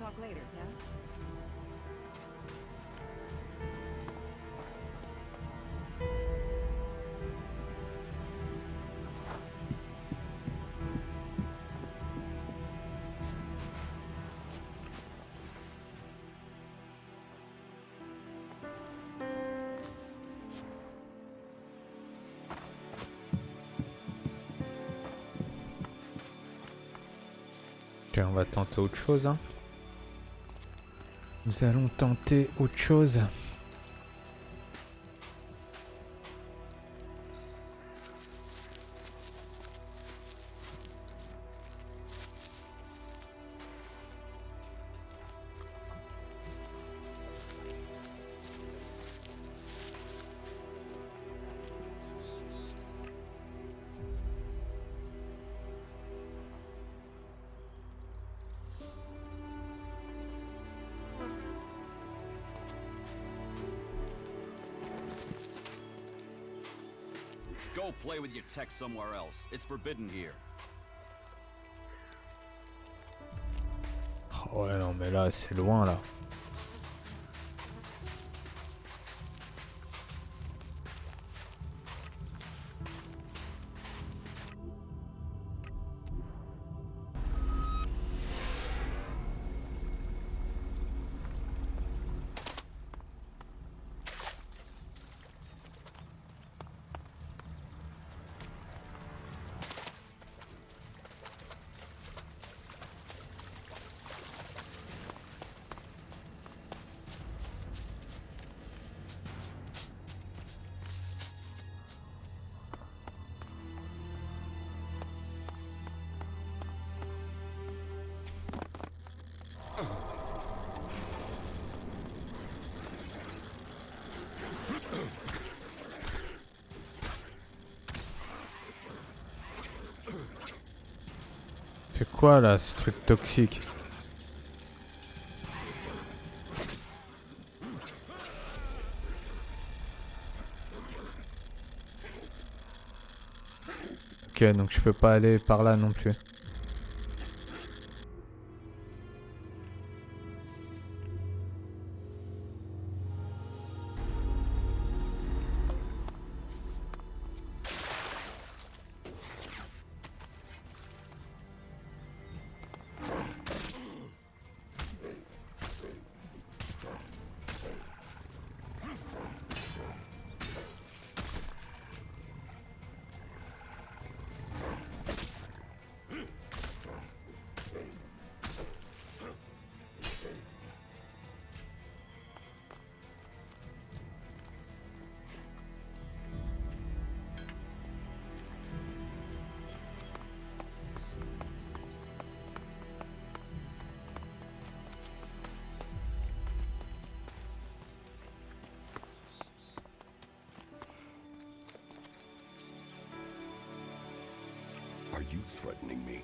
talk later, yeah? Ok, on va tenter autre chose. Hein. Nous allons tenter autre chose. Go play with your tech somewhere else. It's forbidden here. Oh ouais, non, mais là, c'est loin, là. C'est quoi là ce truc toxique? Ok, donc je peux pas aller par là non plus. Are you threatening me?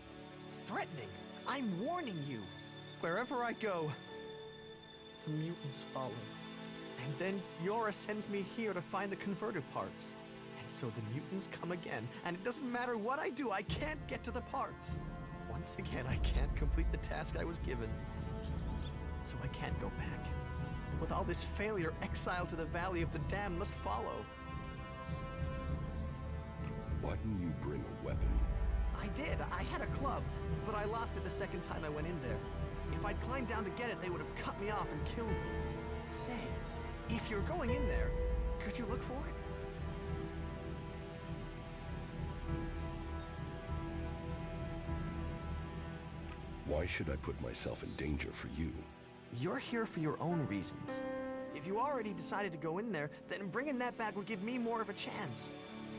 Threatening? I'm warning you. Wherever I go, the mutants follow. And then Yora sends me here to find the converter parts. And so the mutants come again, and it doesn't matter what I do, I can't get to the parts. Once again, I can't complete the task I was given. So I can't go back. With all this failure, exile to the Valley of the Damned must follow. Why didn't you bring a weapon? I did. I had a club, but I lost it the second time I went in there. If I'd climbed down to get it, they would have cut me off and killed me. Say, if you're going in there, could you look for it? Why should I put myself in danger for you? You're here for your own reasons. If you already decided to go in there, then bringing that back would give me more of a chance.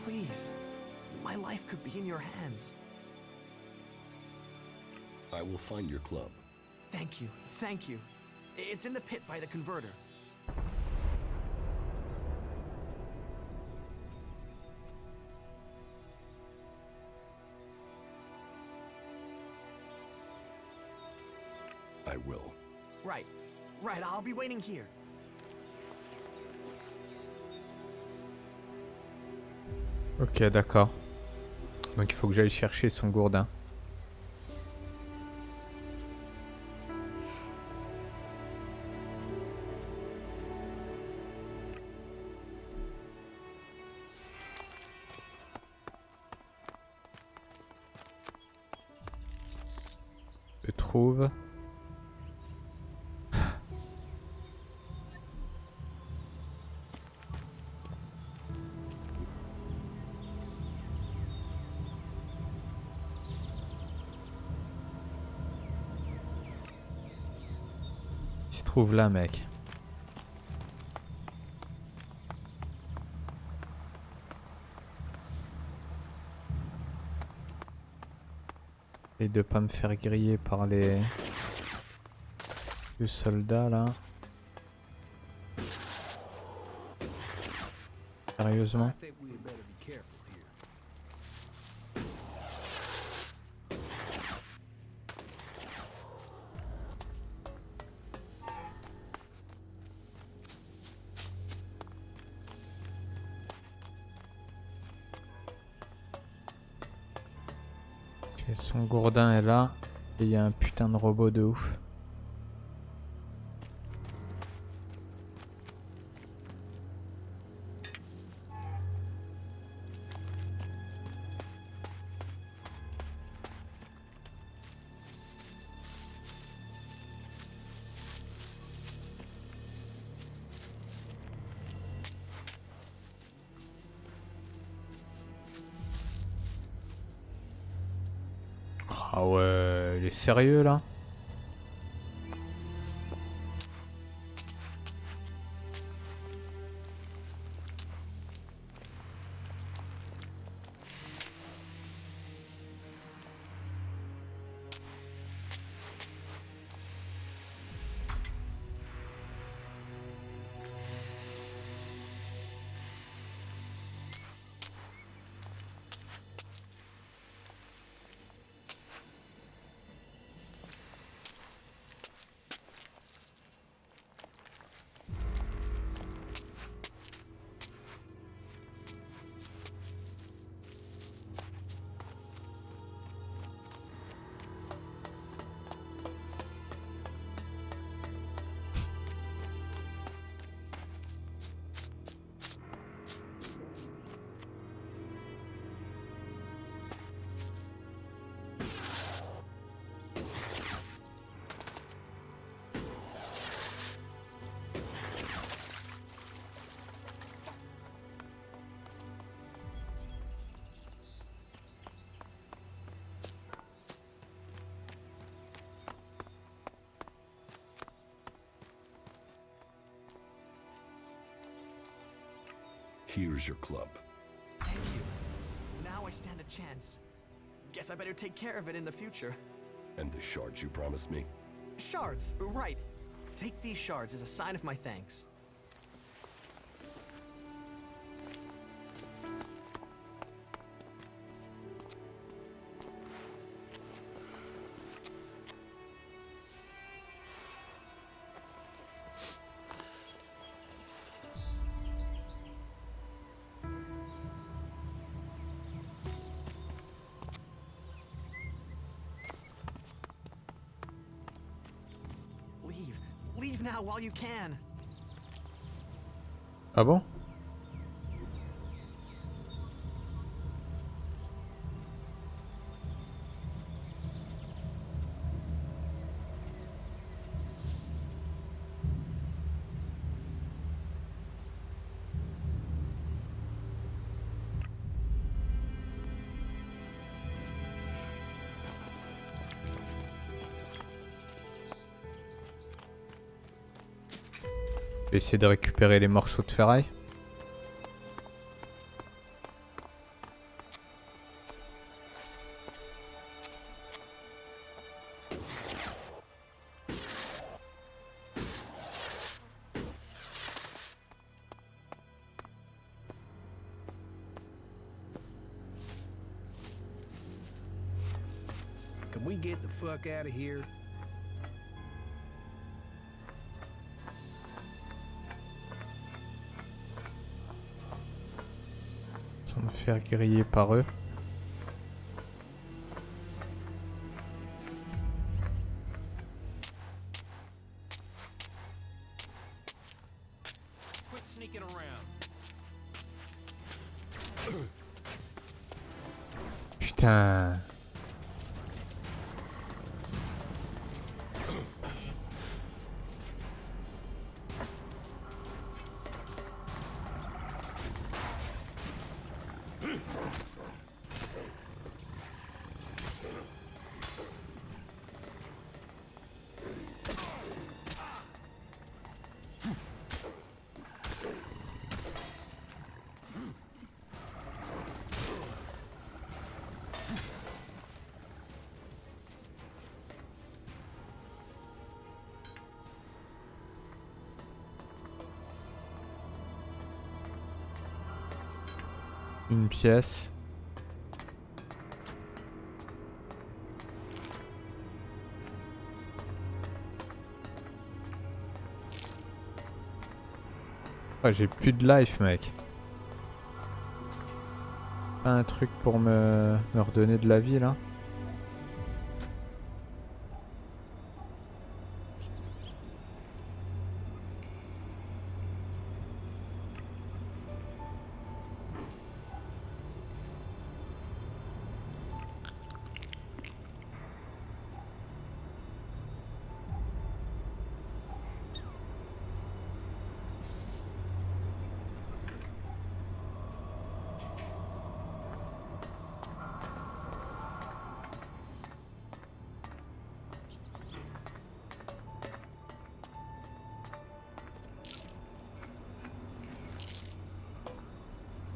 Please, my life could be in your hands. I will find your club. Thank you, thank you. It's in the pit by the converter. I will. Right, I'll be waiting here. Ok, d'accord. Donc il faut que j'aille chercher son gourdin. Je trouve. Il se trouve là, mec. Et de pas me faire griller par les soldats là. Sérieusement? Ok, son gourdin est là. Et il y a un putain de robot de ouf. Ah ouais, il est sérieux là? Here's your club. Thank you. Now I stand a chance. Guess I better take care of it in the future. And the shards you promised me? Shards, right. Take these shards as a sign of my thanks. Leave now while you can. Ah bon? Je vais essayer de récupérer les morceaux de ferraille. Can we get the fuck out of here? Sans me faire griller par eux. Quit sneaking around. Putain. Une pièce. Ah, j'ai plus de life, mec. Pas un truc pour me redonner de la vie là.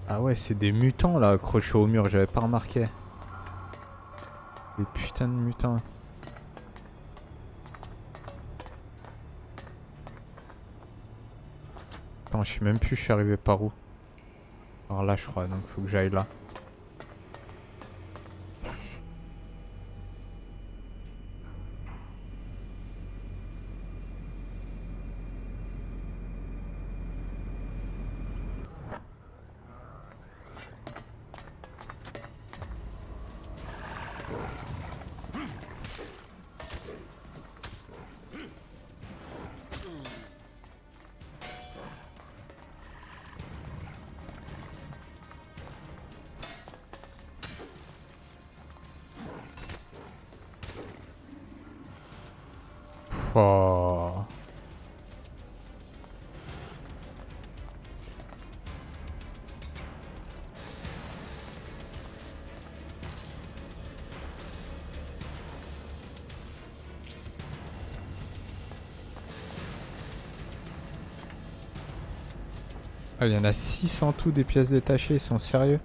Ah ouais, c'est des mutants là accrochés au mur, j'avais pas remarqué. Des putains de mutants. Attends, je sais même plus je suis arrivé par où. Alors là je crois, donc faut que j'aille là. Oh. Ah, il y en a 6 en tout des pièces détachées, ils sont sérieux?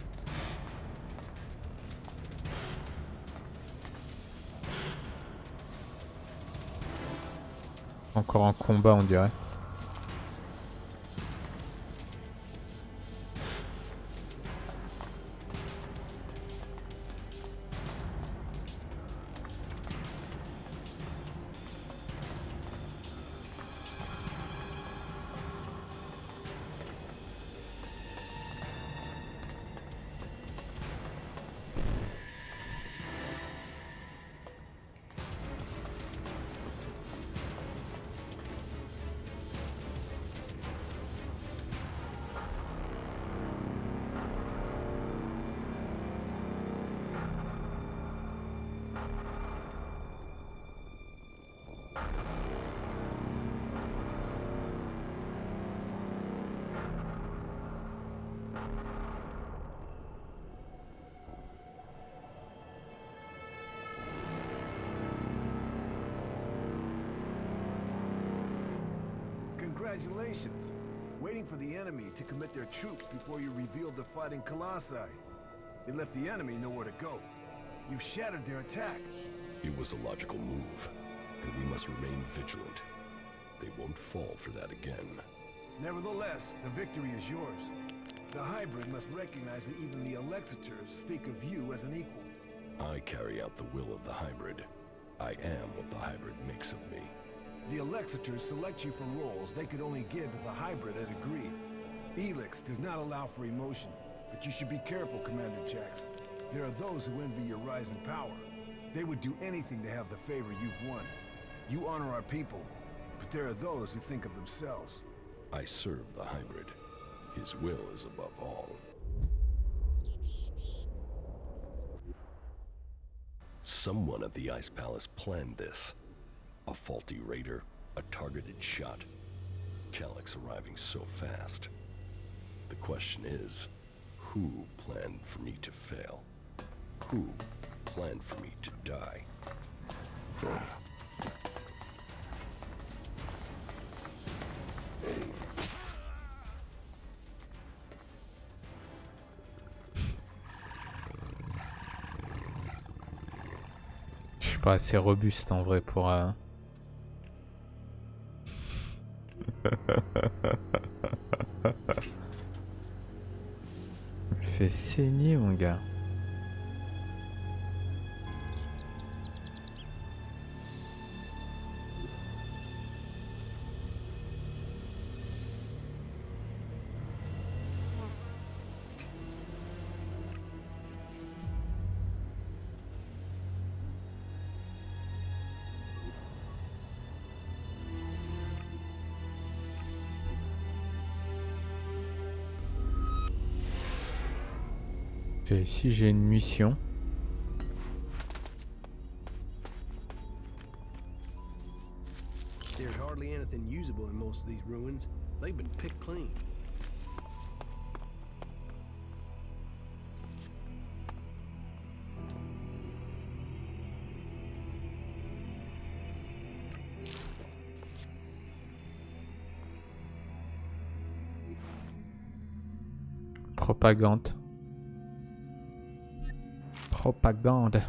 Encore en combat on dirait. Congratulations. Waiting for the enemy to commit their troops before you revealed the fighting colossi. They left the enemy nowhere to go. You've shattered their attack. It was a logical move, and we must remain vigilant. They won't fall for that again. Nevertheless, the victory is yours. The hybrid must recognize that even the Elexitors speak of you as an equal. I carry out the will of the hybrid. I am what the hybrid makes of me. The Elexitors select you for roles they could only give if the hybrid had agreed. ELEX does not allow for emotion, but you should be careful, Commander Jax. There are those who envy your rise in power. They would do anything to have the favor you've won. You honor our people, but there are those who think of themselves. I serve the hybrid. His will is above all. Someone at the Ice Palace planned this. A faulty raider, a targeted shot. Calyx arriving so fast. The question is, who planned for me to fail? Who planned for me to die? Je suis pas assez robuste en vrai pour... Il fait saigner mon gars. Et ici j'ai une mission. There's hardly anything usable in most of these ruins. They've been picked clean. Propagande. Propagande.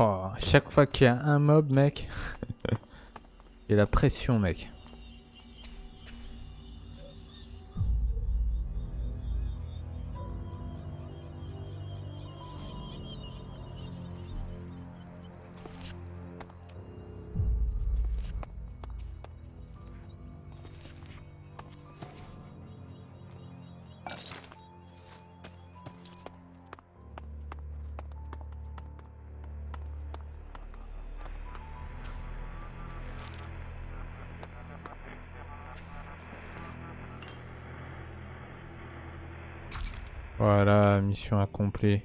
Oh, chaque fois qu'il y a un mob, mec, et la pression, mec. Voilà, mission accomplie.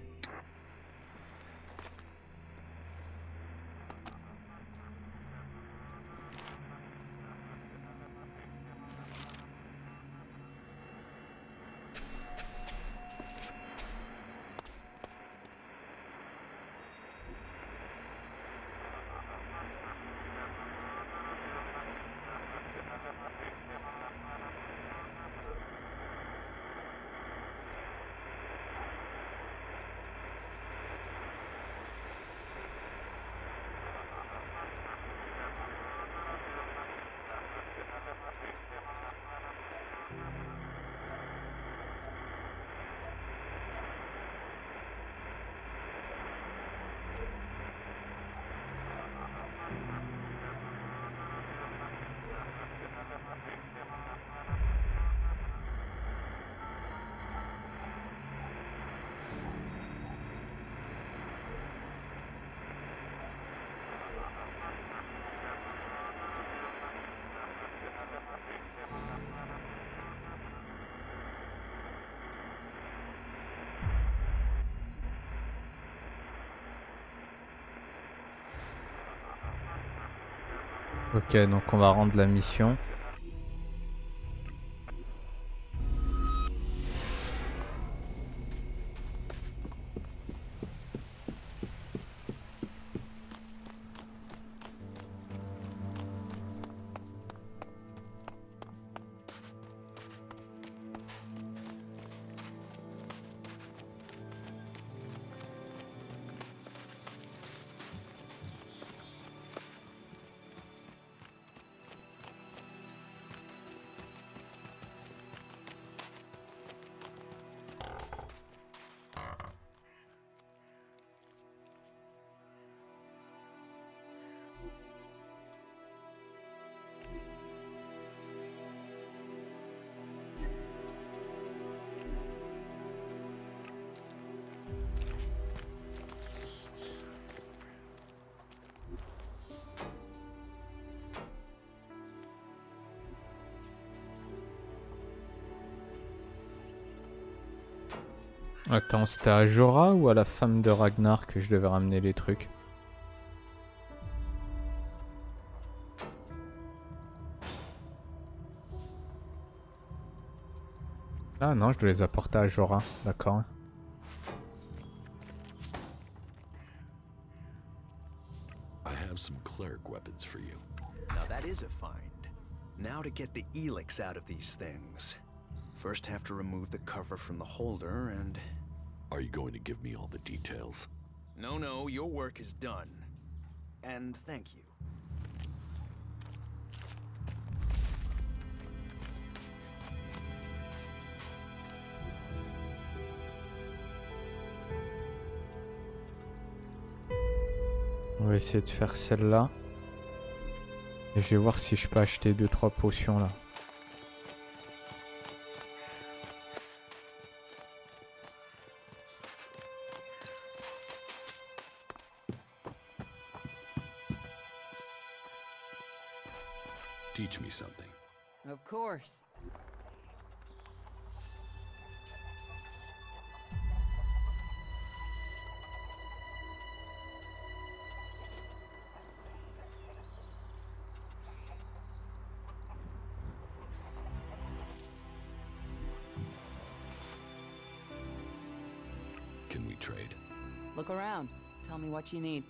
Ok, donc on va rendre la mission. Attends, c'était à Jorah ou à la femme de Ragnar que je devais ramener les trucs? Ah non, je dois les apporter à Jorah, d'accord. I have some cleric weapons for you. Now that is a find. Now to get the ELEX out of these things. First have to remove the cover from the holder and... Are you going to give me all the details? No, your work is done. And thank you. On va essayer de faire celle-là. Et je vais voir si je peux acheter 2-3 potions là. Teach me something. Of course. Can we trade? Look around. Tell me what you need.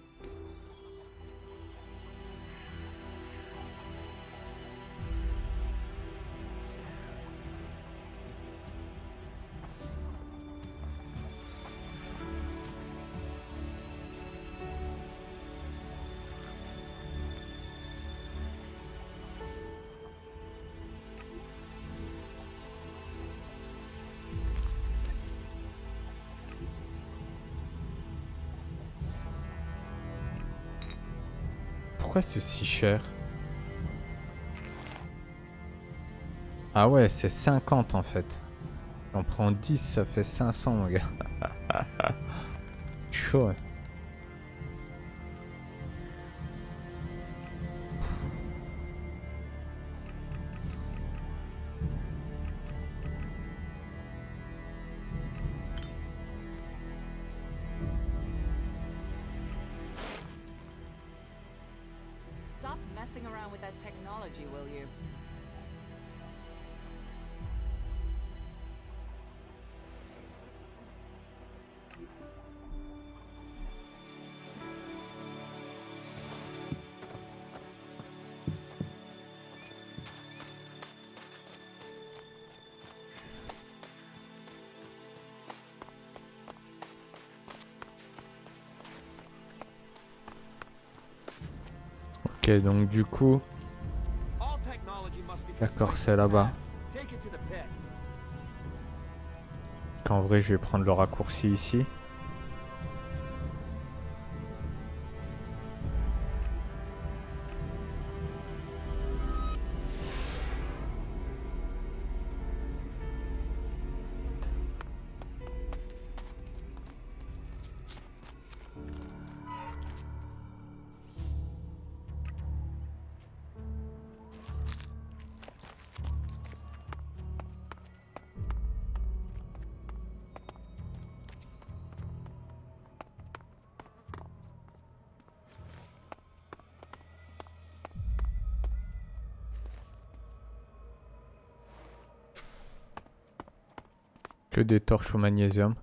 Pourquoi c'est si cher? Ah ouais, c'est 50 en fait. J'en prends 10, ça fait 500 mon gars. Chaud. Ouais. Stop messing around with that technology, will you? Ok, donc du coup... D'accord, c'est là-bas. En vrai, je vais prendre le raccourci ici. Que des torches au magnésium.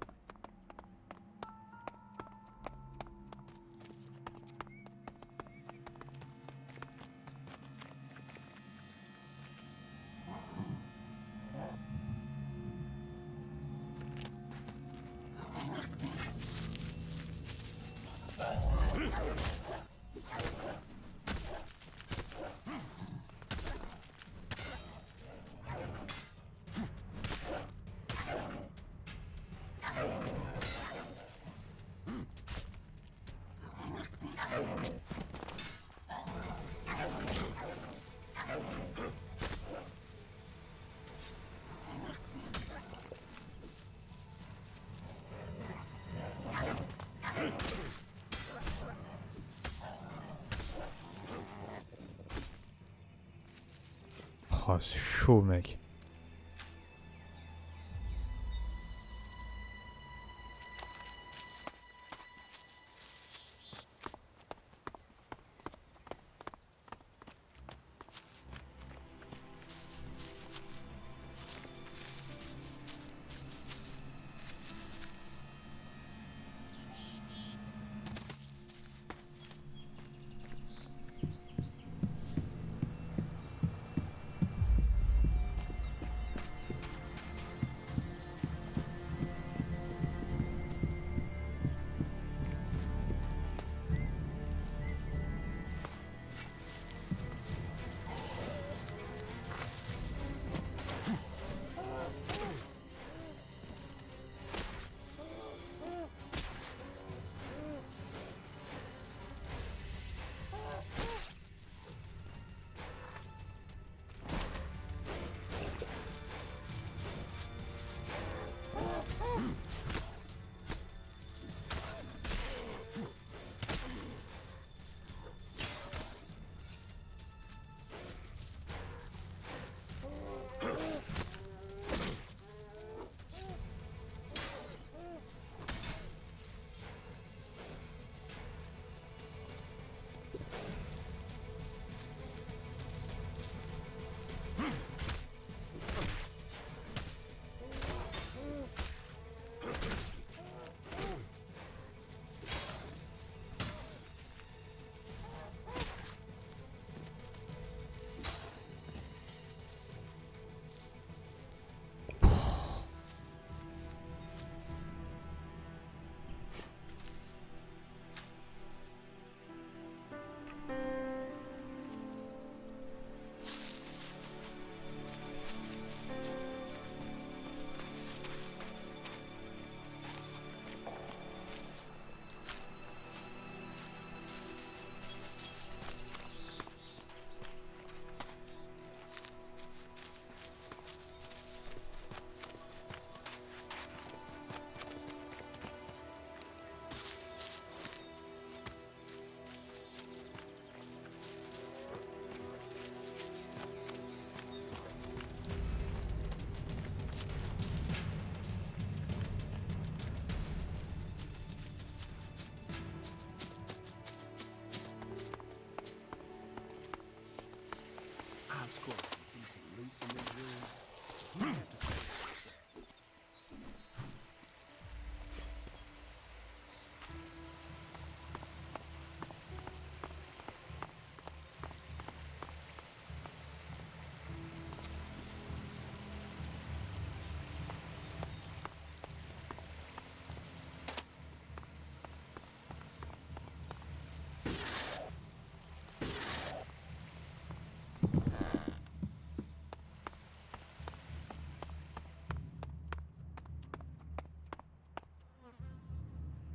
Oh, c'est chaud, mec.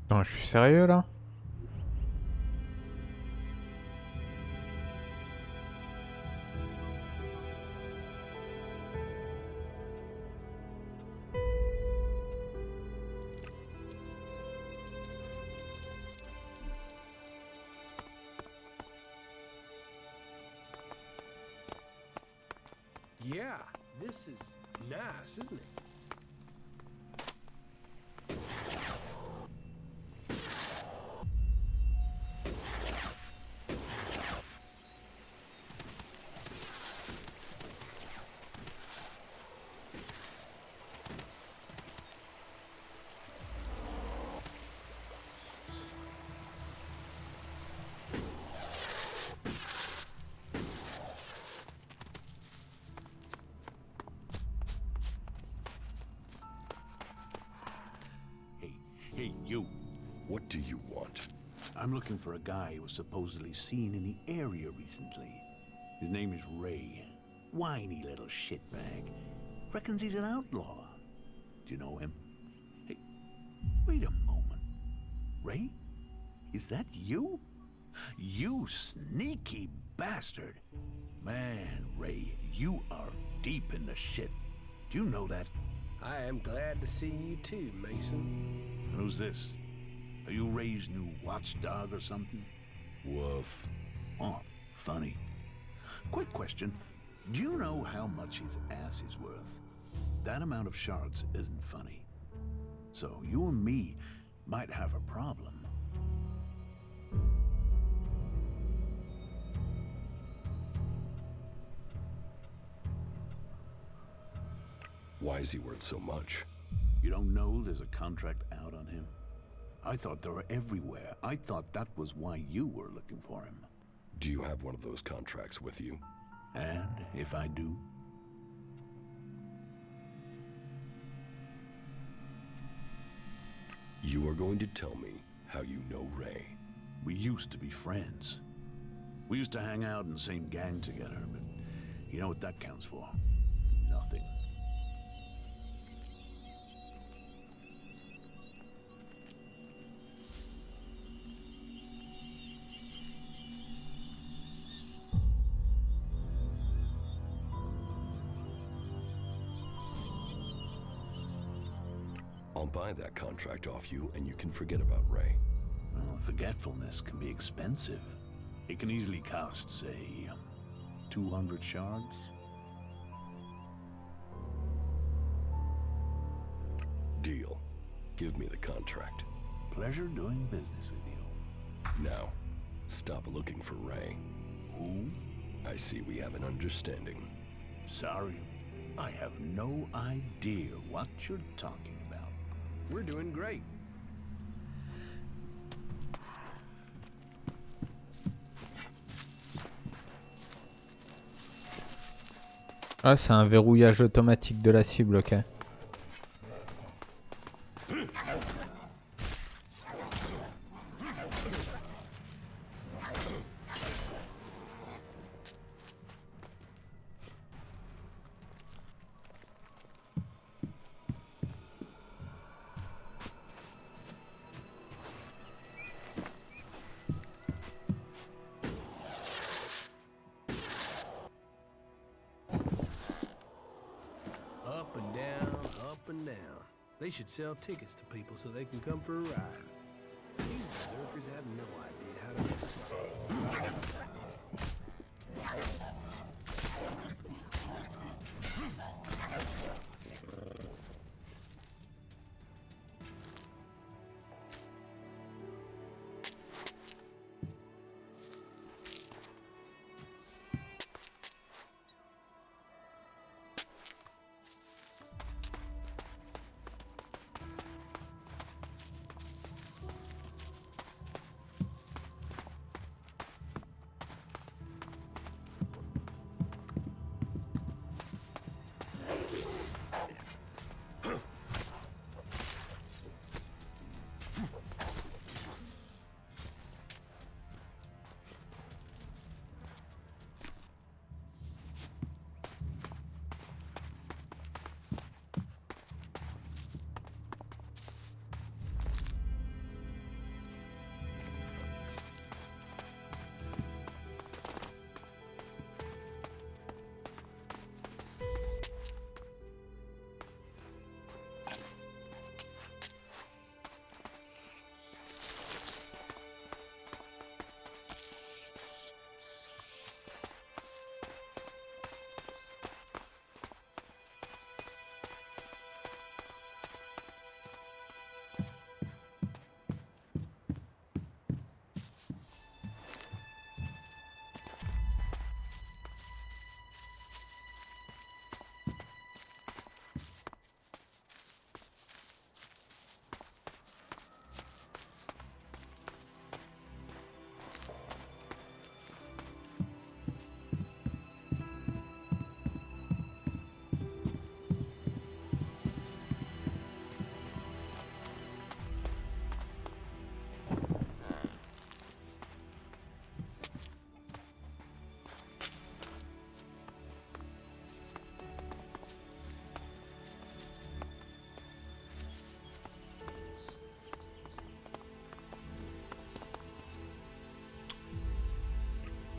Non, je suis sérieux là? Yeah, this is nice, isn't it? I'm looking for a guy who was supposedly seen in the area recently. His name is Ray. Whiny little shitbag. Reckons he's an outlaw. Do you know him? Hey, wait a moment. Ray? Is that you? You sneaky bastard. Man, Ray, you are deep in the shit. Do you know that? I am glad to see you too, Mason. Who's this? Are you Ray's new watchdog or something? Woof. Oh, funny. Quick question. Do you know how much his ass is worth? That amount of shards isn't funny. So you and me might have a problem. Why is he worth so much? You don't know there's a contract out on him? I thought they were everywhere. I thought that was why you were looking for him. Do you have one of those contracts with you? And if I do? You are going to tell me how you know Ray. We used to be friends. We used to hang out in the same gang together, but you know what that counts for? Nothing. I'll buy that contract off you and you can forget about Ray. Well, forgetfulness can be expensive. It can easily cost, say, 200 shards. Deal. Give me the contract. Pleasure doing business with you. Now, stop looking for Ray. Who? I see we have an understanding. Sorry, I have no idea what you're talking about. We're doing great. Ah, c'est un verrouillage automatique de la cible, ok. Up and down, up and down. They should sell tickets to people so they can come for a ride. These berserkers have no idea how to...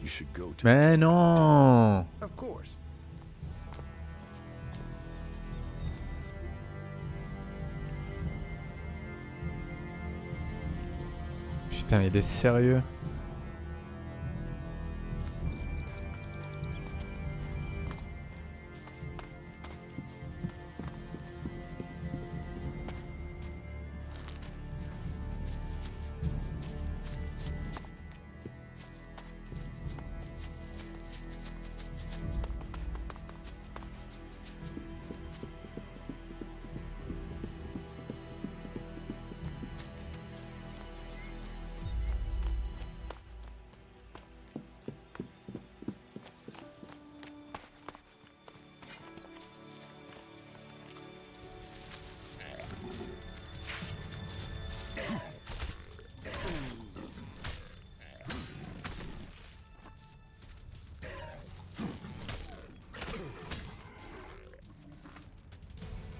You should go to. Mais non! Of course. Putain, il est sérieux.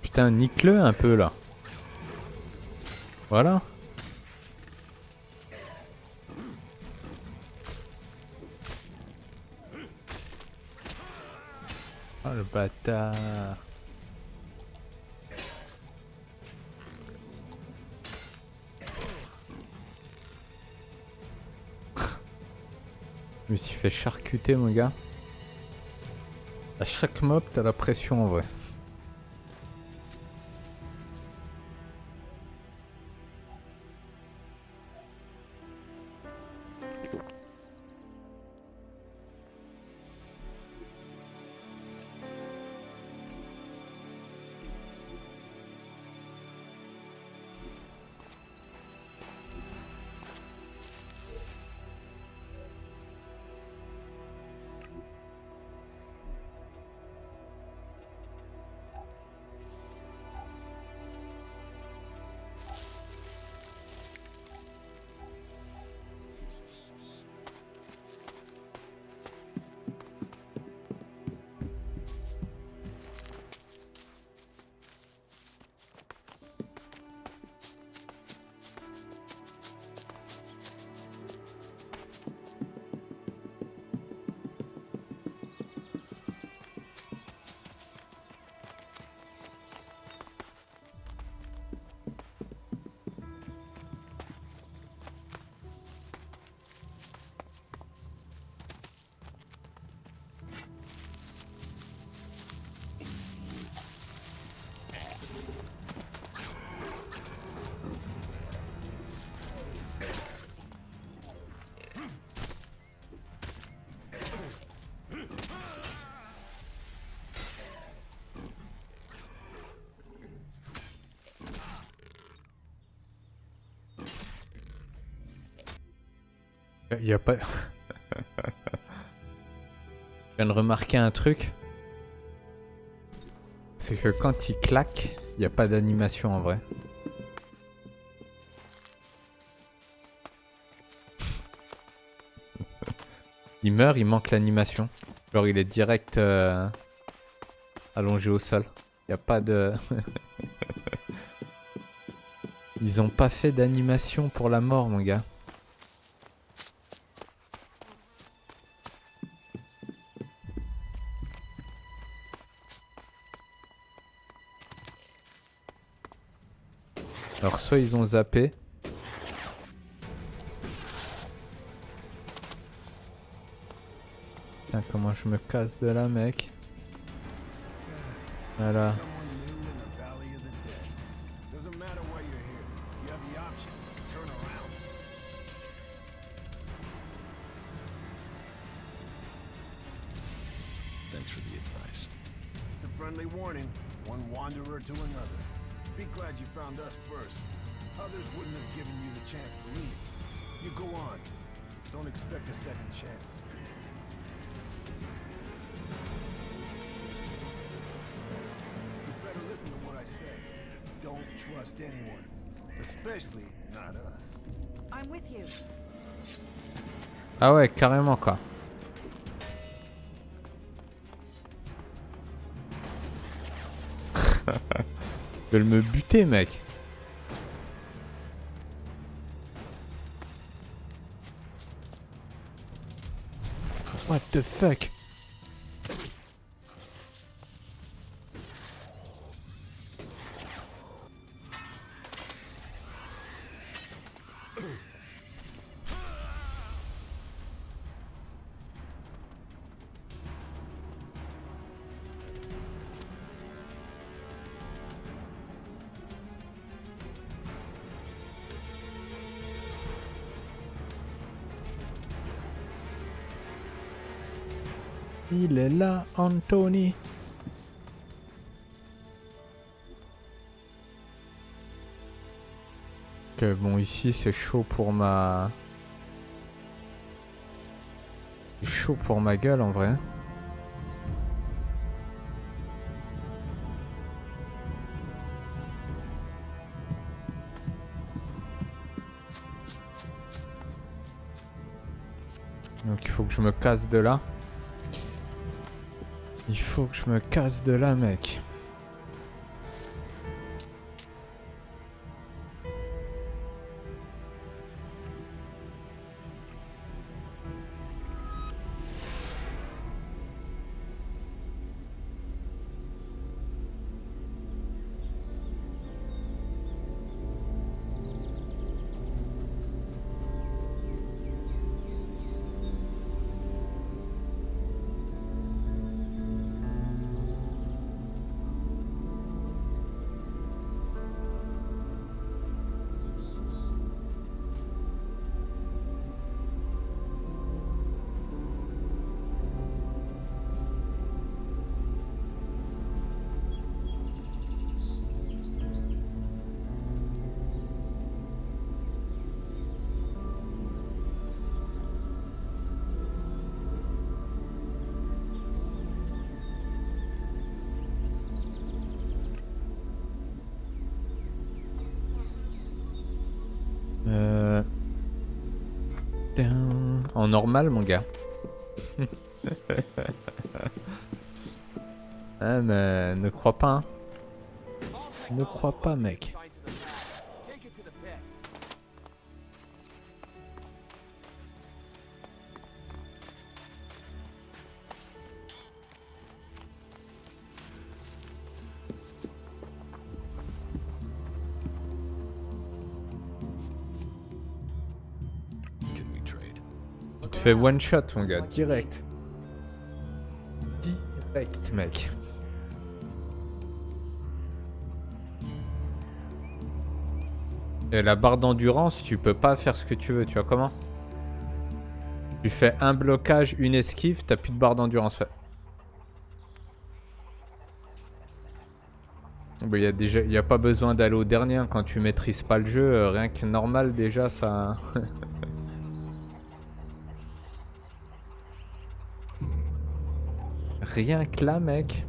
Putain, nique-le un peu là. Voilà. Oh le bâtard. Je me suis fait charcuter mon gars. À chaque mob t'as la pression en vrai. Il y a pas... Je viens de remarquer un truc. C'est que quand il claque, il n'y a pas d'animation en vrai. Il meurt, il manque l'animation. Genre il est direct allongé au sol. Il n'y a pas de... Ils ont pas fait d'animation pour la mort mon gars. Alors soit ils ont zappé. Putain comment je me casse de là mec. Voilà. Thanks for the advice. Just a friendly warning. One wanderer to another. Be glad you found us first. Others wouldn't have given you the chance to leave. You go on. Don't expect a second chance. You better listen to what I say. Don't trust anyone. Especially not us. I'm with you. Ah ouais, carrément quoi. Ils veulent me buter mec. What the fuck? Il est là, Anthony. Ok, bon, ici c'est chaud pour ma... C'est chaud pour ma gueule en vrai. Donc il faut que je me casse de là. Il faut que je me casse de là, mec. En normal, mon gars. Ah, mais ne crois pas. Hein. Ne crois pas, mec. Tu te fais one shot, mon gars, direct. Direct, mec. Et la barre d'endurance, tu peux pas faire ce que tu veux, tu vois comment? Tu fais un blocage, une esquive, t'as plus de barre d'endurance, ouais. Bon, y a pas besoin d'aller au dernier, hein. Quand tu maîtrises pas le jeu, rien que normal déjà ça... Rien que là, mec.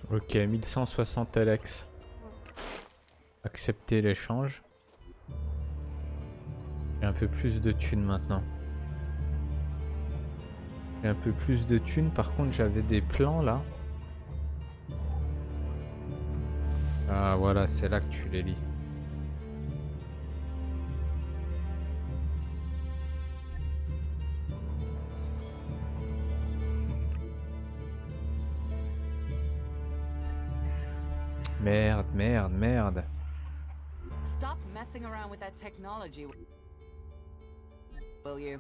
Ok, 1160 ELEX. Accepter l'échange. J'ai un peu plus de thunes maintenant. J'ai un peu plus de thunes. Par contre, j'avais des plans là. Ah voilà, c'est là que tu les lis. Merde, merde, merde. Stop messing around with that technology, will you?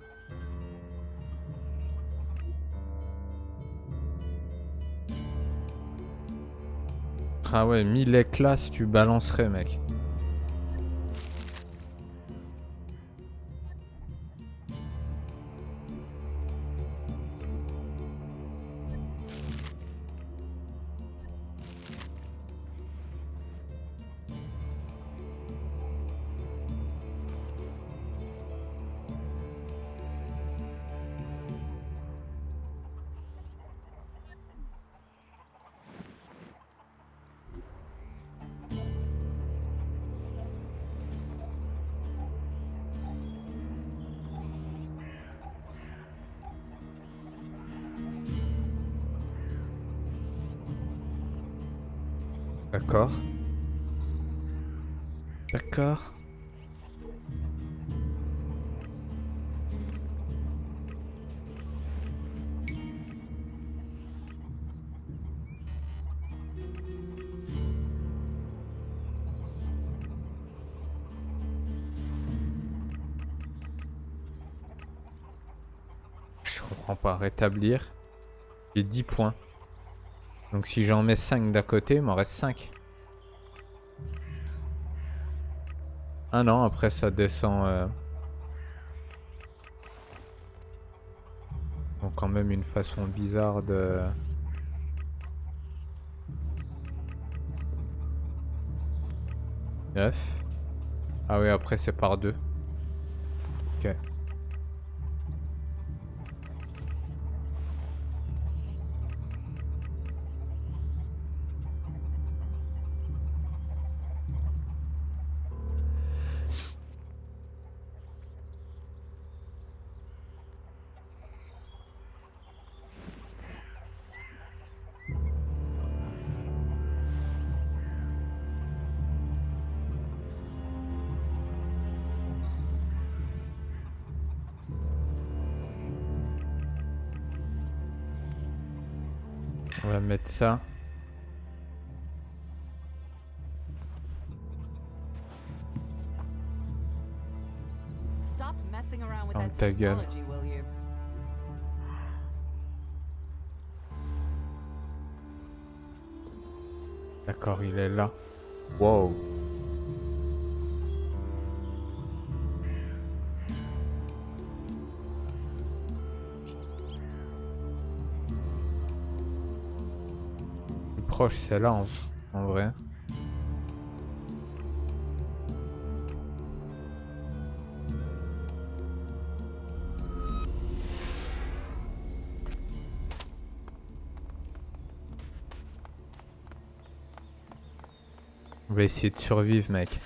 Ah ouais, 1000 éclats si tu balancerais, mec. D'accord. D'accord. Je comprends pas. Rétablir. J'ai 10 points. Donc si j'en mets 5 d'à côté, il m'en reste 5. Ah non, après ça descend... Donc quand même une façon bizarre de... Neuf. Ah oui, après c'est par 2. Ok. On va mettre ça. Stop messing around with Ferme that ta gueule. technology, will you? D'accord, il est là. Wow. Le plus proche, c'est là en vrai. On va essayer de survivre, mec.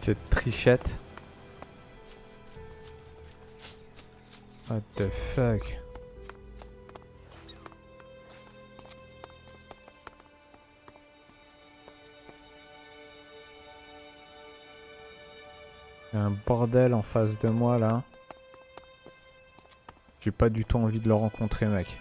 Cette trichette. What the fuck? Il y a un bordel en face de moi là. J'ai pas du tout envie de le rencontrer, mec.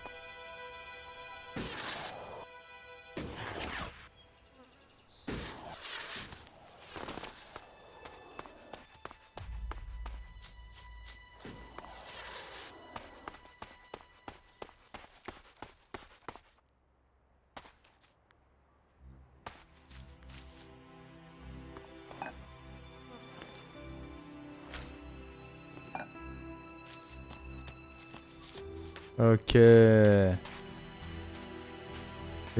Ok. C'est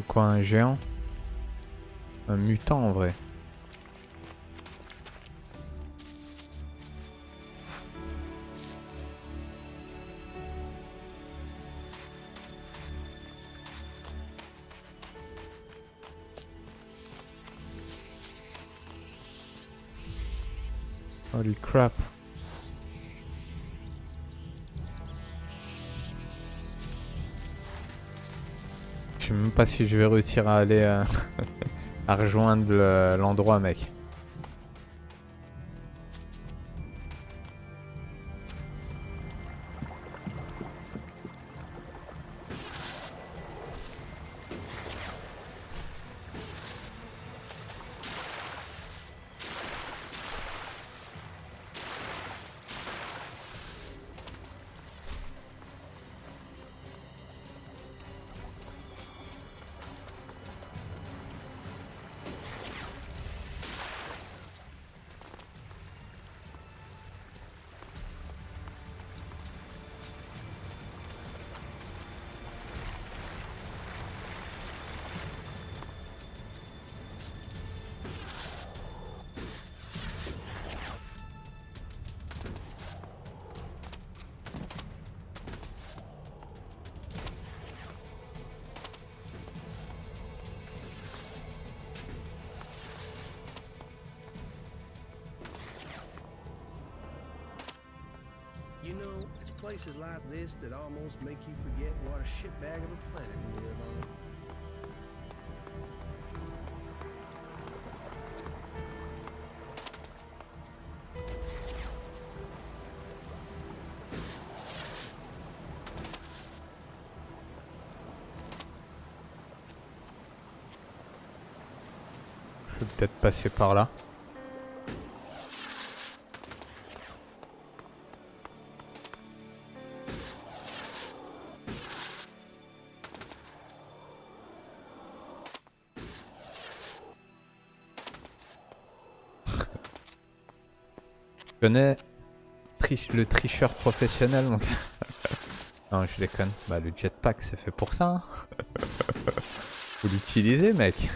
quoi un géant? Un mutant en vrai. Holy crap. Je sais même pas si je vais réussir à aller à rejoindre l'endroit, mec. You know, it's places like this that almost make you forget what a shitbag of a planet we live on. Je vais peut-être passer par là. Tu connais le tricheur professionnel, mon gars? Non, je déconne. Bah, le jetpack, c'est fait pour ça. Hein. Faut l'utiliser, mec.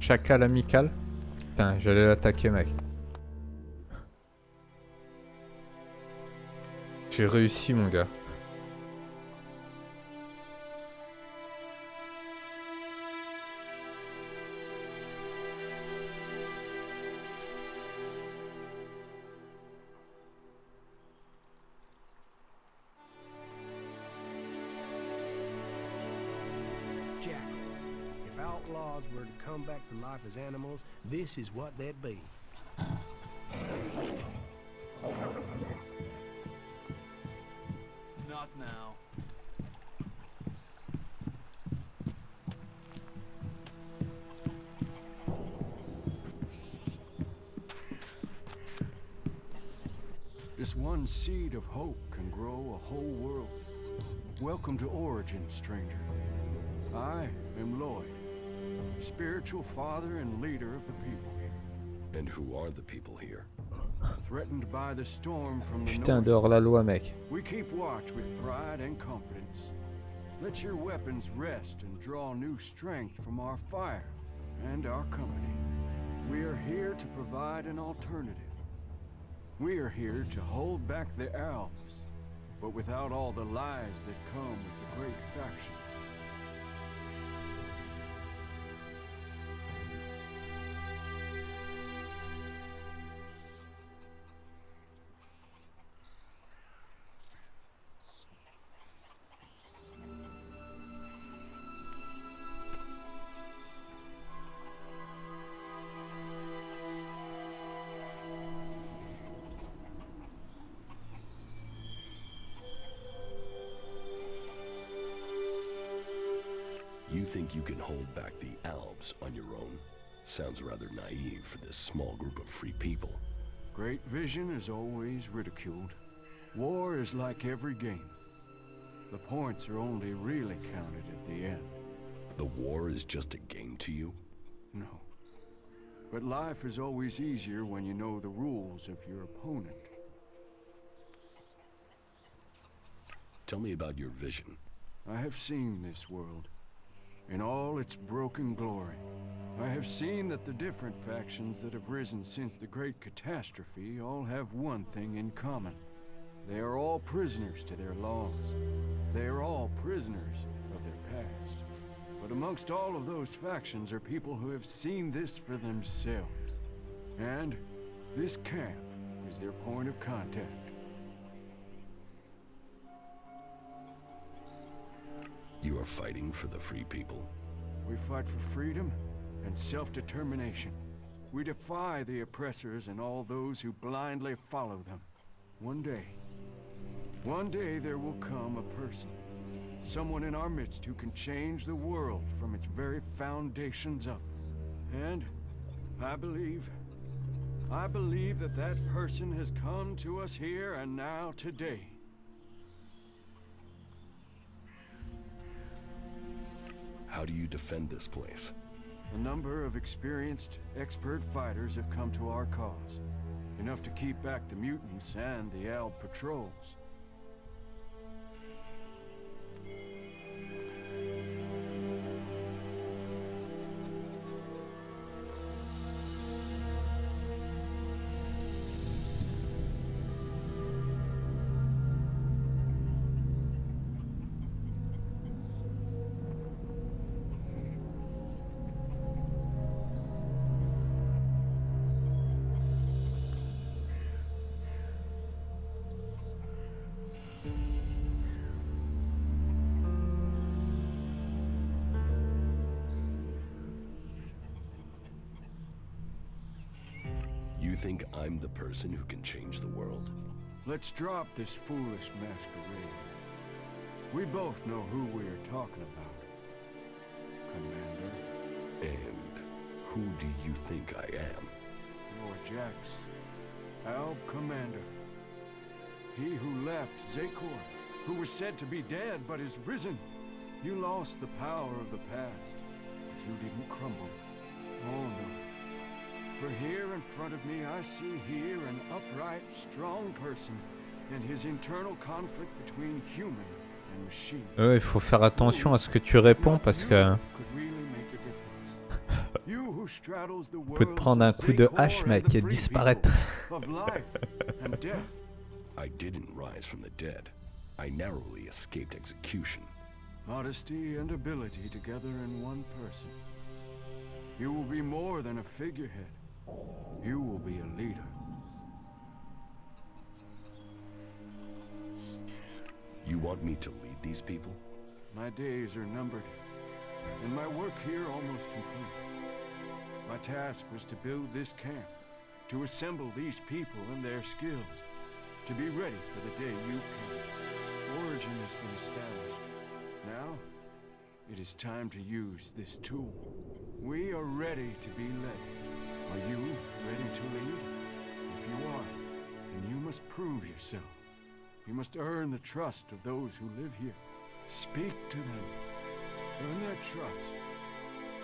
Chacal amical. Putain, j'allais l'attaquer, mec. J'ai réussi, mon gars. If outlaws were to come back to life as animals, this is what they'd be. Not now. Just one seed of hope can grow a whole world. Welcome to Origin, stranger. I am Lloyd, spiritual father and leader of the people here. And who are the people here? Threatened by the storm from the Putain, north, dehors la loi, mec. we keep watch with pride and confidence. Let your weapons rest and draw new strength from our fire and our company. We are here to provide an alternative. We are here to hold back the elves but without all the lies that come with the great factions. You think you can hold back the Alps on your own? Sounds rather naive for this small group of free people. Great vision is always ridiculed. War is like every game. The points are only really counted at the end. The war is just a game to you? No. But life is always easier when you know the rules of your opponent. Tell me about your vision. I have seen this world in all its broken glory. I have seen that the different factions that have risen since the Great Catastrophe all have one thing in common. They are all prisoners to their laws. They are all prisoners of their past. But amongst all of those factions are people who have seen this for themselves. And this camp is their point of contact. You are fighting for the free people? We fight for freedom and self-determination. We defy the oppressors and all those who blindly follow them. One day there will come a person, someone in our midst who can change the world from its very foundations up. And I believe that that person has come to us here and now today. How do you defend this place? A number of experienced, expert fighters have come to our cause. Enough to keep back the mutants and the Alb patrols. You think I'm the person who can change the world? Let's drop this foolish masquerade. We both know who we're talking about, Commander. And who do you think I am? You're Jax, Alb Commander. He who left Zakor, who was said to be dead but is risen. You lost the power of the past, but you didn't crumble. Oh no. For here in front of me I see here an upright, strong person and his internal conflict between human and machine. Il faut faire attention à ce que tu réponds parce que peut te prendre un coup de hache mec et disparaître. I didn't rise from the dead. I narrowly escaped execution. Modesty and ability together in one person. You will be more than a figurehead. You will be a leader. You want me to lead these people? My days are numbered, and my work here almost complete. My task was to build this camp, to assemble these people and their skills, to be ready for the day you came. Origin has been established. Now, it is time to use this tool. We are ready to be led. Are you ready to lead? If you are, then you must prove yourself. You must earn the trust of those who live here. Speak to them. Earn their trust.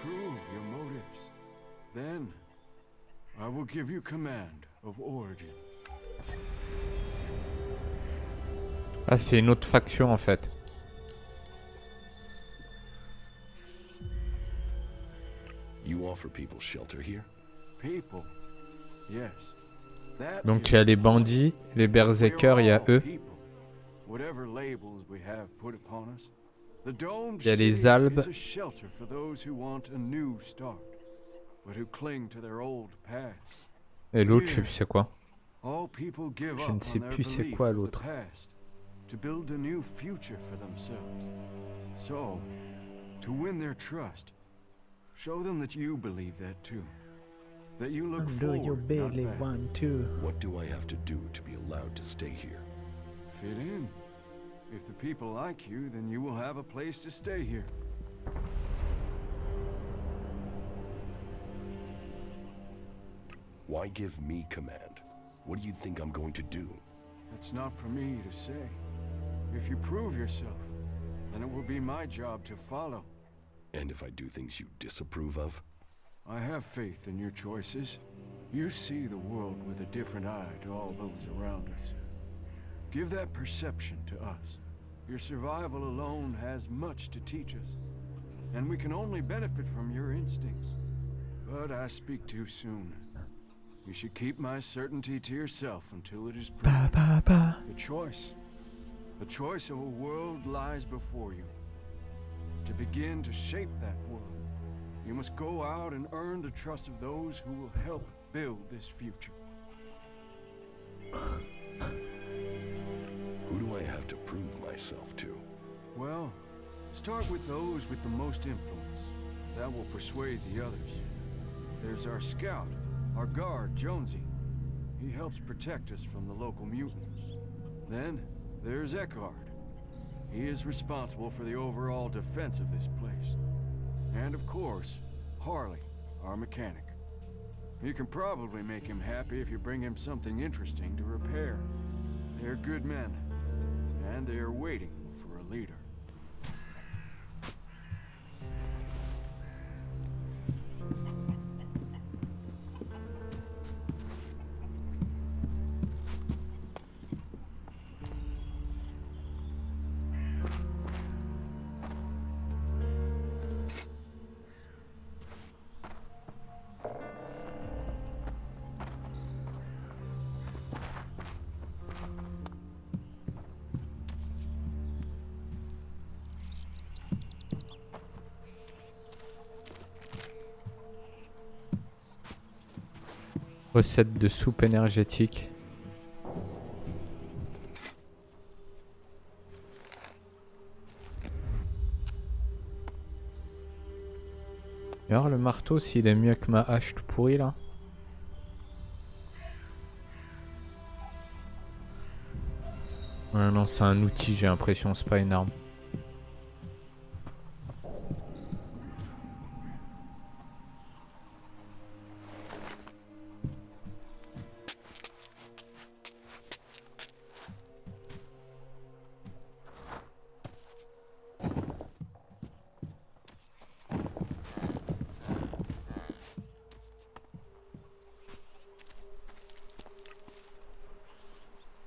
Prove your motives. Then, I will give you command of Origin. Ah, c'est une autre faction en fait. You offer people shelter here? People? Yes. Donc il y a les bandits, les berserkers, il y a eux. whatever labels we have put upon us, the domed Il y a les city albes. is a shelter for those who want a new start, but who cling to their old past. Et l'autre, je sais plus c'est quoi. All people give Je up ne sais on their plus c'est belief quoi of the l'autre. past to build a new future for themselves. So, to win their trust, show them that you believe that too. That you look forward, not back. What do I have to do to be allowed to stay here? Fit in. If the people like you, then you will have a place to stay here. Why give me command? What do you think I'm going to do? It's not for me to say. If you prove yourself, then it will be my job to follow. And if I do things you disapprove of? I have faith in your choices. You see the world with a different eye to all those around us. Give that perception to us. Your survival alone has much to teach us, and we can only benefit from your instincts. But I speak too soon. You should keep my certainty to yourself until it is proven. The choice of a world lies before you. To begin to shape that world, you must go out and earn the trust of those who will help build this future. Who do I have to prove myself to? Well, start with those with the most influence. That will persuade the others. There's our scout, our guard, Jonesy. He helps protect us from the local mutants. Then, there's Eckhart. He is responsible for the overall defense of this place. And of course, Harley, our mechanic. You can probably make him happy if you bring him something interesting to repair. They're good men, and they are waiting for a leader. Recette de soupe énergétique. Et alors le marteau s'il est mieux que ma hache tout pourrie là. Ouais, non c'est un outil j'ai l'impression, c'est pas une arme.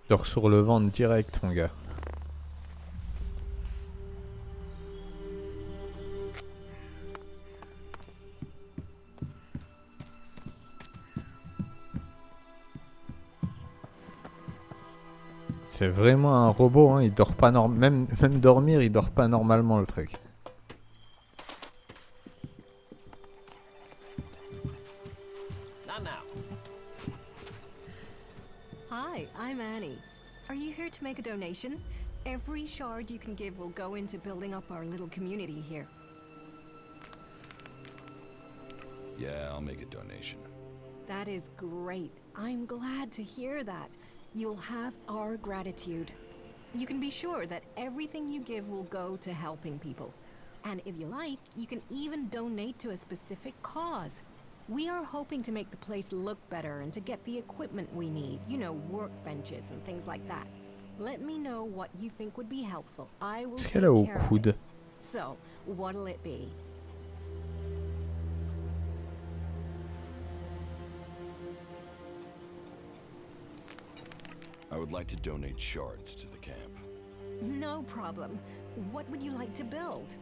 Dors sur le ventre direct mon gars. C'est vraiment un robot hein, il dort pas même dormir il dort pas normalement le truc. Hi, I'm Annie. Are you here to make a donation? Every shard you can give will go into building up our little community here. Yeah, I'll make a donation. That is great. I'm glad to hear that. You'll have our gratitude. You can be sure that everything you give will go to helping people. And if you like, you can even donate to a specific cause. We are hoping to make the place look better and to get the equipment we need. You know, workbenches and things like that. Let me know what you think would be helpful. I will take care of it. So, what'll it be? I would like to donate shards to the camp. No problem. What would you like to build?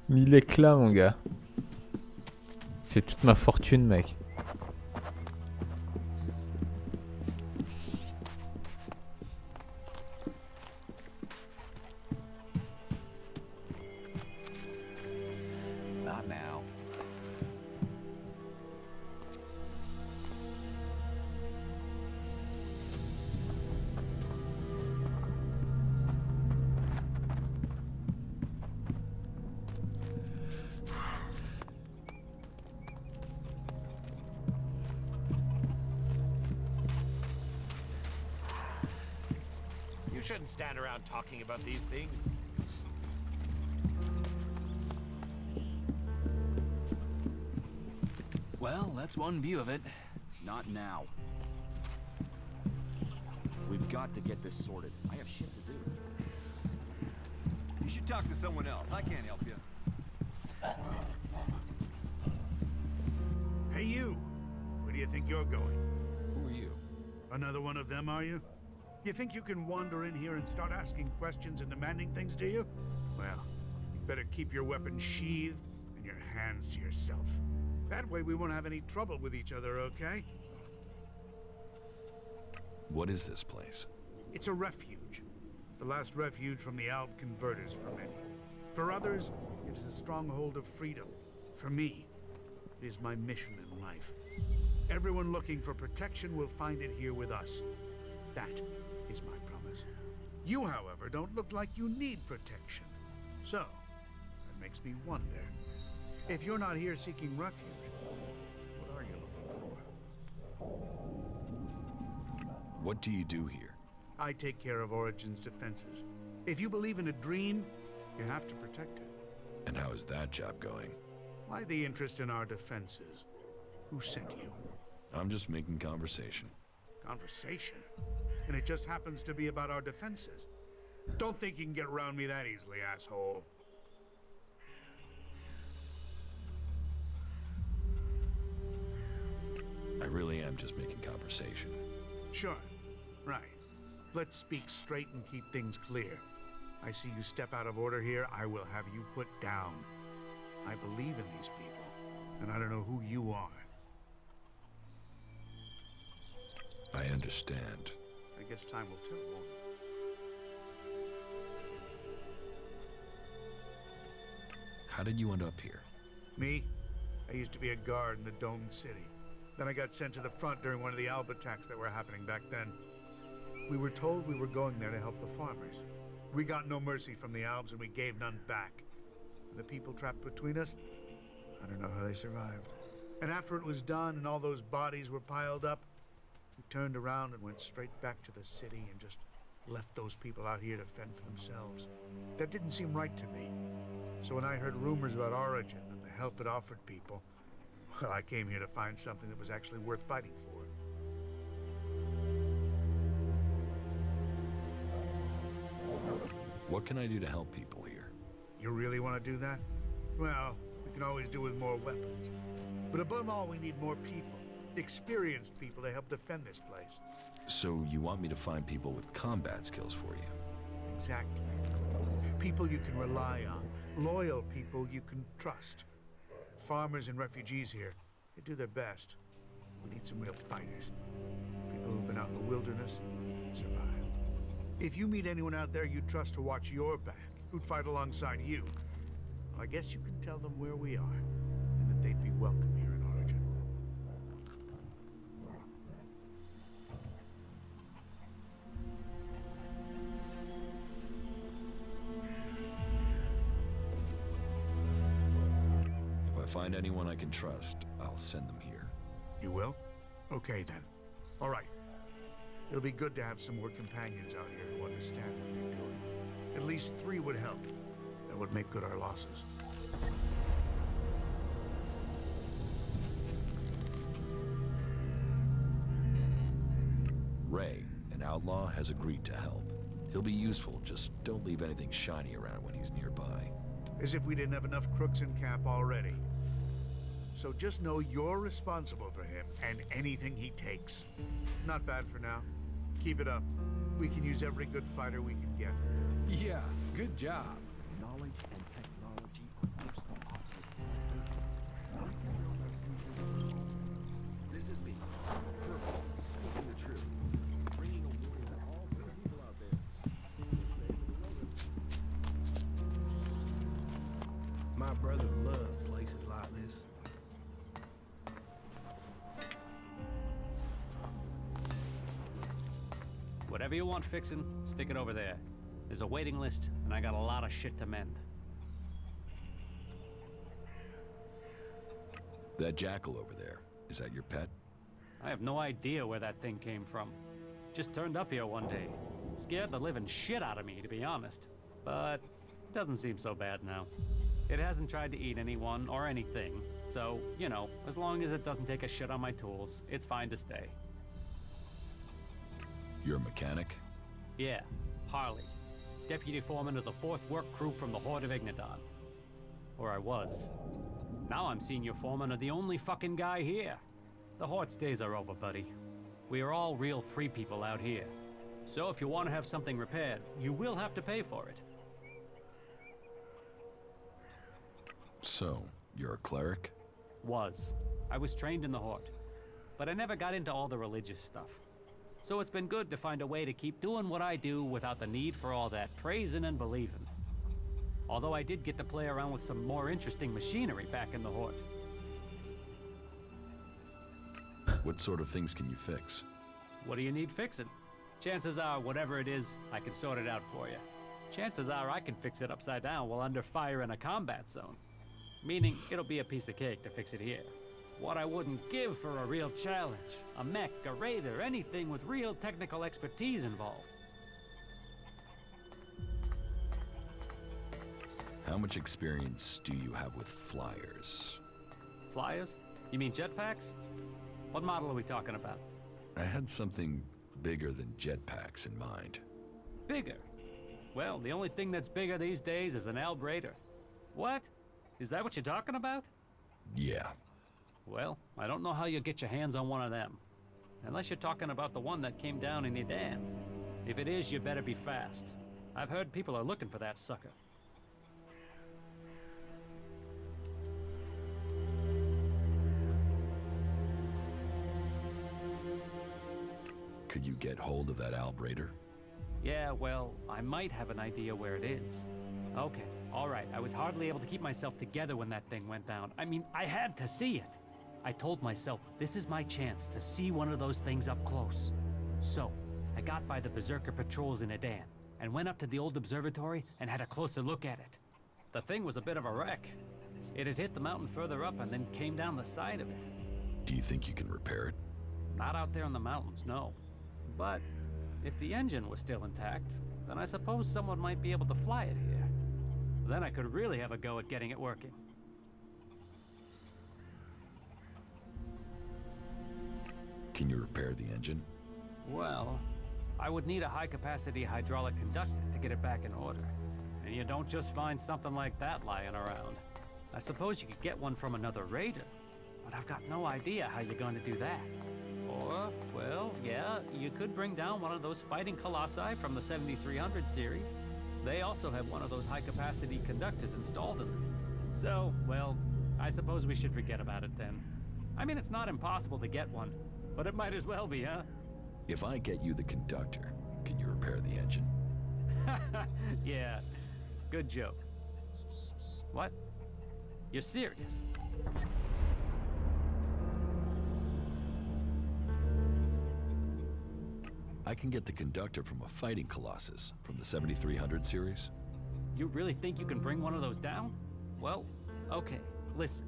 1000 éclats, mon gars. C'est toute ma fortune, mec. Not now. You shouldn't stand around talking about these things. Well, that's one view of it. Not now. We've got to get this sorted. I have shit to do. You should talk to someone else. I can't help you. Hey, you. Where do you think you're going? Who are you? Another one of them, are you? You think you can wander in here and start asking questions and demanding things, do you? Well, you better keep your weapon sheathed and your hands to yourself. That way we won't have any trouble with each other, okay? What is this place? It's a refuge. The last refuge from the Alb converters for many. For others, it is a stronghold of freedom. For me, it is my mission in life. Everyone looking for protection will find it here with us. That is my promise. You, however, don't look like you need protection. So, that makes me wonder. If you're not here seeking refuge, what are you looking for? What do you do here? I take care of Origin's defenses. If you believe in a dream, you have to protect it. And how is that job going? Why the interest in our defenses? Who sent you? I'm just making conversation. Conversation? And it just happens to be about our defenses. Don't think you can get around me that easily, asshole. I really am just making conversation. Sure. Right. Let's speak straight and keep things clear. I see you step out of order here, I will have you put down. I believe in these people, and I don't know who you are. I understand. I guess time will tell, won't it? How did you end up here? Me? I used to be a guard in the domed city. Then I got sent to the front during one of the Alb attacks that were happening back then. We were told we were going there to help the farmers. We got no mercy from the Albs and we gave none back. The people trapped between us, I don't know how they survived. And after it was done and all those bodies were piled up, we turned around and went straight back to the city and just left those people out here to fend for themselves. That didn't seem right to me. So when I heard rumors about Origin and the help it offered people, well, I came here to find something that was actually worth fighting for. What can I do to help people here? You really want to do that? Well, we can always do with more weapons. But above all, we need more people. Experienced people to help defend this place. So you want me to find people with combat skills for you? Exactly. People you can rely on. Loyal people you can trust. Farmers and refugees here, they do their best. We need some real fighters. People who've been out in the wilderness and survived. If you meet anyone out there you trust to watch your back, who'd fight alongside you, well, I guess you can tell them where we are, and that they'd be welcome here in Origin. If I find anyone I can trust, I'll send them here. You will? Okay then. All right. It'll be good to have some more companions out here who understand what they're doing. At least 3 would help. That would make good our losses. Ray, an outlaw, has agreed to help. He'll be useful, just don't leave anything shiny around when he's nearby. As if we didn't have enough crooks in camp already. So just know you're responsible for him and anything he takes. Not bad for now. Keep it up. We can use every good fighter we can get. Yeah, good job. knowledge and technology are gifts that often. This is me, Purple, speaking the truth, bringing a warning to all good people out there. My brother loves places like this. Whatever you want fixing, stick it over there. There's a waiting list, and I got a lot of shit to mend. That jackal over there, is that your pet? I have no idea where that thing came from. Just turned up here one day. Scared the living shit out of me, to be honest. But it doesn't seem so bad now. It hasn't tried to eat anyone or anything, so, you know, as long as it doesn't take a shit on my tools, it's fine to stay. You're a mechanic? Yeah, Harley. Deputy foreman of the 4th work crew from the Horde of Ignadon. Or I was. Now I'm senior foreman of the only fucking guy here. The Horde's days are over, buddy. We are all real free people out here. So if you want to have something repaired, you will have to pay for it. So, you're a cleric? Was. I was trained in the Horde. But I never got into all the religious stuff. So it's been good to find a way to keep doing what I do without the need for all that praising and believing. Although I did get to play around with some more interesting machinery back in the Horde. What sort of things can you fix? What do you need fixing? Chances are, whatever it is, I can sort it out for you. Chances are I can fix it upside down while under fire in a combat zone. Meaning, it'll be a piece of cake to fix it here. What I wouldn't give for a real challenge. A mech, a raider, anything with real technical expertise involved. How much experience do you have with flyers? Flyers? You mean jetpacks? What model are we talking about? I had something bigger than jetpacks in mind. Bigger? Well, the only thing that's bigger these days is an Albrader. What? Is that what you're talking about? Yeah. Well, I don't know how you'll get your hands on one of them. Unless you're talking about the one that came down in Edan. If it is, you better be fast. I've heard people are looking for that sucker. Could you get hold of that Albrader? Yeah, well, I might have an idea where it is. Okay, alright, I was hardly able to keep myself together when that thing went down. I mean, I had to see it. I told myself, this is my chance to see one of those things up close. So, I got by the Berserker patrols in Edan, and went up to the old observatory and had a closer look at it. The thing was a bit of a wreck. It had hit the mountain further up and then came down the side of it. Do you think you can repair it? Not out there in the mountains, no. But if the engine was still intact, then I suppose someone might be able to fly it here. Then I could really have a go at getting it working. Can you repair the engine? Well, I would need a high-capacity hydraulic conductor to get it back in order. And you don't just find something like that lying around. I suppose you could get one from another raider, but I've got no idea how you're going to do that. Or, well, yeah, you could bring down one of those fighting colossi from the 7300 series. They also have one of those high-capacity conductors installed in them. So, well, I suppose we should forget about it then. I mean, it's not impossible to get one, but it might as well be, huh? If I get you the conductor, can you repair the engine? Yeah, good joke. What? You're serious? I can get the conductor from a fighting colossus from the 7300 series. You really think you can bring one of those down? Well, okay, listen.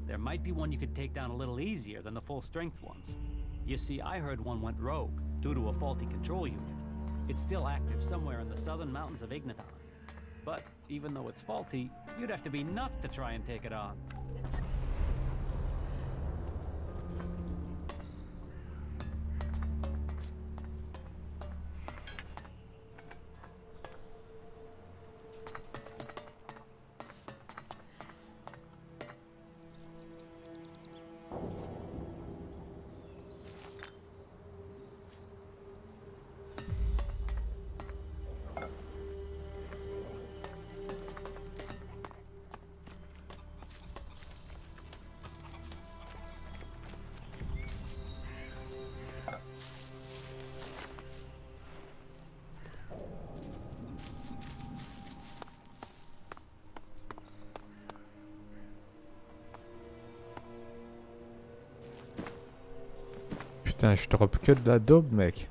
There might be one you could take down a little easier than the full-strength ones. You see, I heard one went rogue due to a faulty control unit. It's still active somewhere in the southern mountains of Ignadon. But even though it's faulty, you'd have to be nuts to try and take it on. Putain, je drop que de la daube, mec.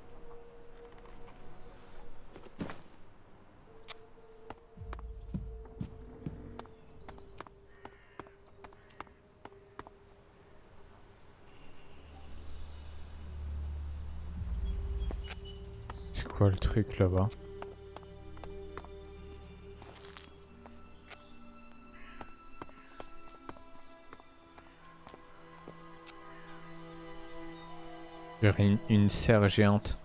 C'est quoi le truc là-bas? J'aurais une serre géante.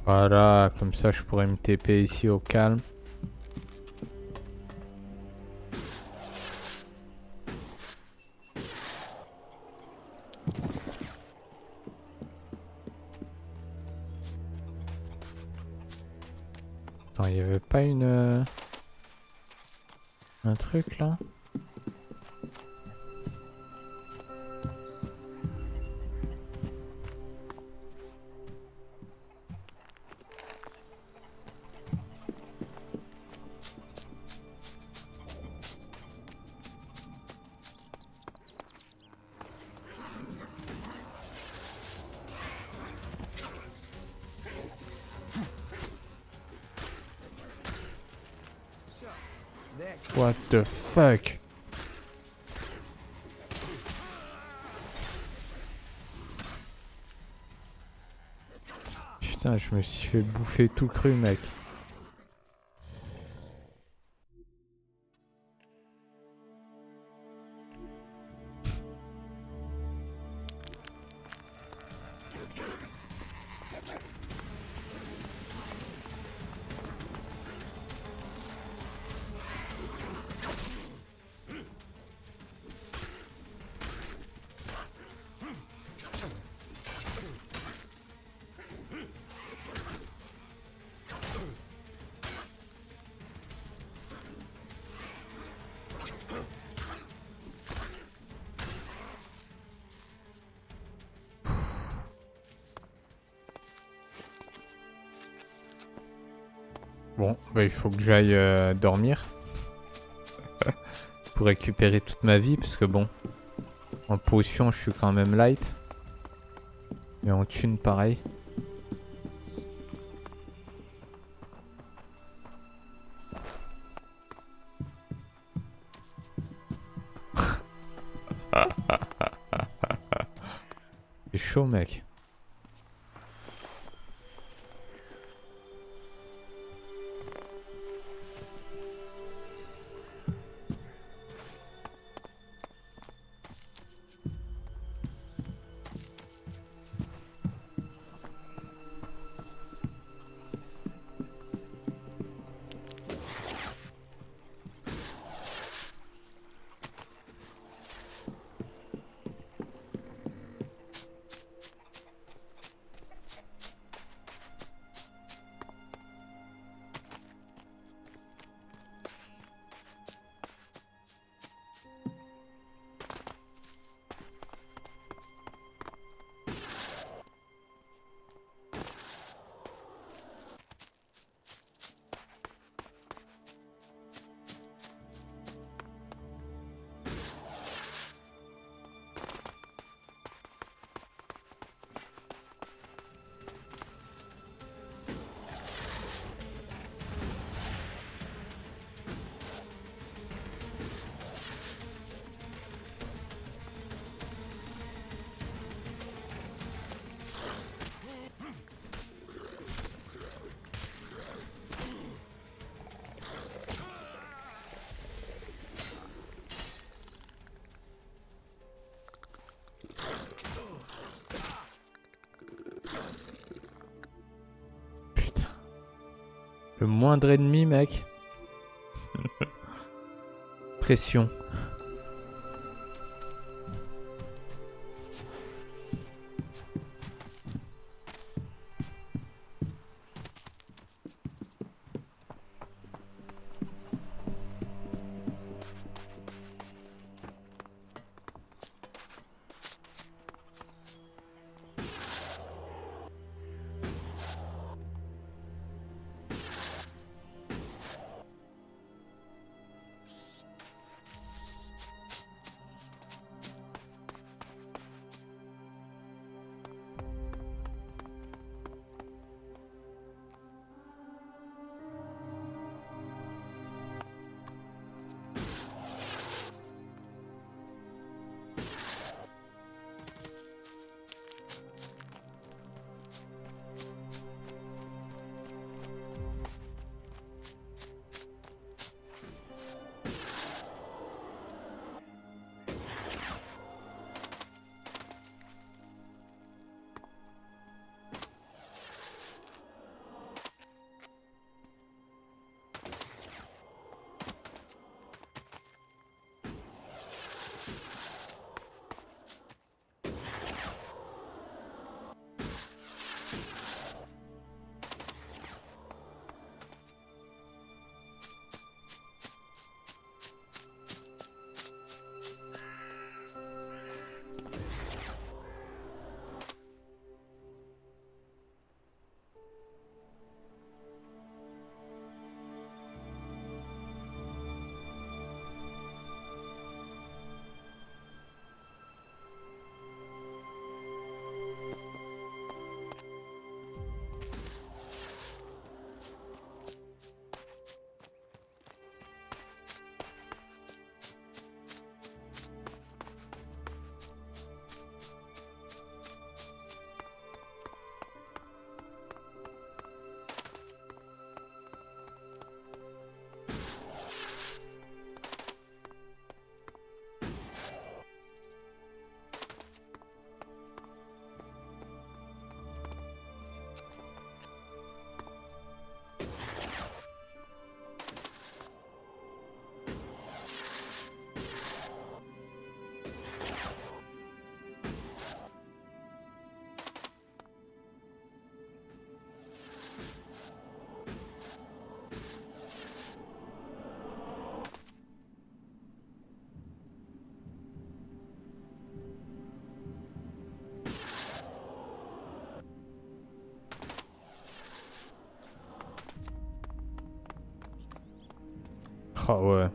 Voilà, comme ça je pourrais me TP ici au calme. Attends, il n'y avait pas une... un truc là? What the fuck? Putain, je me suis fait bouffer tout cru, mec. Bon, bah il faut que j'aille dormir. Pour récupérer toute ma vie, parce que bon, en potion je suis quand même light. Et en thune pareil. C'est chaud, mec. Le moindre ennemi, mec. Pression. Oh ouais.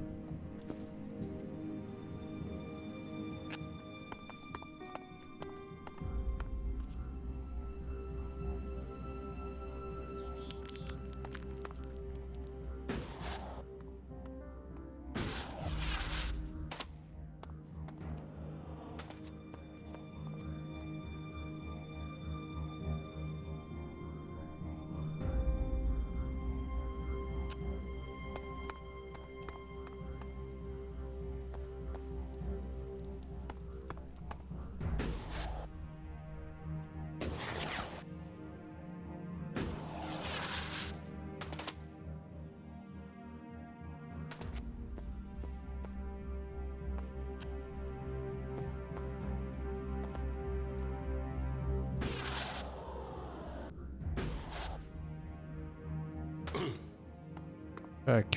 Fuck.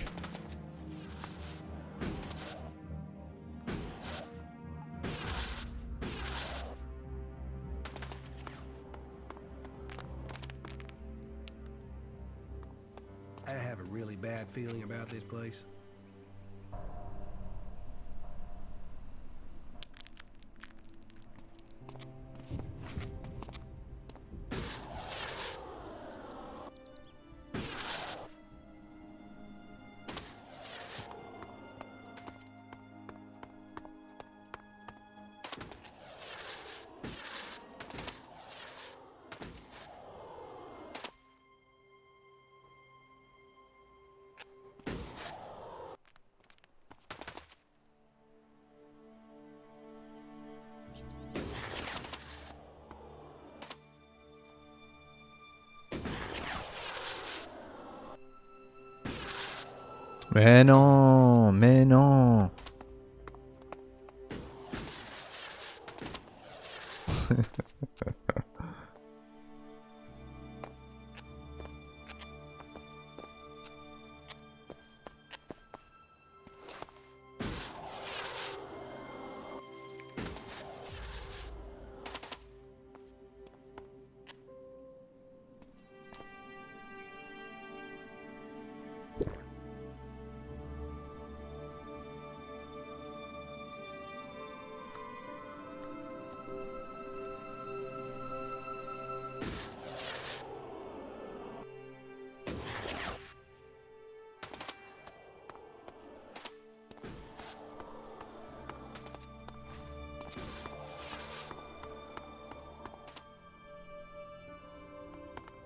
I have a really bad feeling about this place. Mais non, mais non.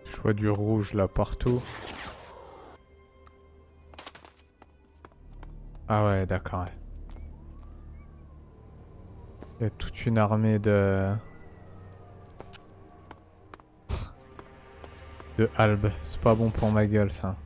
Je vois du rouge là partout. Ah ouais, d'accord. Ouais. Il y a toute une armée de albes. C'est pas bon pour ma gueule ça.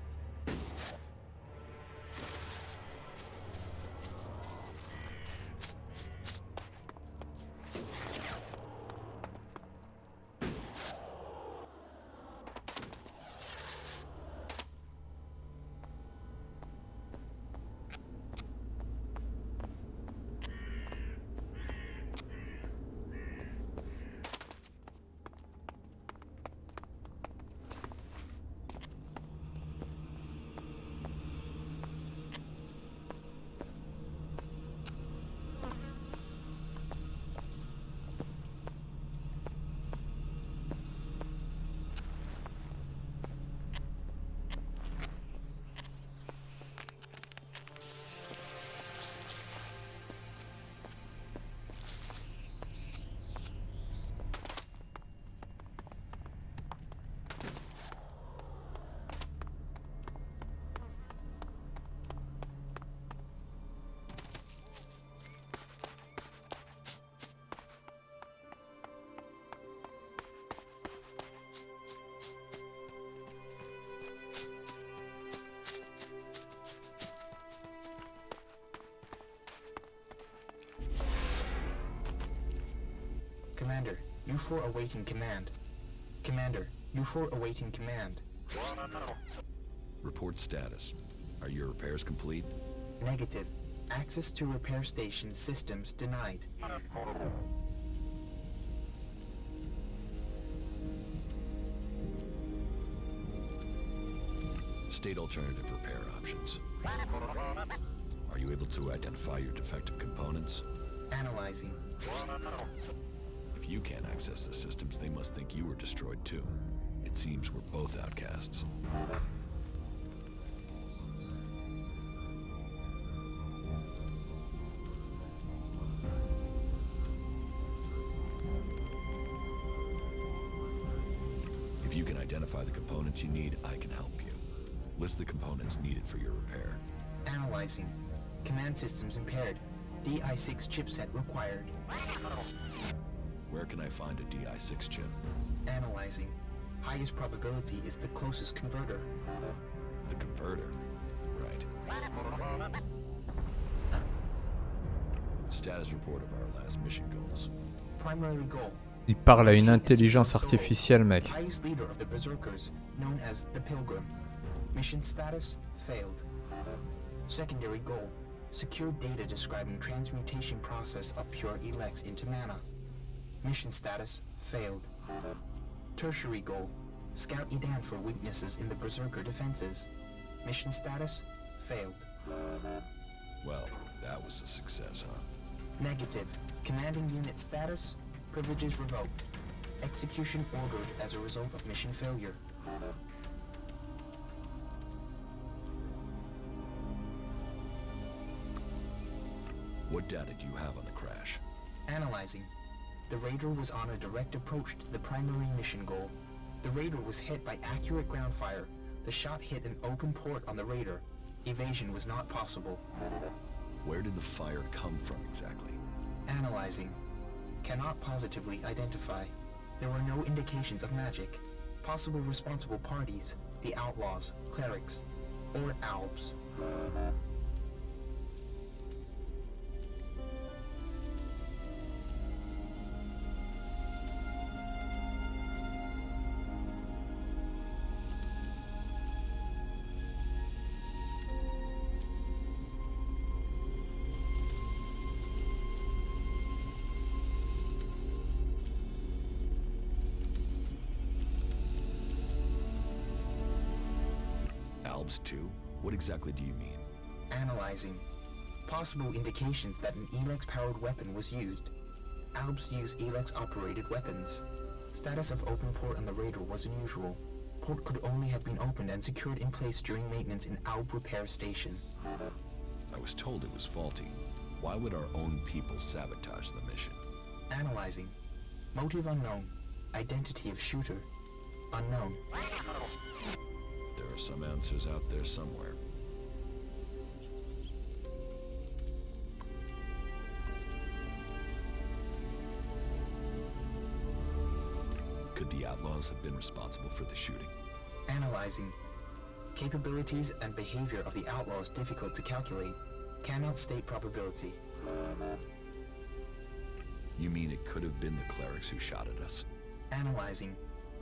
Commander, U4 awaiting command. Commander, U4 awaiting command. Report status. Are your repairs complete? Negative. Access to repair station systems denied. State alternative repair options. Are you able to identify your defective components? Analyzing. If you can't access the systems, they must think you were destroyed too. It seems we're both outcasts. If you can identify the components you need, I can help you. List the components needed for your repair. Analyzing. Command systems impaired. DI6 chipset required. Where can I find a DI6 chip? Analyzing. Highest probability is the closest converter. The converter? Right. Status report of our last mission goals. Primary goal. Il parle à une intelligence artificielle, mec. Highest leader of the Berserkers, known as the Pilgrim. Mission status failed. Secondary goal. Secure data describing transmutation process of pure ELEX into mana. Mission status failed. Tertiary goal. Scout Edan for weaknesses in the Berserker defenses. Mission status failed. Well, that was a success, huh? Negative. Commanding unit status, privileges revoked. Execution ordered as a result of mission failure. What data do you have on the crash? Analyzing. The raider was on a direct approach to the primary mission goal. The raider was hit by accurate ground fire. The shot hit an open port on the raider. Evasion was not possible. Where did the fire come from exactly? Analyzing. Cannot positively identify. There were no indications of magic. Possible responsible parties, the outlaws, clerics. or Alps. Albs 2? What exactly do you mean? Analyzing. Possible indications that an ELEX-powered weapon was used. Albs use ELEX-operated weapons. Status of open port on the radar was unusual. Port could only have been opened and secured in place during maintenance in Alb repair station. I was told it was faulty. Why would our own people sabotage the mission? Analyzing. Motive unknown. Identity of shooter unknown. There are some answers out there somewhere. Could the outlaws have been responsible for the shooting? Analyzing. Capabilities and behavior of the outlaws difficult to calculate. Cannot state probability. You mean it could have been the clerics who shot at us? Analyzing.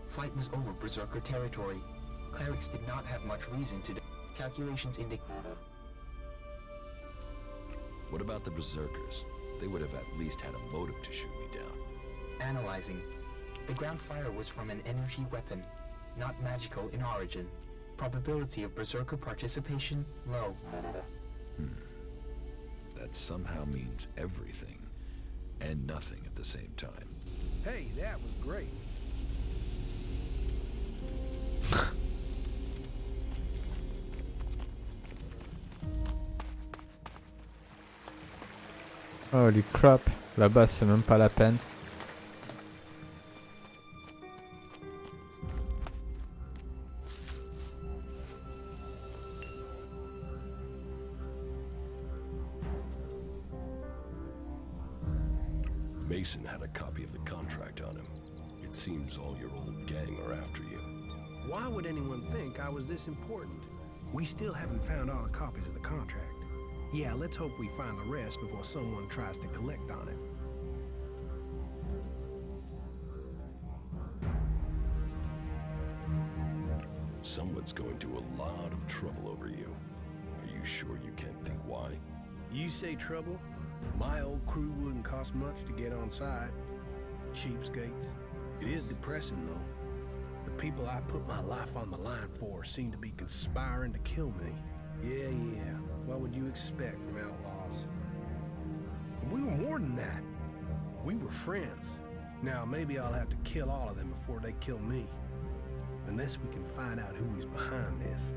Flight was over Berserker territory. Clerics did not have much reason to calculations indicate. What about the Berserkers? They would have at least had a motive to shoot me down. Analyzing. The ground fire was from an energy weapon, not magical in origin. Probability of Berserker participation low. That somehow means everything and nothing at the same time. Hey, that was great. Holy crap, là-bas c'est même pas la peine. Mason had a copy of the contract on him. It seems all your old gang are after you. Why would anyone think I was this important? We still haven't found all the copies of the contract. Yeah, let's hope we find the rest before someone tries to collect on it. Someone's going to a lot of trouble over you. Are you sure you can't think why? You say trouble? My old crew wouldn't cost much to get on side. Cheapskates. It is depressing, though. The people I put my life on the line for seem to be conspiring to kill me. Yeah. What would you expect from outlaws? But we were more than that. We were friends. Now, maybe I'll have to kill all of them before they kill me. Unless we can find out who is behind this.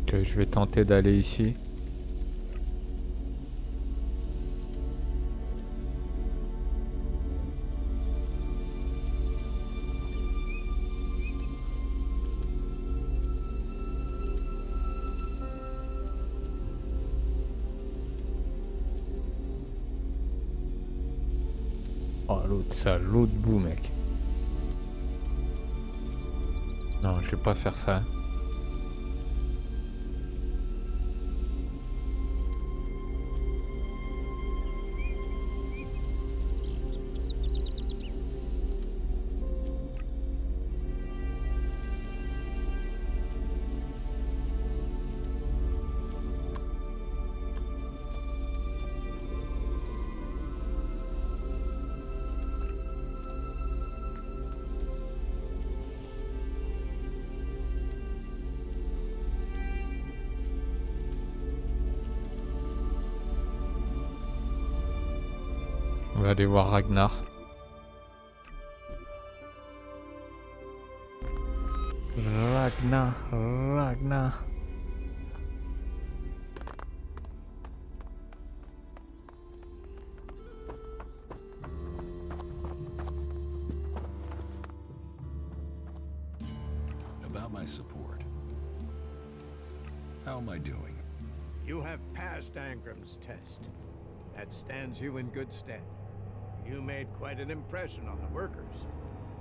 Que je vais tenter d'aller ici. Oh l'autre, ça, l'autre bout mec. Non, je vais pas faire ça. On va aller voir Ragnar. Ragnar. About my support. How am I doing? You have passed Angram's test. That stands you in good stead. You made quite an impression on the workers.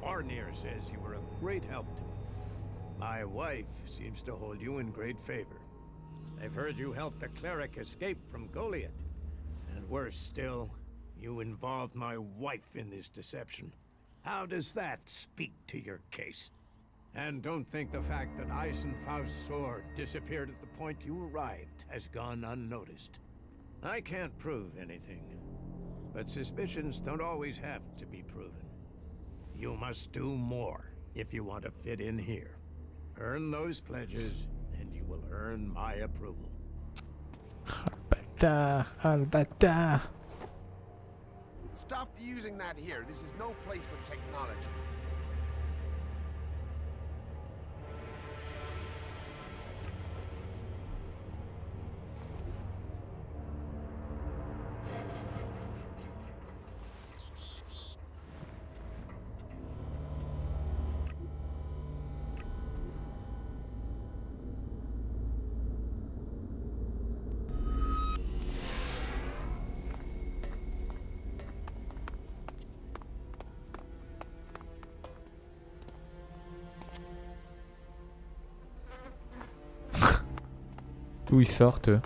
Barnier says you were a great help to him. My wife seems to hold you in great favor. I've heard you helped the cleric escape from Goliath. And worse still, you involved my wife in this deception. How does that speak to your case? And don't think the fact that Eisenfaust's sword disappeared at the point you arrived has gone unnoticed. I can't prove anything, but suspicions don't always have to be proven. You must do more if you want to fit in here. Earn those pledges, and you will earn my approval. Albata. Stop using that here. This is no place for technology. D'où ils sortent eux?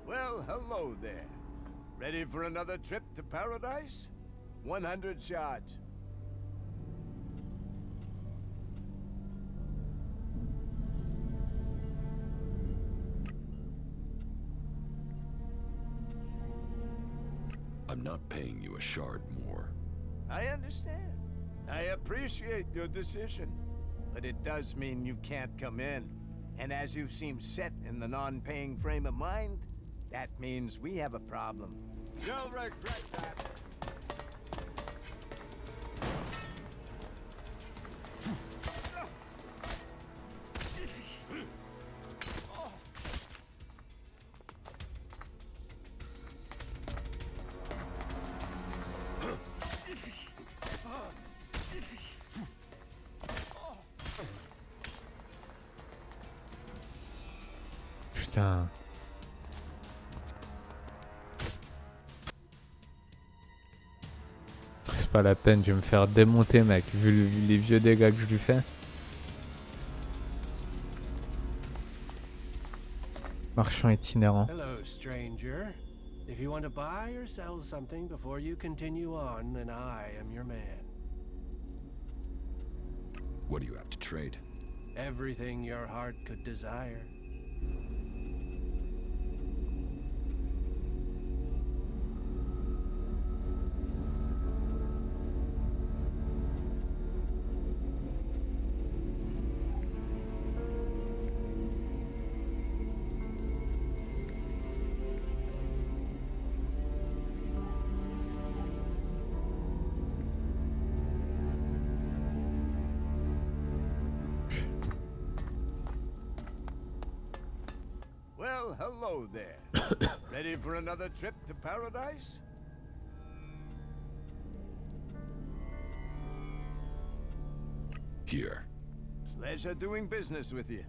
Well, hello there. Ready for another trip to paradise? 100 shards. I'm not paying you a shard more. I understand. I appreciate your decision. But it does mean you can't come in. And as you seem set in the non-paying frame of mind, that means we have a problem. You'll regret that. Putain. C'est pas la peine, je vais me faire démonter, mec, vu les vieux dégâts que je lui fais. Marchand itinérant. Hello, stranger. If you want to buy or sell something before you continue on, then I am your man. What do you have to trade? Everything your heart could desire. Well, hello there. Ready for another trip to paradise? Here. Pleasure doing business with you.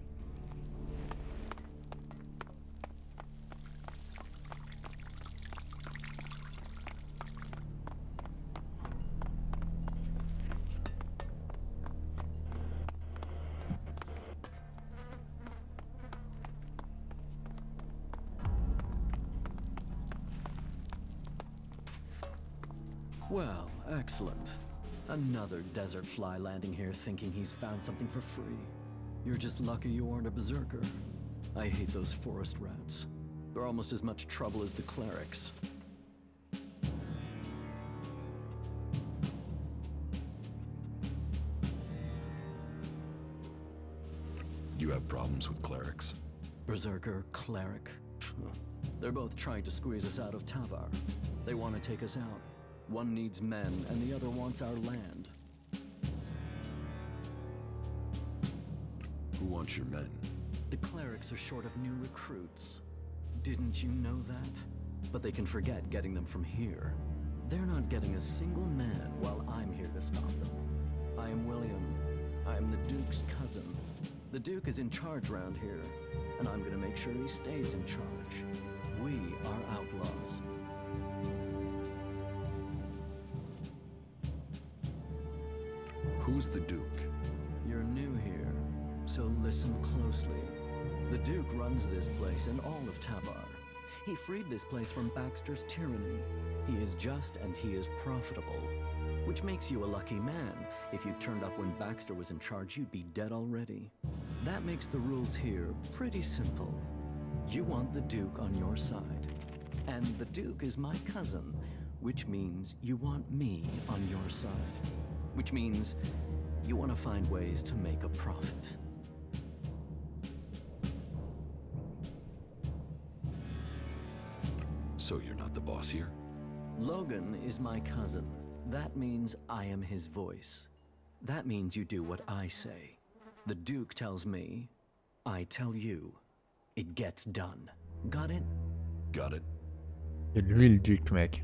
Well, excellent. Another desert fly landing here thinking he's found something for free. You're just lucky you aren't a berserker. I hate those forest rats. They're almost as much trouble as the clerics. You have problems with clerics? Berserker, cleric. They're both trying to squeeze us out of Tavar. They want to take us out. One needs men, and the other wants our land. Who wants your men? The clerics are short of new recruits. Didn't you know that? But they can forget getting them from here. They're not getting a single man while I'm here to stop them. I am William. I am the Duke's cousin. The Duke is in charge around here, and I'm gonna make sure he stays in charge. We are outlaws. Who's the Duke? You're new here, so listen closely. The Duke runs this place and all of Tavar. He freed this place from Baxter's tyranny. He is just and he is profitable, which makes you a lucky man. If you turned up when Baxter was in charge, you'd be dead already. That makes the rules here pretty simple. You want the Duke on your side, and the Duke is my cousin, which means you want me on your side, which means you want to find ways to make a profit. So you're not the boss here? Logan is my cousin. That means I am his voice. That means you do what I say. The Duke tells me, I tell you. It gets done. Got it? Got it. C'est lui le duc, mec.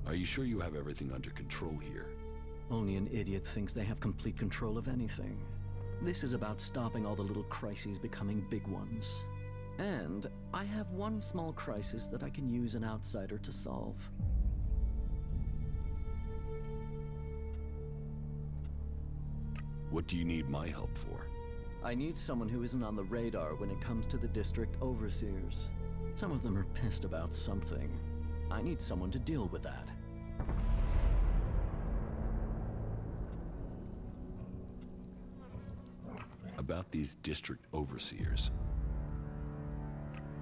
Are you sure you have everything under control here? Only an idiot thinks they have complete control of anything. This is about stopping all the little crises becoming big ones. And I have one small crisis that I can use an outsider to solve. What do you need my help for? I need someone who isn't on the radar when it comes to the district overseers. Some of them are pissed about something. I need someone to deal with that. About these district overseers.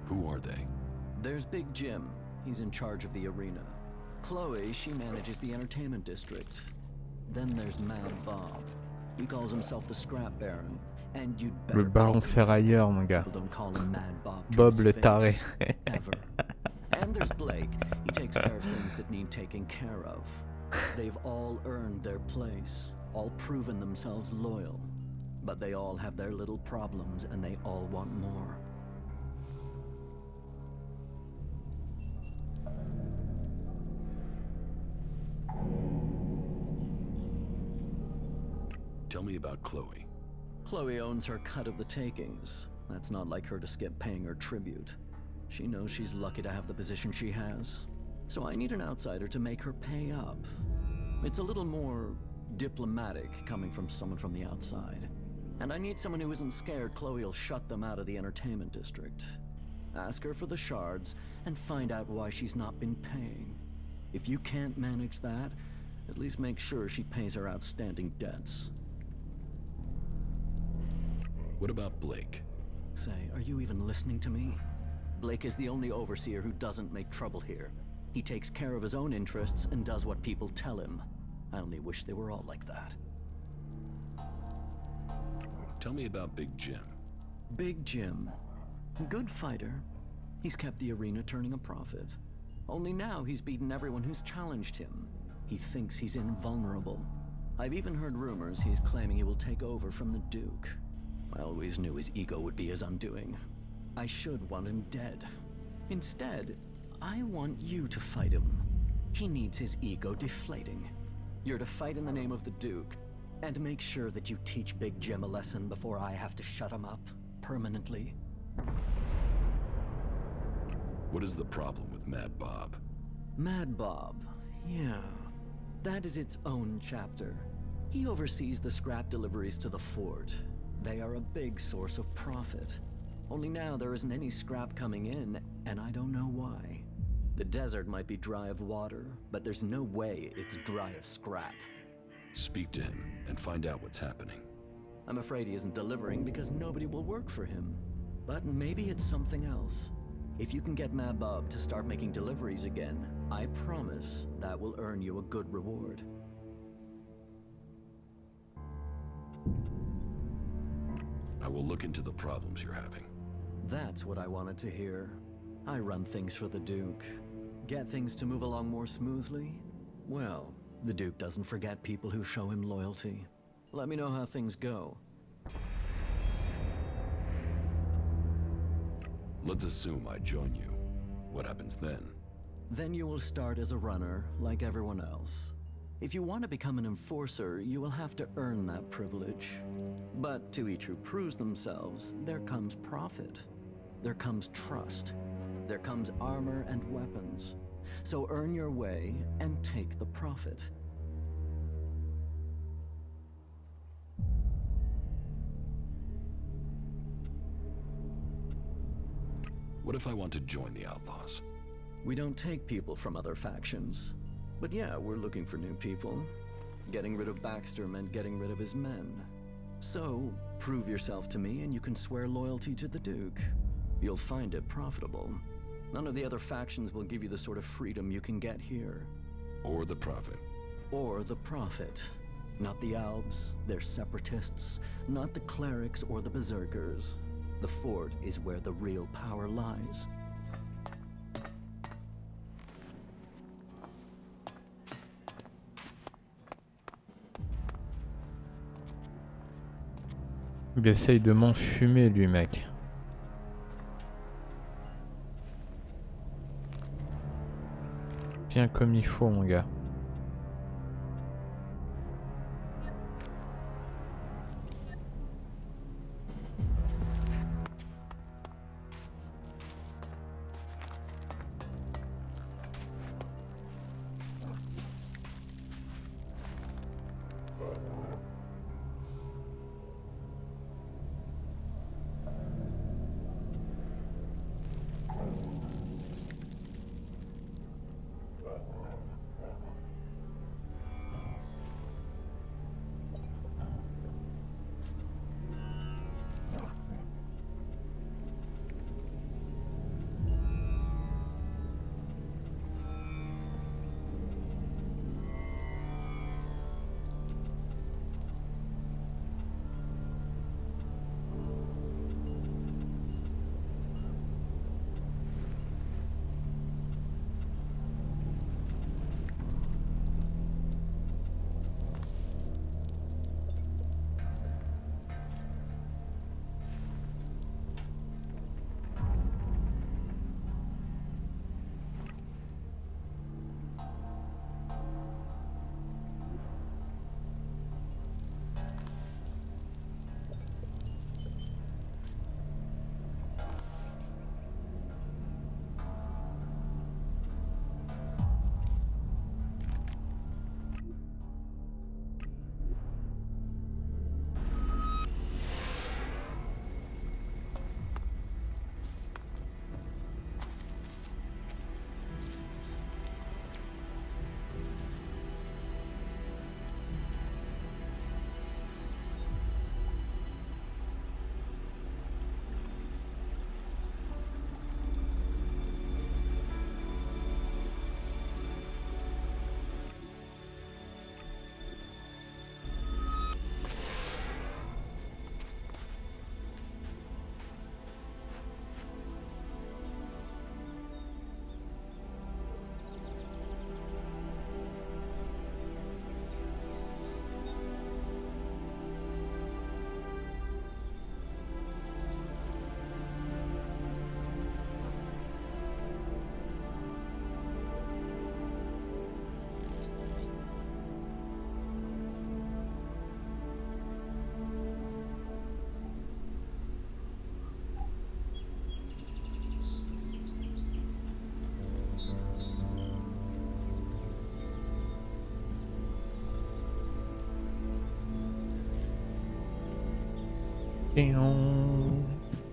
Who are they? There's Big Jim. He's in charge of the arena. Chloe, she manages the entertainment district. Then there's Mad Bob. He calls himself the Scrap Baron. And you'd better Le baron ferrailleur, mon gars. People don't call him Mad Bob to Bob his le face, taré. ever. And there's Blake. He takes care of things that need taking care of. They've all earned their place, all proven themselves loyal. But they all have their little problems, and they all want more. Tell me about Chloe. Chloe owns her cut of the takings. That's not like her to skip paying her tribute. She knows she's lucky to have the position she has. So I need an outsider to make her pay up. It's a little more diplomatic coming from someone from the outside. And I need someone who isn't scared Chloe will shut them out of the entertainment district. Ask her for the shards and find out why she's not been paying. If you can't manage that, at least make sure she pays her outstanding debts. What about Blake? Say, are you even listening to me? Blake is the only overseer who doesn't make trouble here. He takes care of his own interests and does what people tell him. I only wish they were all like that. Tell me about Big Jim. Big Jim. Good fighter. He's kept the arena turning a profit. Only now he's beaten everyone who's challenged him. He thinks he's invulnerable. I've even heard rumors he's claiming he will take over from the Duke. I always knew his ego would be his undoing. I should want him dead. Instead, I want you to fight him. He needs his ego deflating. You're to fight in the name of the Duke, and make sure that you teach Big Jim a lesson before I have to shut him up permanently. What is the problem with Mad Bob? Mad Bob, yeah. That is its own chapter. He oversees the scrap deliveries to the fort. They are a big source of profit. Only now there isn't any scrap coming in, and I don't know why. The desert might be dry of water, but there's no way it's dry of scrap. Speak to him and find out what's happening. I'm afraid he isn't delivering because nobody will work for him. But maybe it's something else. If you can get Mabub to start making deliveries again, I promise that will earn you a good reward. I will look into the problems you're having. That's what I wanted to hear. I run things for the Duke. Get things to move along more smoothly? Well, the Duke doesn't forget people who show him loyalty. Let me know how things go. Let's assume I join you. What happens then? Then you will start as a runner, like everyone else. If you want to become an enforcer, you will have to earn that privilege. But to each who proves themselves, there comes profit. There comes trust. There comes armor and weapons. So earn your way and take the profit. What if I want to join the Outlaws? We don't take people from other factions. But yeah, we're looking for new people. Getting rid of Baxter meant getting rid of his men. So, prove yourself to me and you can swear loyalty to the Duke. You'll find it profitable. None of the other factions will give you the sort of freedom you can get here. Or the profit. Or the profit. Not the Alps, they're separatists. Not the clerics or the berserkers. The fort is where the real power lies. Il essaye de m'enfumer lui, mec. Bien comme il faut, mon gars.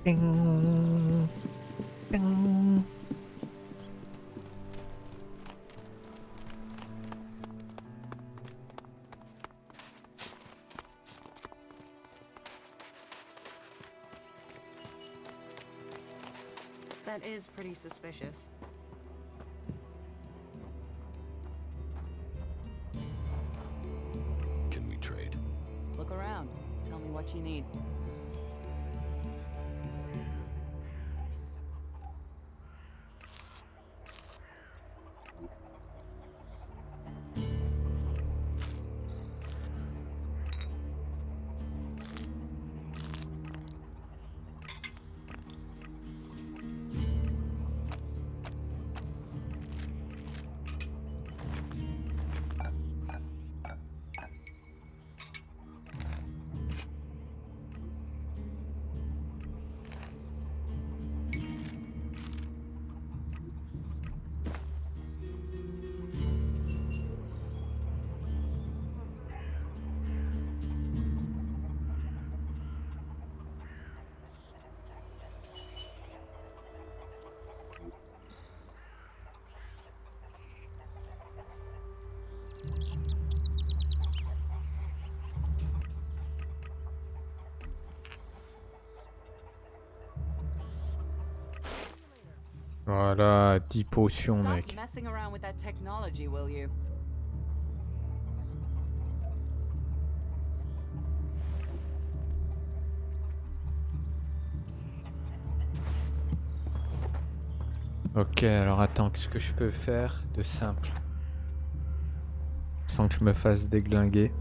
Ding. Ding. That is pretty suspicious. Can we trade? Look around. Tell me what you need. Voilà, 10 potions, Stop mec. messing around with that technology, will you? Ok, alors attends, qu'est-ce que je peux faire de simple sans que je me fasse déglinguer?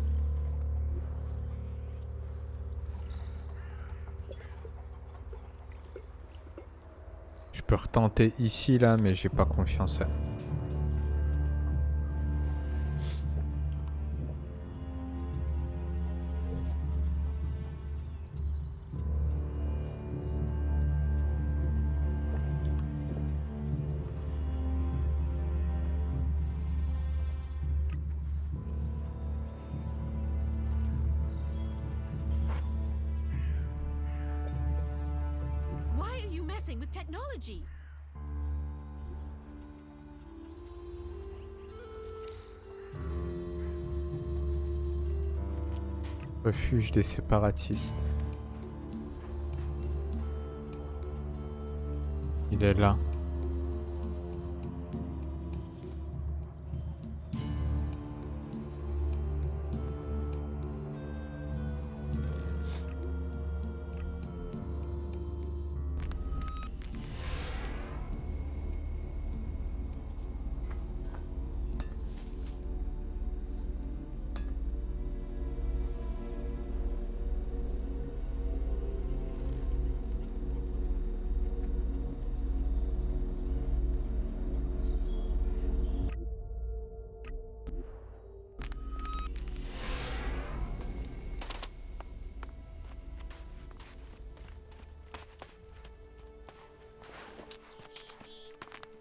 Je peux retenter ici, là, mais j'ai pas confiance. Why are you messing with technology? Refuge des séparatistes. Il est là.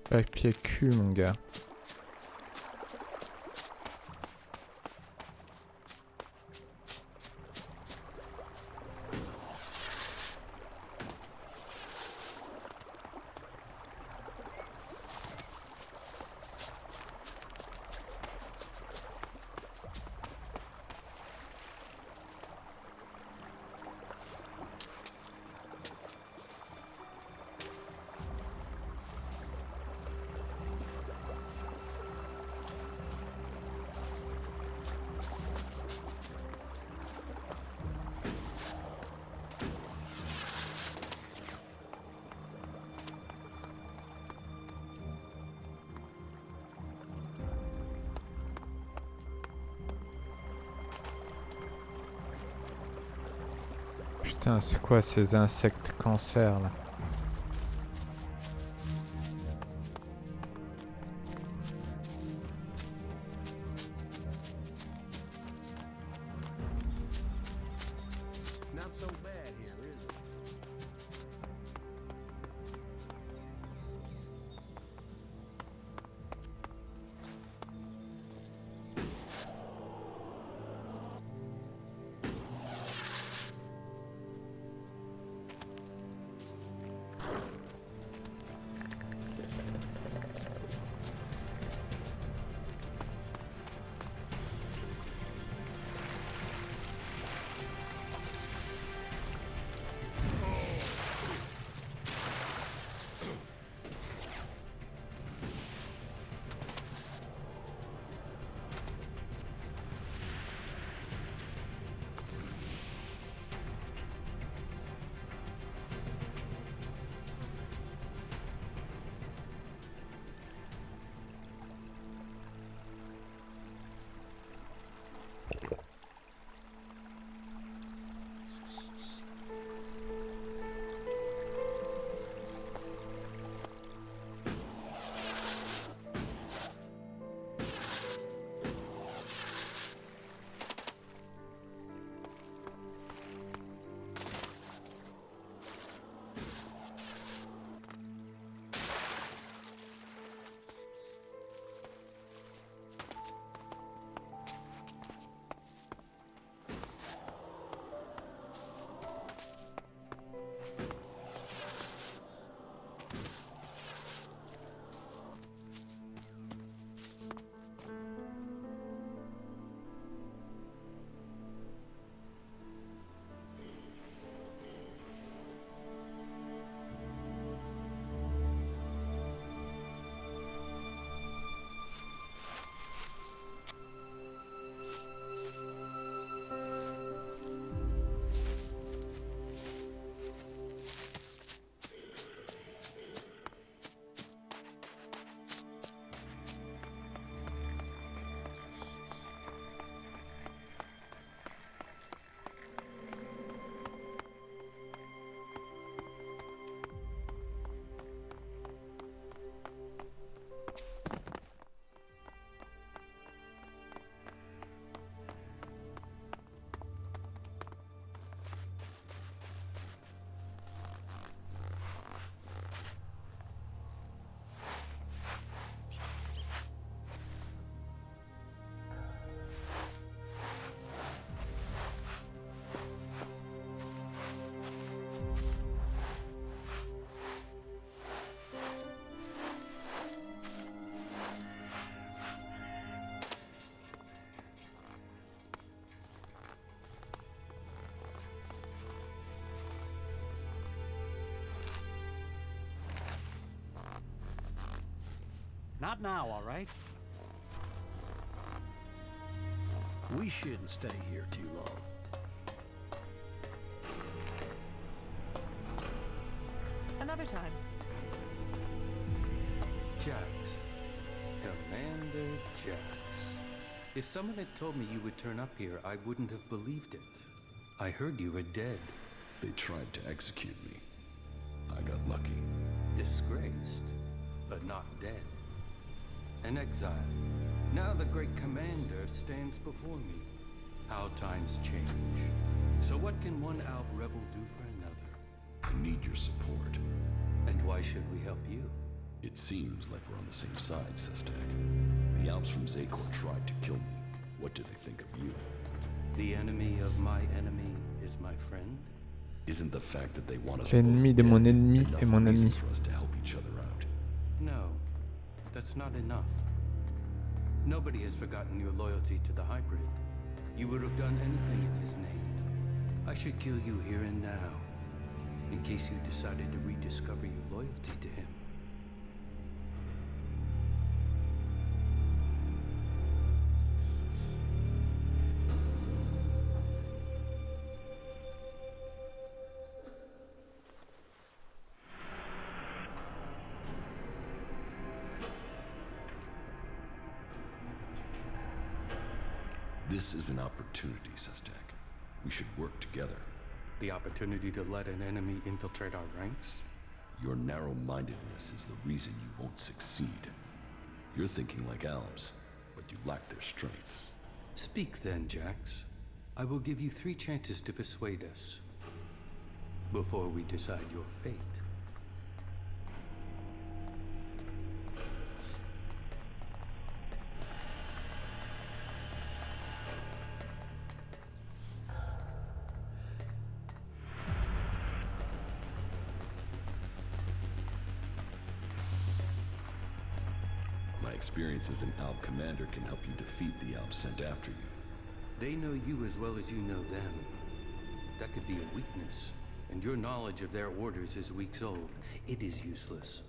Papier cul, mon gars. Putain, c'est quoi ces insectes cancer là? Not so bad here, is it? Not now, all right? We shouldn't stay here too long. Another time. Jax. Commander Jax. If someone had told me you would turn up here, I wouldn't have believed it. I heard you were dead. They tried to execute me. I got lucky. Disgraced, but not dead. An exile. Now the great commander stands before me. How times change. So what can one Alb rebel do for another? I need your support. And why should we help you? It seems like we're on the same side, Sestak. The Alps from Zakor tried to kill me. What do they think of you? The enemy of my enemy is my friend? Isn't the fact that they want us L'ennemi de mon ennemi est mon ami. for us to help each other out? No, that's not enough. Nobody has forgotten your loyalty to the hybrid. You would have done anything in his name. I should kill you here and now, in case you decided to rediscover your loyalty to him. This is an opportunity, Sestak. We should work together. The opportunity to let an enemy infiltrate our ranks? Your narrow-mindedness is the reason you won't succeed. You're thinking like Alps, but you lack their strength. Speak then, Jax. I will give you 3 chances to persuade us, before we decide your fate. My experience as an Alp commander can help you defeat the Alps sent after you. They know you as well as you know them. That could be a weakness, and your knowledge of their orders is weeks old. It is useless.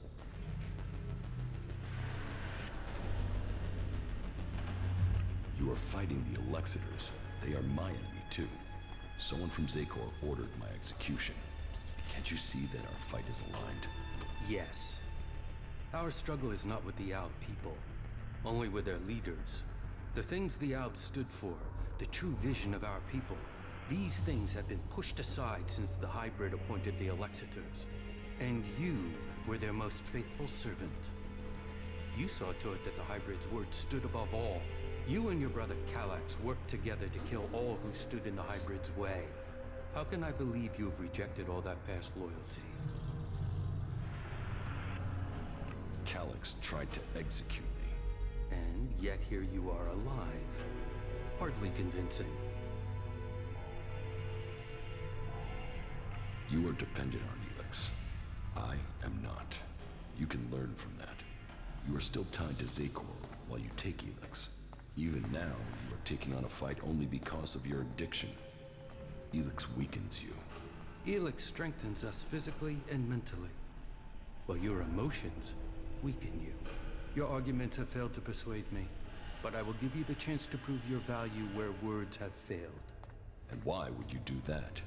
You are fighting the Elexitors. They are my enemy too. Someone from Zakor ordered my execution. Can't you see that our fight is aligned? Yes. Our struggle is not with the Alb people, only with their leaders. The things the Alb stood for, the true vision of our people, these things have been pushed aside since the hybrid appointed the Elexitors. And you were their most faithful servant. You saw to it that the hybrid's word stood above all. You and your brother Kallax worked together to kill all who stood in the hybrid's way. How can I believe you have rejected all that past loyalty? Kallax tried to execute me. And yet here you are alive. Hardly convincing. You are dependent on ELEX. I am not. You can learn from that. You are still tied to Zakor while you take ELEX. Even now, you are taking on a fight only because of your addiction. ELEX weakens you. ELEX strengthens us physically and mentally, while your emotions weaken you. Your arguments have failed to persuade me, but I will give you the chance to prove your value where words have failed. And why would you do that?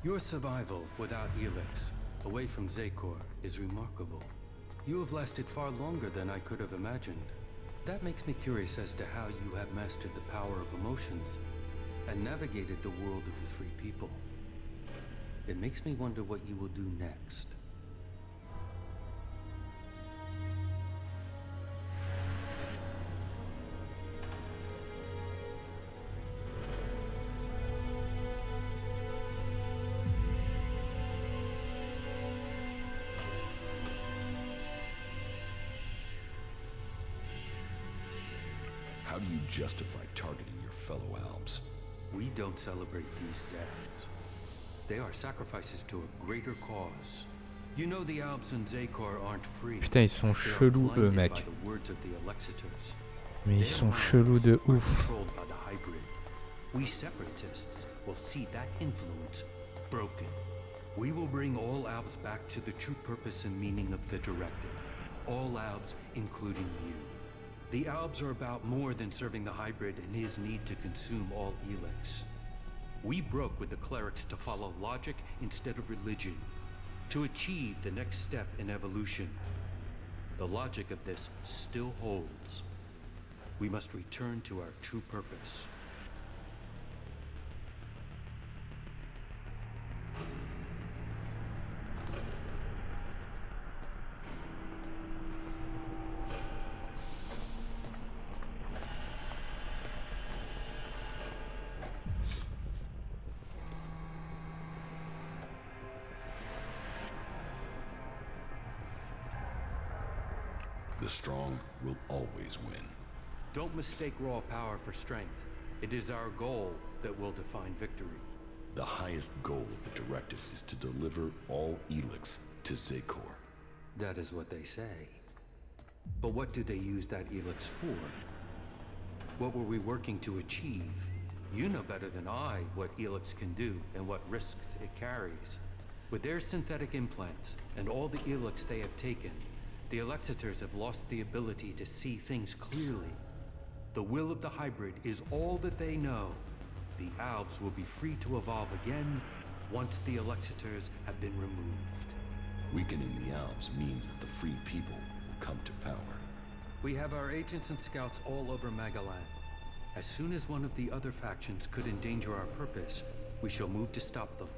Your survival without ELEX, away from Zakor, is remarkable. You have lasted far longer than I could have imagined. That makes me curious as to how you have mastered the power of emotions and navigated the world of the free people. It makes me wonder what you will do next. How do you justify targeting your fellow Alps? We don't celebrate these deaths. They are sacrifices to a greater cause. You know the Alps and Zakor aren't free. Putain, ils sont chelous eux, mec. Mais ils sont chelous de ouf. We separatists will see that influence broken. We will bring all Alps back to the true purpose and meaning of the directive. All Alps, including you. The Albs are about more than serving the hybrid and his need to consume all ELEX. We broke with the clerics to follow logic instead of religion, to achieve the next step in evolution. The logic of this still holds. We must return to our true purpose. The strong will always win. Don't mistake raw power for strength. It is our goal that will define victory. The highest goal of the directive is to deliver all ELEX to Zekor. That is what they say. But what do they use that ELEX for? What were we working to achieve? You know better than I what ELEX can do and what risks it carries. With their synthetic implants and all the ELEX they have taken, the Alexiters have lost the ability to see things clearly. The will of the hybrid is all that they know. The Albs will be free to evolve again once the Alexiters have been removed. Weakening the Albs means that the free people will come to power. We have our agents and scouts all over Magaland. As soon as one of the other factions could endanger our purpose, we shall move to stop them.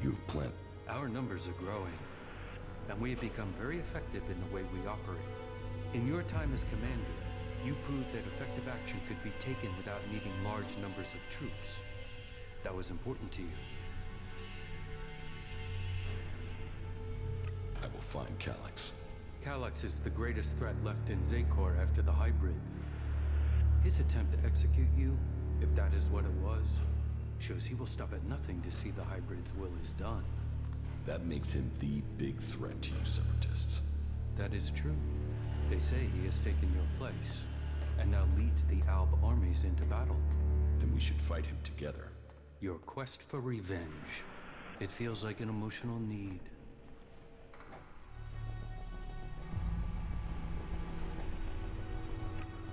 You've planted. Our numbers are growing, and we have become very effective in the way we operate. In your time as commander, you proved that effective action could be taken without needing large numbers of troops. That was important to you. I will find Calyx. Calyx is the greatest threat left in Zekor after the hybrid. His attempt to execute you, if that is what it was, shows he will stop at nothing to see the hybrid's will is done. That makes him the big threat to you separatists. That is true. They say he has taken your place, and now leads the Alb armies into battle. Then we should fight him together. Your quest for revenge. It feels like an emotional need.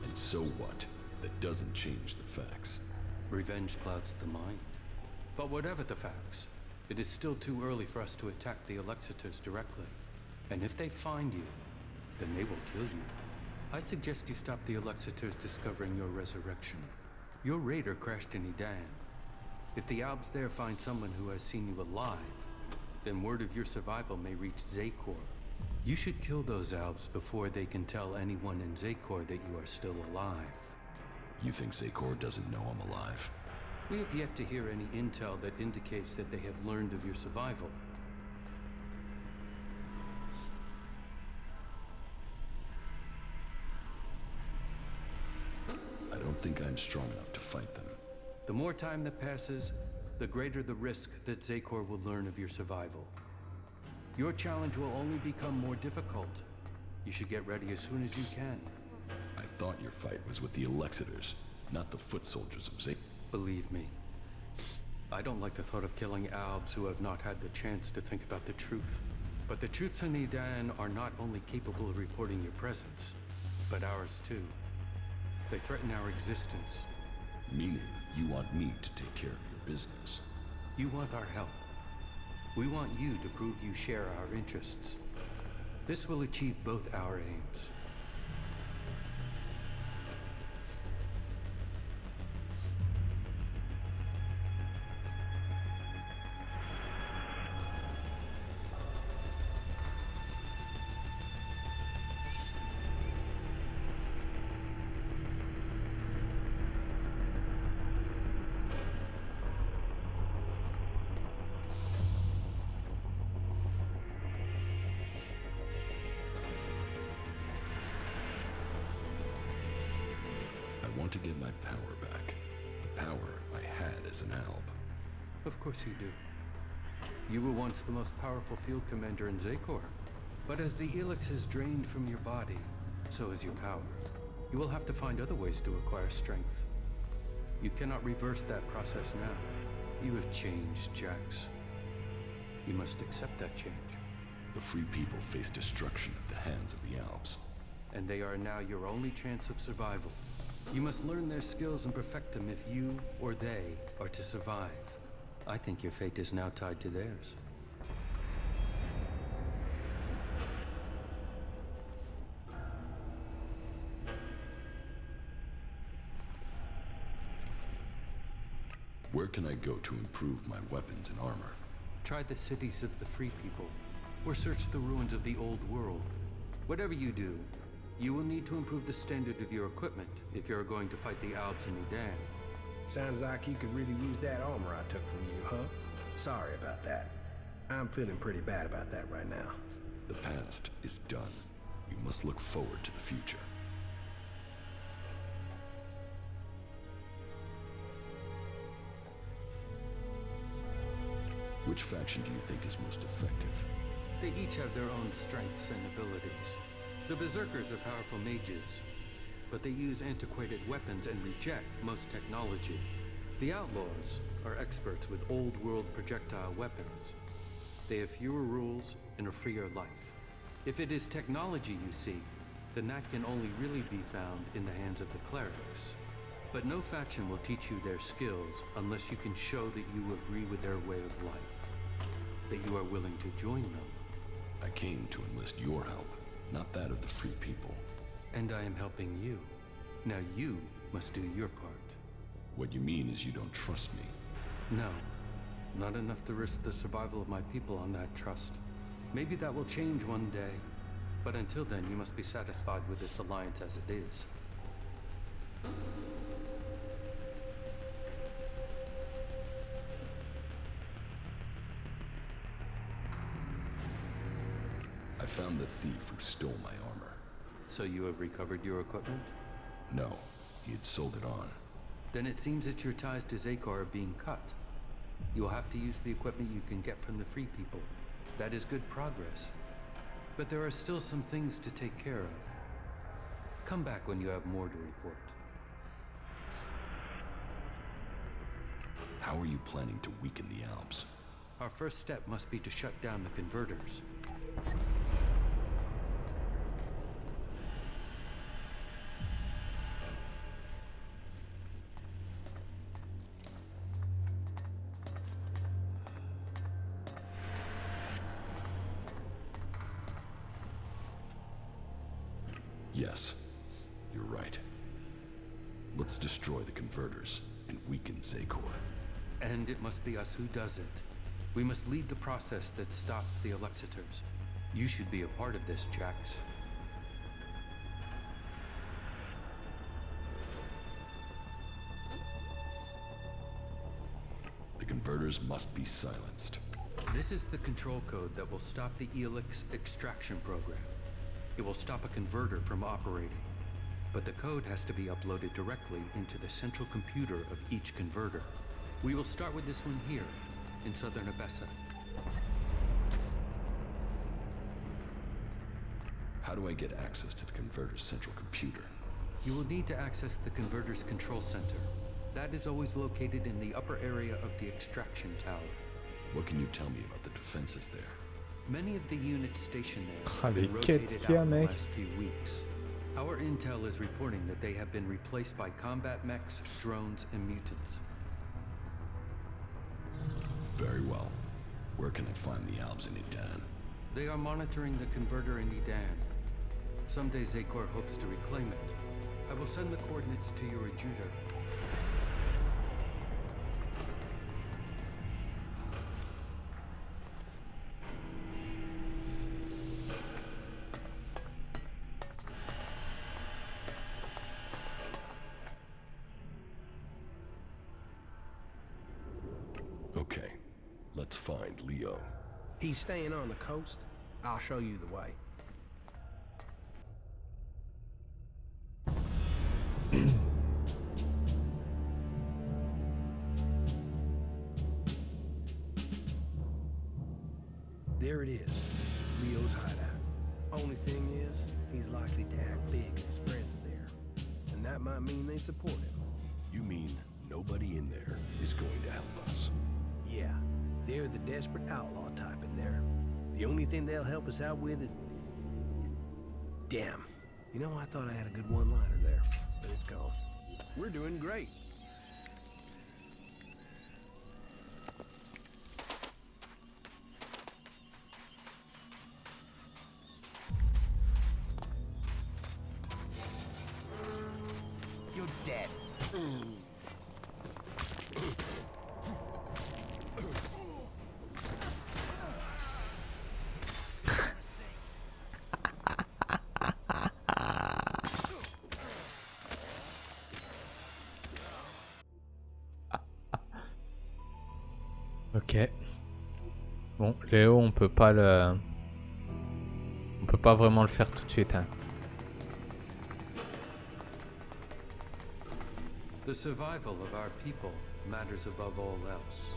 And so what? That doesn't change the facts. Revenge clouds the mind. But whatever the facts, it is still too early for us to attack the Alexiters directly. And if they find you, then they will kill you. I suggest you stop the Alexiters discovering your resurrection. Your raider crashed in Edan. If the Albs there find someone who has seen you alive, then word of your survival may reach Zekor. You should kill those Albs before they can tell anyone in Zekor that you are still alive. You think Zekor doesn't know I'm alive? We have yet to hear any intel that indicates that they have learned of your survival. don't think I'm strong enough to fight them. The more time that passes, the greater the risk that Zakor will learn of your survival. Your challenge will only become more difficult. You should get ready as soon as you can. I thought your fight was with the Elexitors, not the foot soldiers of Zakor. Believe me, I don't like the thought of killing Albs who have not had the chance to think about the truth. But the troops in Edan are not only capable of reporting your presence, but ours too. They threaten our existence. Meaning, you want me to take care of your business. You want our help. We want you to prove you share our interests. This will achieve both our aims. I want to get my power back. The power I had as an Alb. Of course you do. You were once the most powerful field commander in Zakor. But as the ELEX has drained from your body, so has your power. You will have to find other ways to acquire strength. You cannot reverse that process now. You have changed, Jax. You must accept that change. The free people face destruction at the hands of the Albs. And they are now your only chance of survival. You must learn their skills and perfect them if you or they are to survive. I think your fate is now tied to theirs. Where can I go to improve my weapons and armor? Try the cities of the free people, or search the ruins of the old world. Whatever you do, you will need to improve the standard of your equipment if you're going to fight the Albs in Edan. Sounds like you could really use that armor I took from you, huh? Sorry about that. I'm feeling pretty bad about that right now. The past is done. You must look forward to the future. Which faction do you think is most effective? They each have their own strengths and abilities. The Berserkers are powerful mages, but they use antiquated weapons and reject most technology. The Outlaws are experts with old-world projectile weapons. They have fewer rules and a freer life. If it is technology you seek, then that can only really be found in the hands of the clerics. But no faction will teach you their skills unless you can show that you agree with their way of life, that you are willing to join them. I came to enlist your help, not that of the free people. And I am helping you. Now you must do your part. What you mean is you don't trust me? No, not enough to risk the survival of my people on that trust. Maybe that will change one day, but until then you must be satisfied with this alliance as it is. I found the thief who stole my armor. So you have recovered your equipment? No, he had sold it on. Then it seems that your ties to Zakor are being cut. You will have to use the equipment you can get from the free people. That is good progress. But there are still some things to take care of. Come back when you have more to report. How are you planning to weaken the Albs? Our first step must be to shut down the converters. Yes, you're right. Let's destroy the converters and weaken Zakor. And it must be us who does it. We must lead the process that stops the Elexitors. You should be a part of this, Jax. The converters must be silenced. This is the control code that will stop the ELEX extraction program. It will stop a converter from operating. but the code has to be uploaded directly into the central computer of each converter. We will start with this one here, in southern Abessa. How do I get access to the converter's central computer? You will need to access the converter's control center. That is always located in the upper area of the extraction tower. What can you tell me about the defenses there? Many of the units stationed there have been rotated out in the last few weeks. Our intel is reporting that they have been replaced by combat mechs, drones, and mutants. Very well. Where can I find the Albs in Edan? They are monitoring the converter in Edan. Someday Zakor hopes to reclaim it. I will send the coordinates to your adjutor. Okay, let's find Leo. He's staying on the coast. I'll show you the way. There it is, Leo's hideout. Only thing is, he's likely to act big if his friends are there. And that might mean they support him. You mean nobody in there is going to help us? Yeah, they're the desperate outlaw type in there. The only thing they'll help us out with is... Damn. You know, I thought I had a good one-liner there, but it's gone. We're doing great. You're dead. Ok. Bon, Léo, on peut pas le... On peut pas vraiment le faire tout de suite, hein. The survival of our people matters above all else.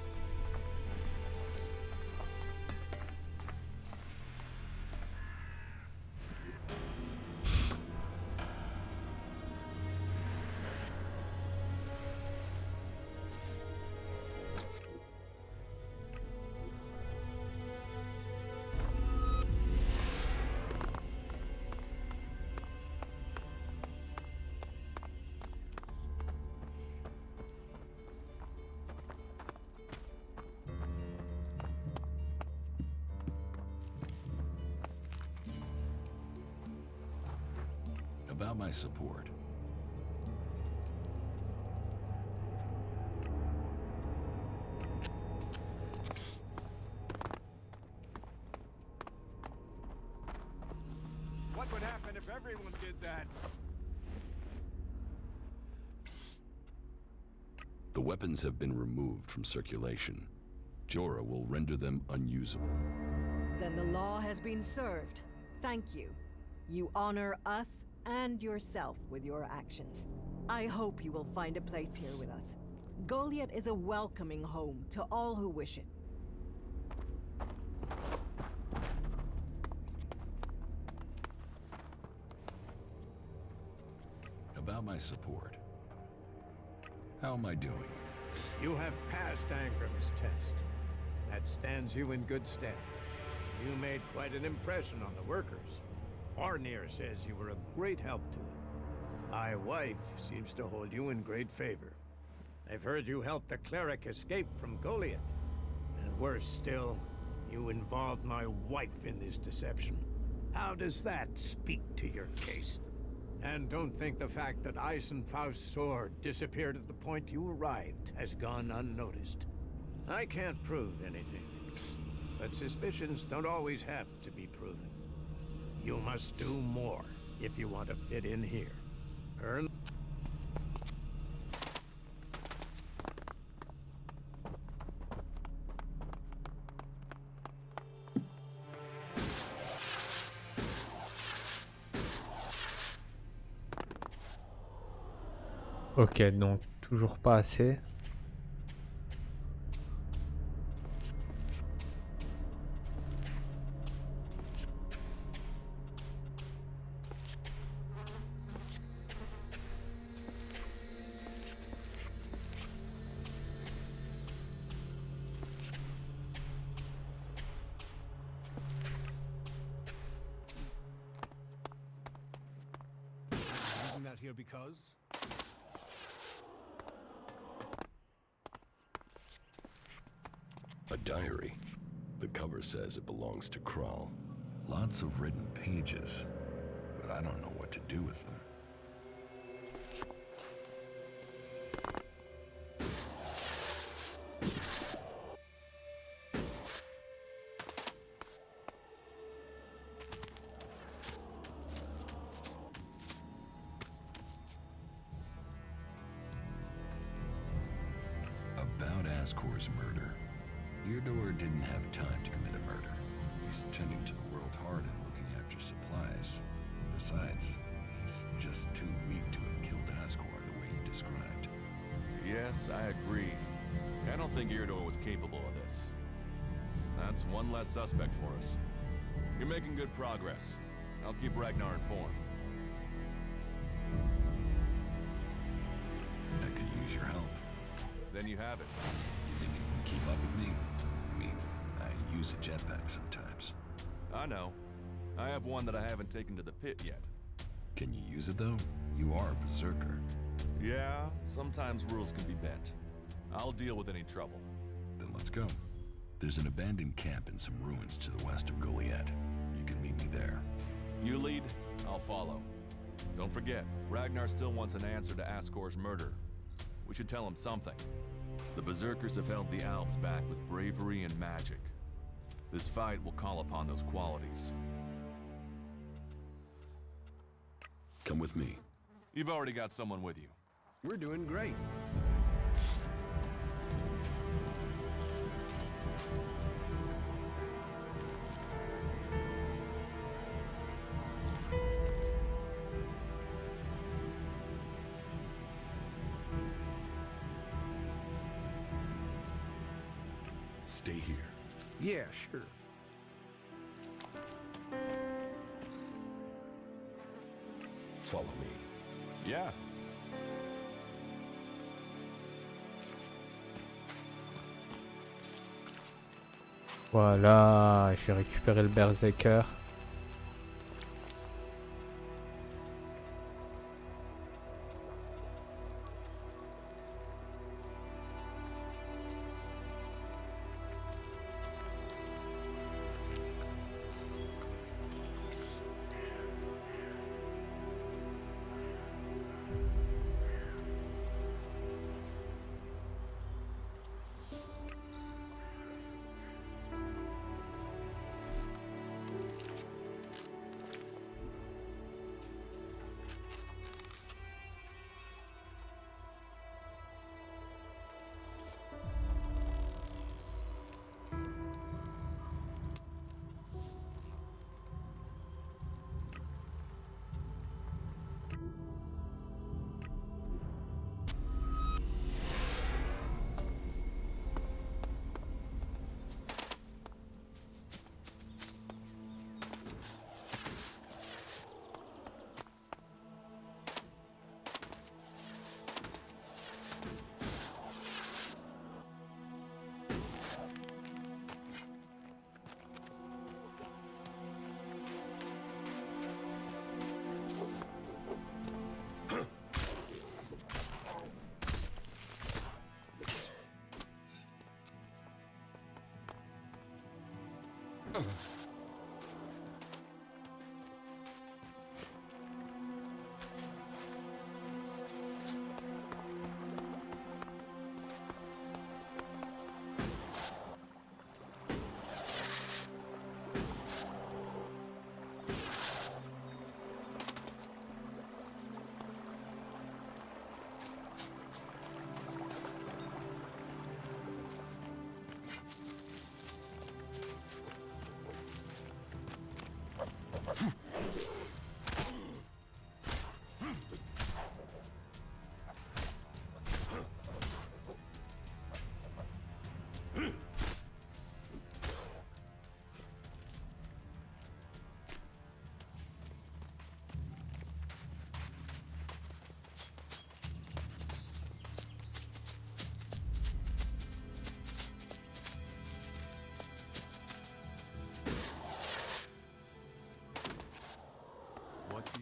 About my support. What would happen if everyone did that? The weapons have been removed from circulation. Jorah will render them unusable. Then the law has been served. Thank you. You honor us and yourself with your actions. I hope you will find a place here with us. Goliath is a welcoming home to all who wish it. About my support. How am I doing? You have passed Angram's test. That stands you in good stead. You made quite an impression on the workers. Parnir says you were a great help to him. My wife seems to hold you in great favor. I've heard you helped the cleric escape from Goliath. And worse still, you involved my wife in this deception. How does that speak to your case? And don't think the fact that Eisenfaust's sword disappeared at the point you arrived has gone unnoticed. I can't prove anything, but suspicions don't always have to be proven. You must do more if you want to fit in here. Earn... Ok, donc toujours pas assez. Using that here because... A diary. The cover says it belongs to Krull. Lots of written pages, but I don't know what to do with them. About Ascor's murder. Eardor didn't have time to commit a murder. He's tending to the world hard and looking after supplies. Besides, he's just too weak to have killed Ascor the way he described. Yes, I agree. I don't think Eardor was capable of this. That's one less suspect for us. You're making good progress. I'll keep Ragnar informed. I could use your help. Then you have it. You think you can keep up with me? I mean, I use a jetpack sometimes. I know. I have one that I haven't taken to the pit yet. Can you use it though? You are a berserker. Yeah, sometimes rules can be bent. I'll deal with any trouble. Then let's go. There's an abandoned camp in some ruins to the west of Goliath. You can meet me there. You lead, I'll follow. Don't forget, Ragnar still wants an answer to Ascor's murder. We should tell him something. The Berserkers have held the Alps back with bravery and magic. This fight will call upon those qualities. Come with me. You've already got someone with you. We're doing great. Stay here. Yeah, sure. Follow me. Yeah. Voilà, j'ai récupéré le berserker.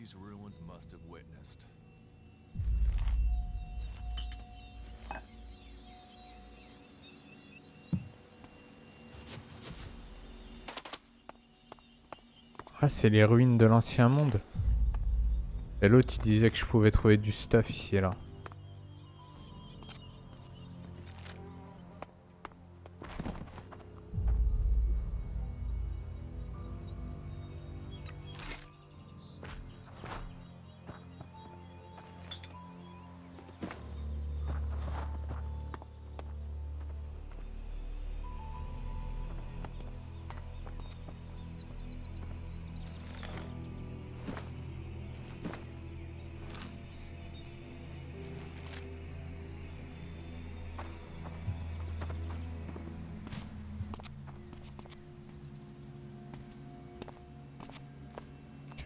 these ruins must have witnessed. Ah, c'est les ruines de l'ancien monde. Et l'autre, il disait que je pouvais trouver du stuff ici et là.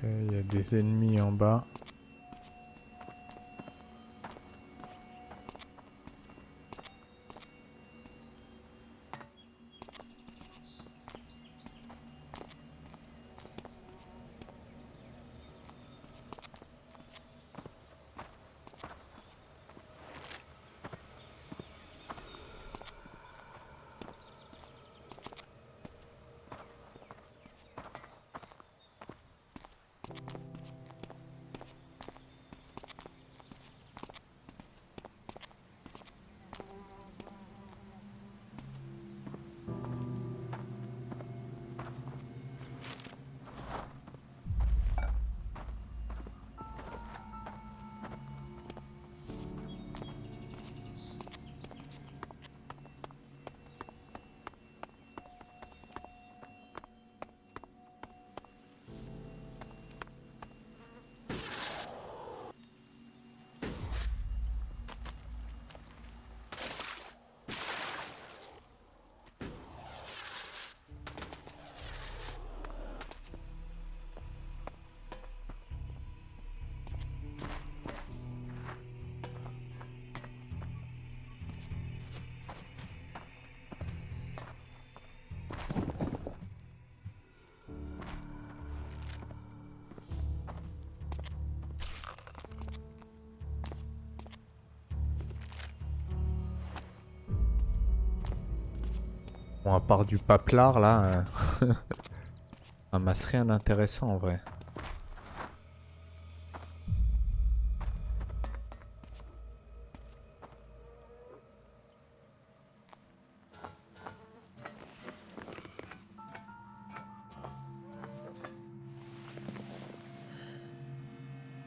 Il y a des ennemis en bas. Bon, à part du paplard là, ça masse rien d'intéressant en vrai.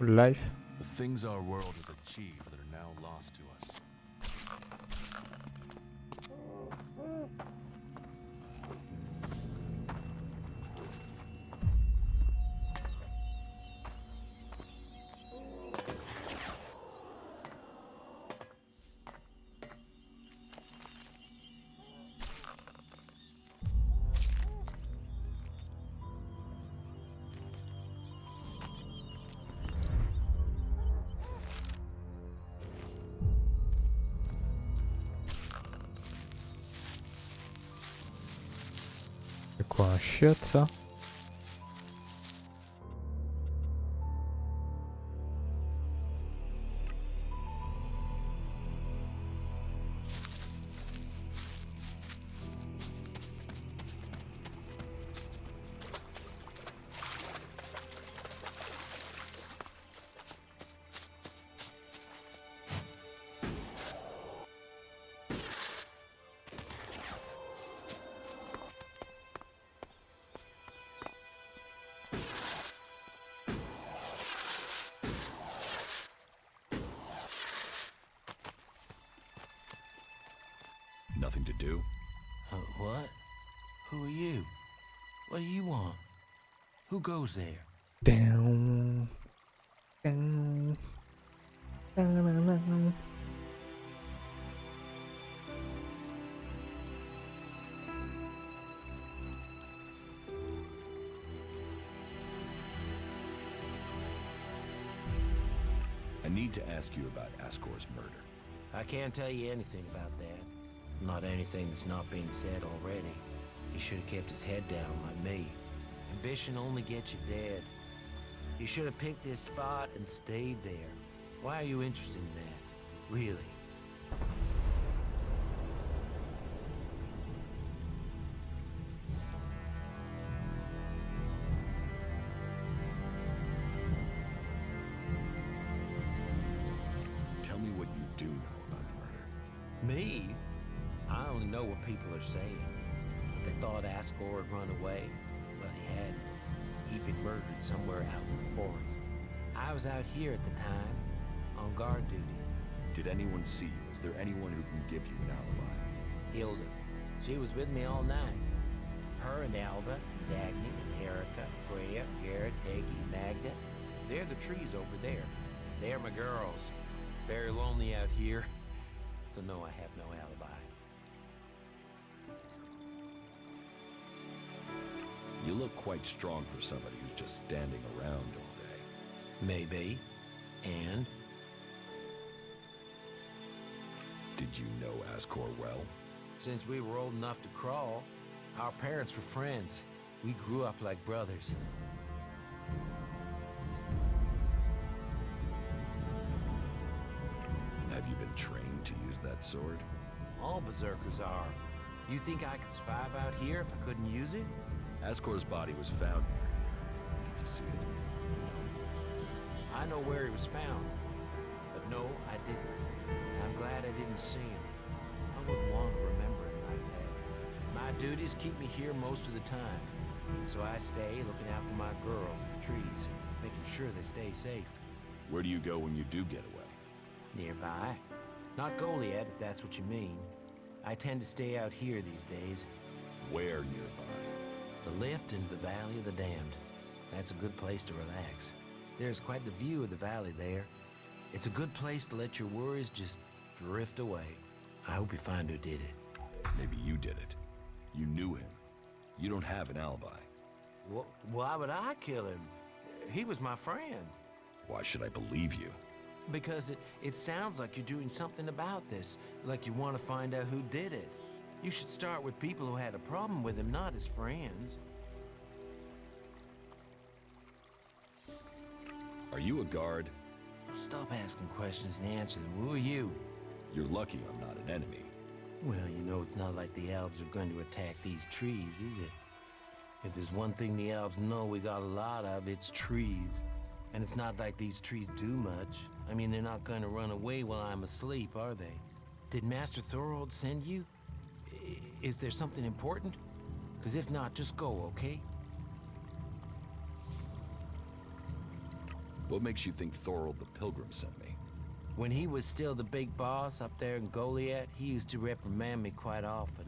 Life. The things our world has achieved that are now lost to us. C'est quoi, un chiotte ça? Nothing to do? What? Who are you? What do you want? Who goes there? Down. Down. Down. I need to ask you about Ascor's murder. I can't tell you anything about that. Not anything that's not being said already. He should have kept his head down like me. Ambition only gets you dead. You should have picked this spot and stayed there. Why are you interested in that? Really? Tell me what you do know about the murder. Me? I only know what people are saying. They thought Ascor had run away, but he hadn't. He'd been murdered somewhere out in the forest. I was out here at the time, on guard duty. Did anyone see you? Is there anyone who can give you an alibi? Hilda. She was with me all night. Her and Alba, Dagny, and Erica, Freya, Garrett, Eggy, Magda. They're the trees over there. They're my girls. Very lonely out here, so no, I have no alibi. You look quite strong for somebody who's just standing around all day. Maybe. And? Did you know Ascor well? Since we were old enough to crawl, our parents were friends. We grew up like brothers. Have you been trained to use that sword? All berserkers are. You think I could survive out here if I couldn't use it? Ascor's body was found near here. Did you see it? No. I know where he was found, but no, I didn't. I'm glad I didn't see him. I wouldn't want to remember him like that. My duties keep me here most of the time, so I stay looking after my girls, the trees, making sure they stay safe. Where do you go when you do get away? Nearby. Not Goliad, if that's what you mean. I tend to stay out here these days. Where nearby? The lift into the Valley of the Damned. That's a good place to relax. There's quite the view of the valley there. It's a good place to let your worries just drift away. I hope you find who did it. Maybe you did it. You knew him. You don't have an alibi. Well, why would I kill him? He was my friend. Why should I believe you? Because it sounds like you're doing something about this, like you want to find out who did it. You should start with people who had a problem with him, not his friends. Are you a guard? Stop asking questions and answer them. Who are you? You're lucky I'm not an enemy. Well, you know, it's not like the Albs are going to attack these trees, is it? If there's one thing the Albs know we got a lot of, it's trees. And it's not like these trees do much. I mean, they're not going to run away while I'm asleep, are they? Did Master Thorold send you? Is there something important? Because if not, just go, okay? What makes you think Thorold the Pilgrim sent me? When he was still the big boss up there in Goliath, he used to reprimand me quite often.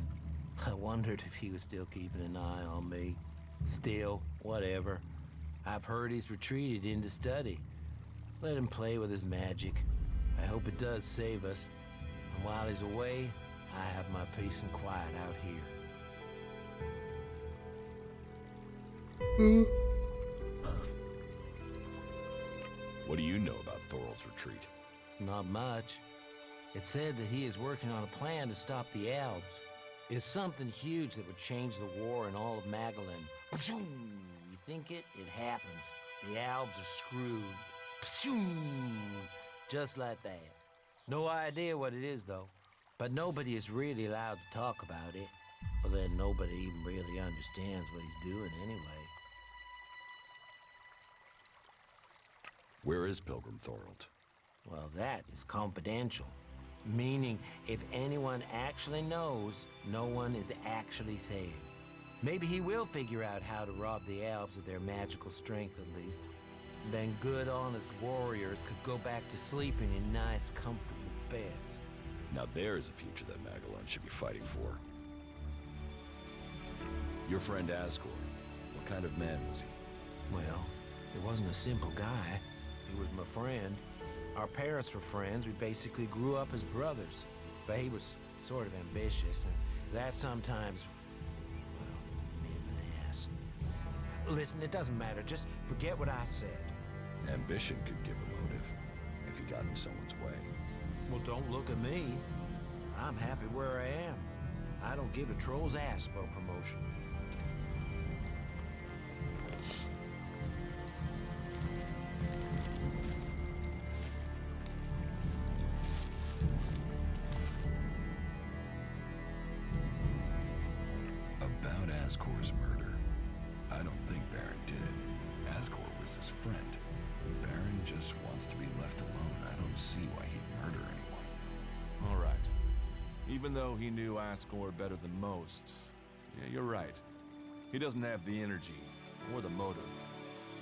I wondered if he was still keeping an eye on me. Still, whatever. I've heard he's retreated into study. Let him play with his magic. I hope it does save us. And while he's away, I have my peace and quiet out here. What do you know about Thorold's retreat? Not much. It said that he is working on a plan to stop the Albs. It's something huge that would change the war in all of Magellan. You think it? It happens. The Albs are screwed. Just like that. No idea what it is, though. But nobody is really allowed to talk about it. Well, then nobody even really understands what he's doing anyway. Where is Pilgrim Thorold? Well, that is confidential. Meaning, if anyone actually knows, no one is actually safe. Maybe he will figure out how to rob the Albs of their magical strength at least. Then good, honest warriors could go back to sleeping in nice, comfortable beds. Now there's a future that Magellan should be fighting for. Your friend Ascor, what kind of man was he? Well, he wasn't a simple guy. He was my friend. Our parents were friends. We basically grew up as brothers. But he was sort of ambitious, and that sometimes, well, made him an ass. Listen, it doesn't matter. Just forget what I said. Ambition could give a motive if he got in someone's way. Well, don't look at me. I'm happy where I am. I don't give a troll's ass about promotion. Ascor's murder. I don't think Baron did it. Ascor was his friend. Baron just wants to be left alone. I don't see why he'd murder anyone. All right. Even though he knew Ascor better than most, yeah, you're right. He doesn't have the energy or the motive.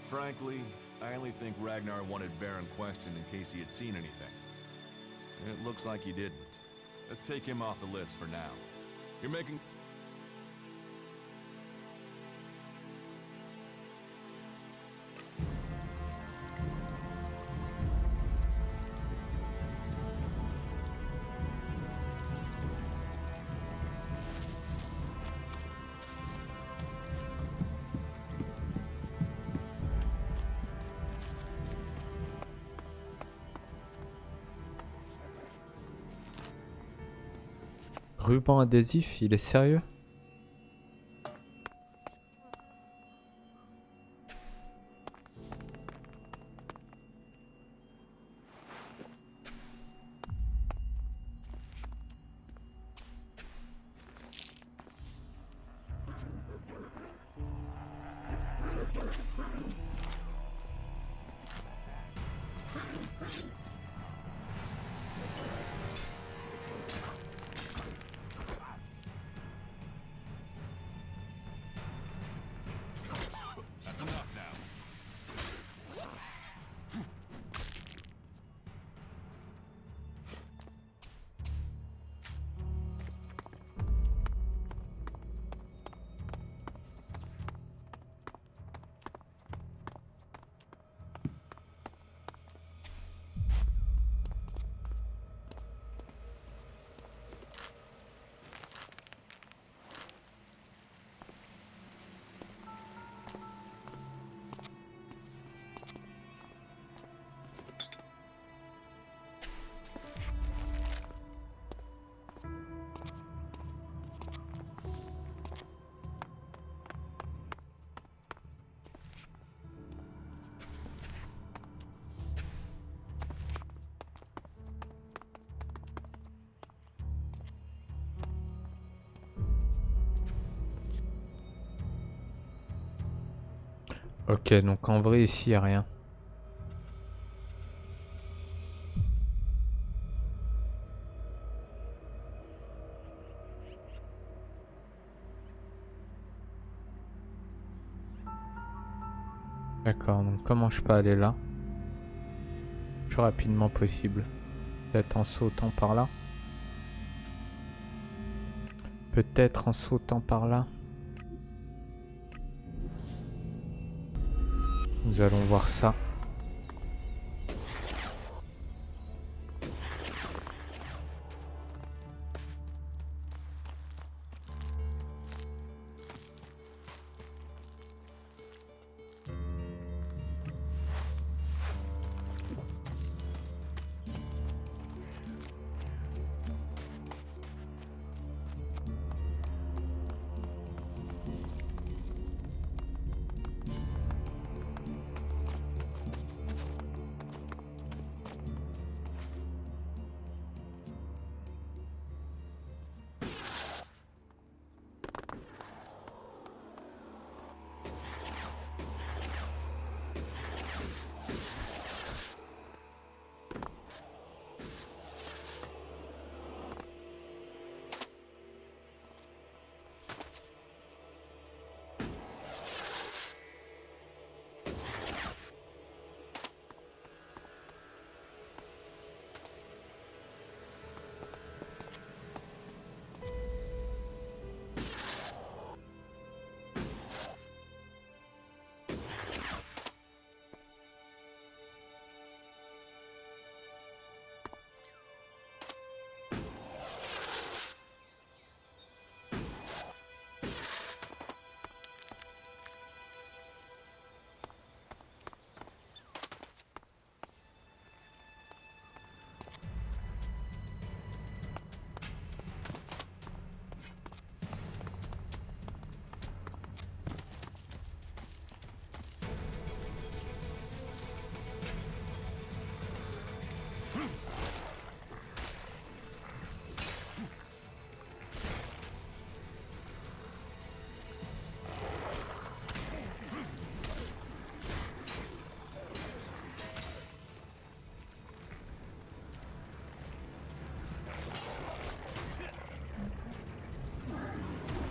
Frankly, I only think Ragnar wanted Baron questioned in case he had seen anything. It looks like he didn't. Let's take him off the list for now. You're making... Ruban adhésif, il est sérieux? That's enough now. Ok, donc en vrai ici y a rien. D'accord, donc comment je peux aller là? Le plus rapidement possible. Peut-être en sautant par là. Peut-être en sautant par là. Nous allons voir ça.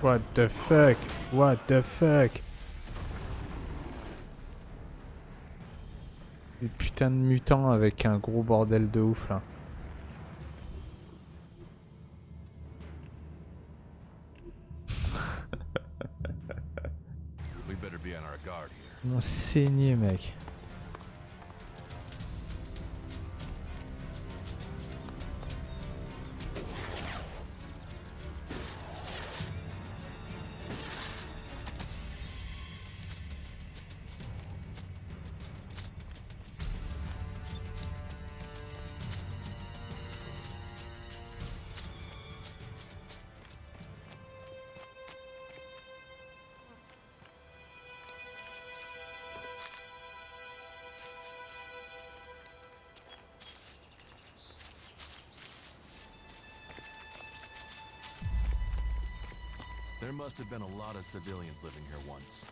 What the fuck? What the fuck? Des putains de mutants avec un gros bordel de ouf là. We better be on our guard here. Ils m'ont saigné, mec. There must have been a lot of civilians living here once.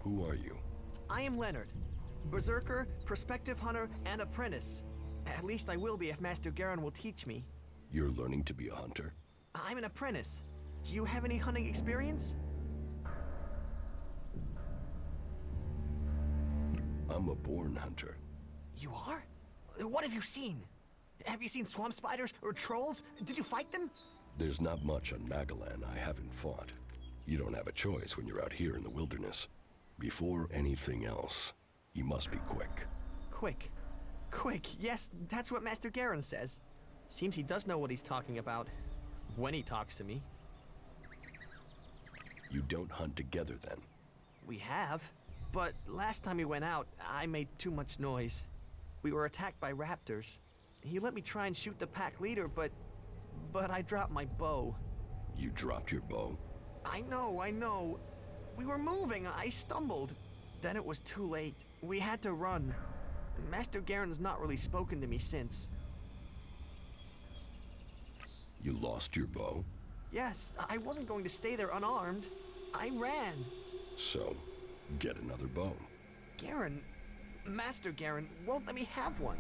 Who are you? I am Leonard. Berserker, prospective hunter, and apprentice. At least I will be if Master Garen will teach me. You're learning to be a hunter? I'm an apprentice. Do you have any hunting experience? I'm a born hunter. You are? What have you seen? Have you seen swamp spiders or trolls? Did you fight them? There's not much on Magalan I haven't fought. You don't have a choice when you're out here in the wilderness. Before anything else, you must be quick. Quick. Quick, yes, that's what Master Garen says. Seems he does know what he's talking about. When he talks to me. You don't hunt together then? We have. But last time we went out, I made too much noise. We were attacked by raptors. He let me try and shoot the pack leader, but I dropped my bow. You dropped your bow? I know. We were moving, I stumbled. Then it was too late. We had to run. Master Garen's not really spoken to me since. You lost your bow? Yes, I wasn't going to stay there unarmed. I ran. So, get another bow. Garen, Master Garen won't let me have one.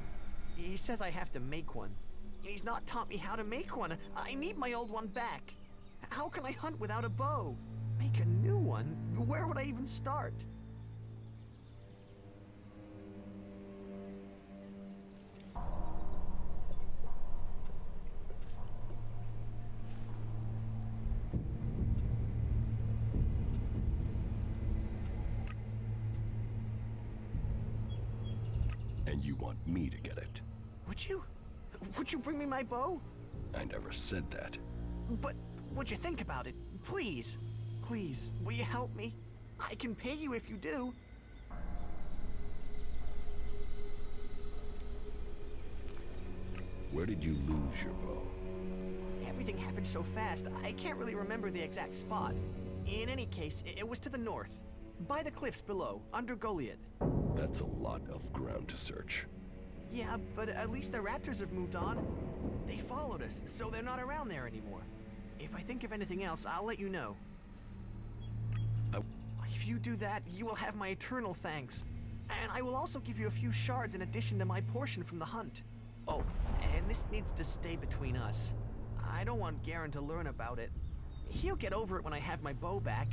He says I have to make one. He's not taught me how to make one. I need my old one back. How can I hunt without a bow? Make a new one? Where would I even start? And you want me to get it? Would you bring me my bow? I never said that. But would you think about it? Please. Please, will you help me? I can pay you if you do. Where did you lose your bow? Everything happened so fast, I can't really remember the exact spot. In any case, it was to the north. By the cliffs below, under Goliath. That's a lot of ground to search. Yeah, but at least the raptors have moved on. They followed us, so they're not around there anymore. If I think of anything else, I'll let you know. If you do that, you will have my eternal thanks. And I will also give you a few shards in addition to my portion from the hunt. Oh, and this needs to stay between us. I don't want Garen to learn about it. He'll get over it when I have my bow back.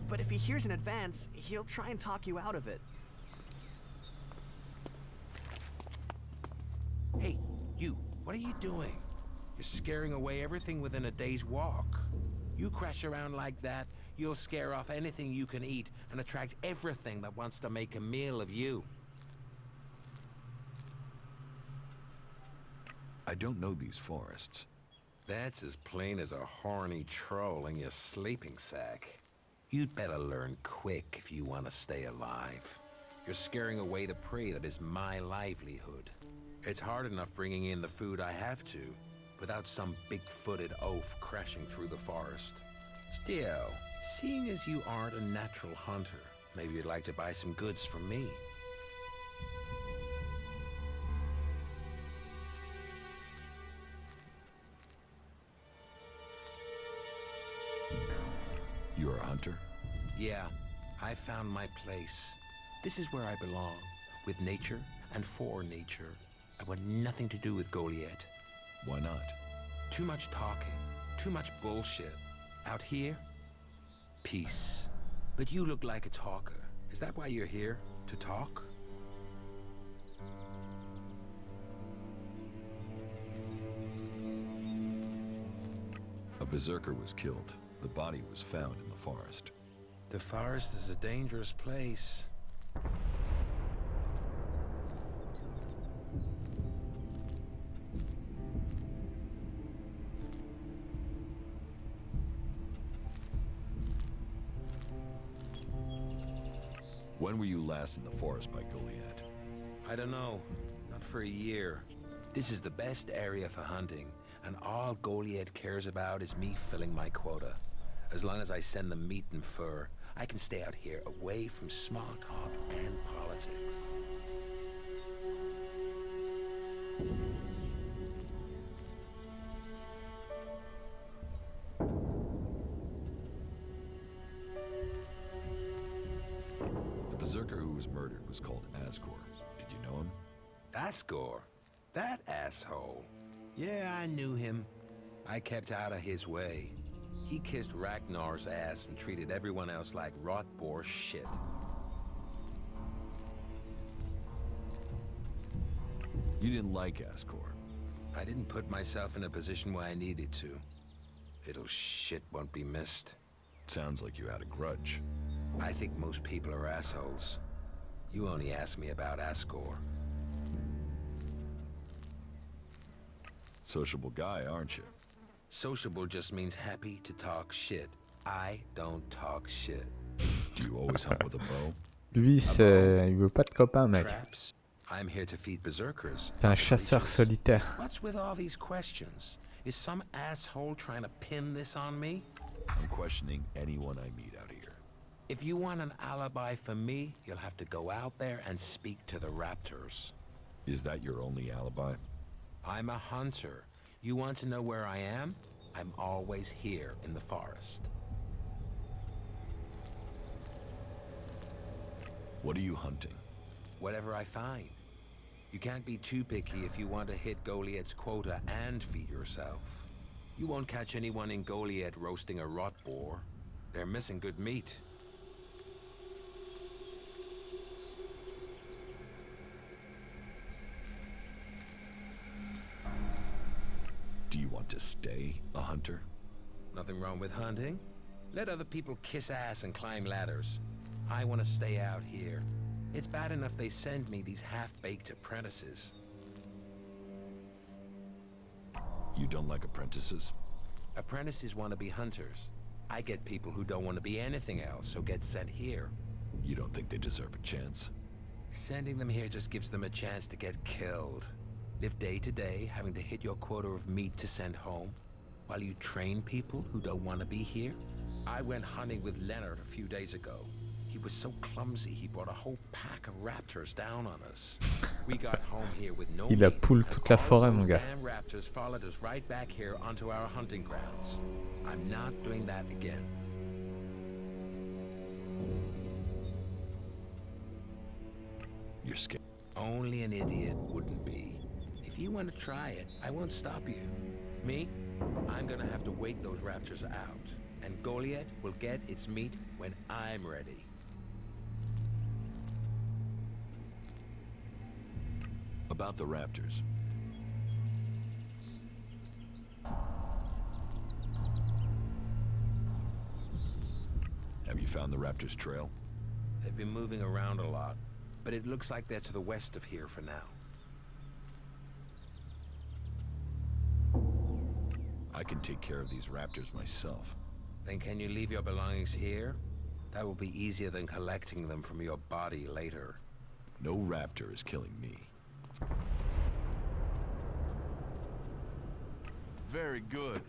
But if he hears in advance, he'll try and talk you out of it. Hey, you, what are you doing? You're scaring away everything within a day's walk. You crash around like that, you'll scare off anything you can eat and attract everything that wants to make a meal of you. I don't know these forests. That's as plain as a horny troll in your sleeping sack. You'd better learn quick if you want to stay alive. You're scaring away the prey that is my livelihood. It's hard enough bringing in the food I have to, without some big-footed oaf crashing through the forest. Still, seeing as you aren't a natural hunter, maybe you'd like to buy some goods from me. You're a hunter? Yeah, I found my place. This is where I belong, with nature and for nature. I want nothing to do with Goliath. Why not? Too much talking, too much bullshit. Out here, peace. But you look like a talker. Is that why you're here? To talk? A berserker was killed. The body was found in the forest. The forest is a dangerous place. When were you last in the forest by Goliath? I don't know. Not for a year. This is the best area for hunting, and all Goliath cares about is me filling my quota. As long as I send them meat and fur, I can stay out here away from small talk and politics. The berserker who was murdered was called Asgore. Did you know him? Asgore? That asshole? Yeah, I knew him. I kept out of his way. He kissed Ragnar's ass and treated everyone else like rot boar shit. You didn't like Asgore. I didn't put myself in a position where I needed to. Little shit won't be missed. Sounds like you had a grudge. I think most people are assholes. You only asked me about Asgore. Sociable guy, aren't you? Sociable just means happy to talk shit. I don't talk shit. Do you always hunt with a bow? Lui, il veut pas de copains, mec. Traps? I'm here to feed berserkers. C'est un chasseur solitaire. What's with all these questions? Is some asshole trying to pin this on me? I'm questioning anyone I meet out here. If you want an alibi for me, you'll have to go out there and speak to the raptors. Is that your only alibi? I'm a hunter. You want to know where I am? I'm always here in the forest. What are you hunting? Whatever I find. You can't be too picky if you want to hit Goliath's quota and feed yourself. You won't catch anyone in Goliath roasting a rot boar. They're missing good meat. Do you want to stay a hunter? Nothing wrong with hunting. Let other people kiss ass and climb ladders. I want to stay out here. It's bad enough they send me these half-baked apprentices. You don't like apprentices? Apprentices want to be hunters. I get people who don't want to be anything else, so get sent here. You don't think they deserve a chance? Sending them here just gives them a chance to get killed. Live day to day, having to hit your quota of meat to send home, while you train people who don't want to be here? I went hunting with Leonard a few days ago. He was so clumsy, he brought a whole pack of raptors down on us. We got home here with no Il a meat, pull and toute la all forêt, those mon gars. damn raptors followed us right back here onto our hunting grounds. I'm not doing that again. You're scared? Only an idiot wouldn't be. If you want to try it, I won't stop you. Me? I'm gonna have to wait those raptors out. And Goliath will get its meat when I'm ready. About the raptors. Have you found the raptors' trail? They've been moving around a lot, but it looks like they're to the west of here for now. I can take care of these raptors myself. Then can you leave your belongings here? That will be easier than collecting them from your body later. No raptor is killing me. Very good.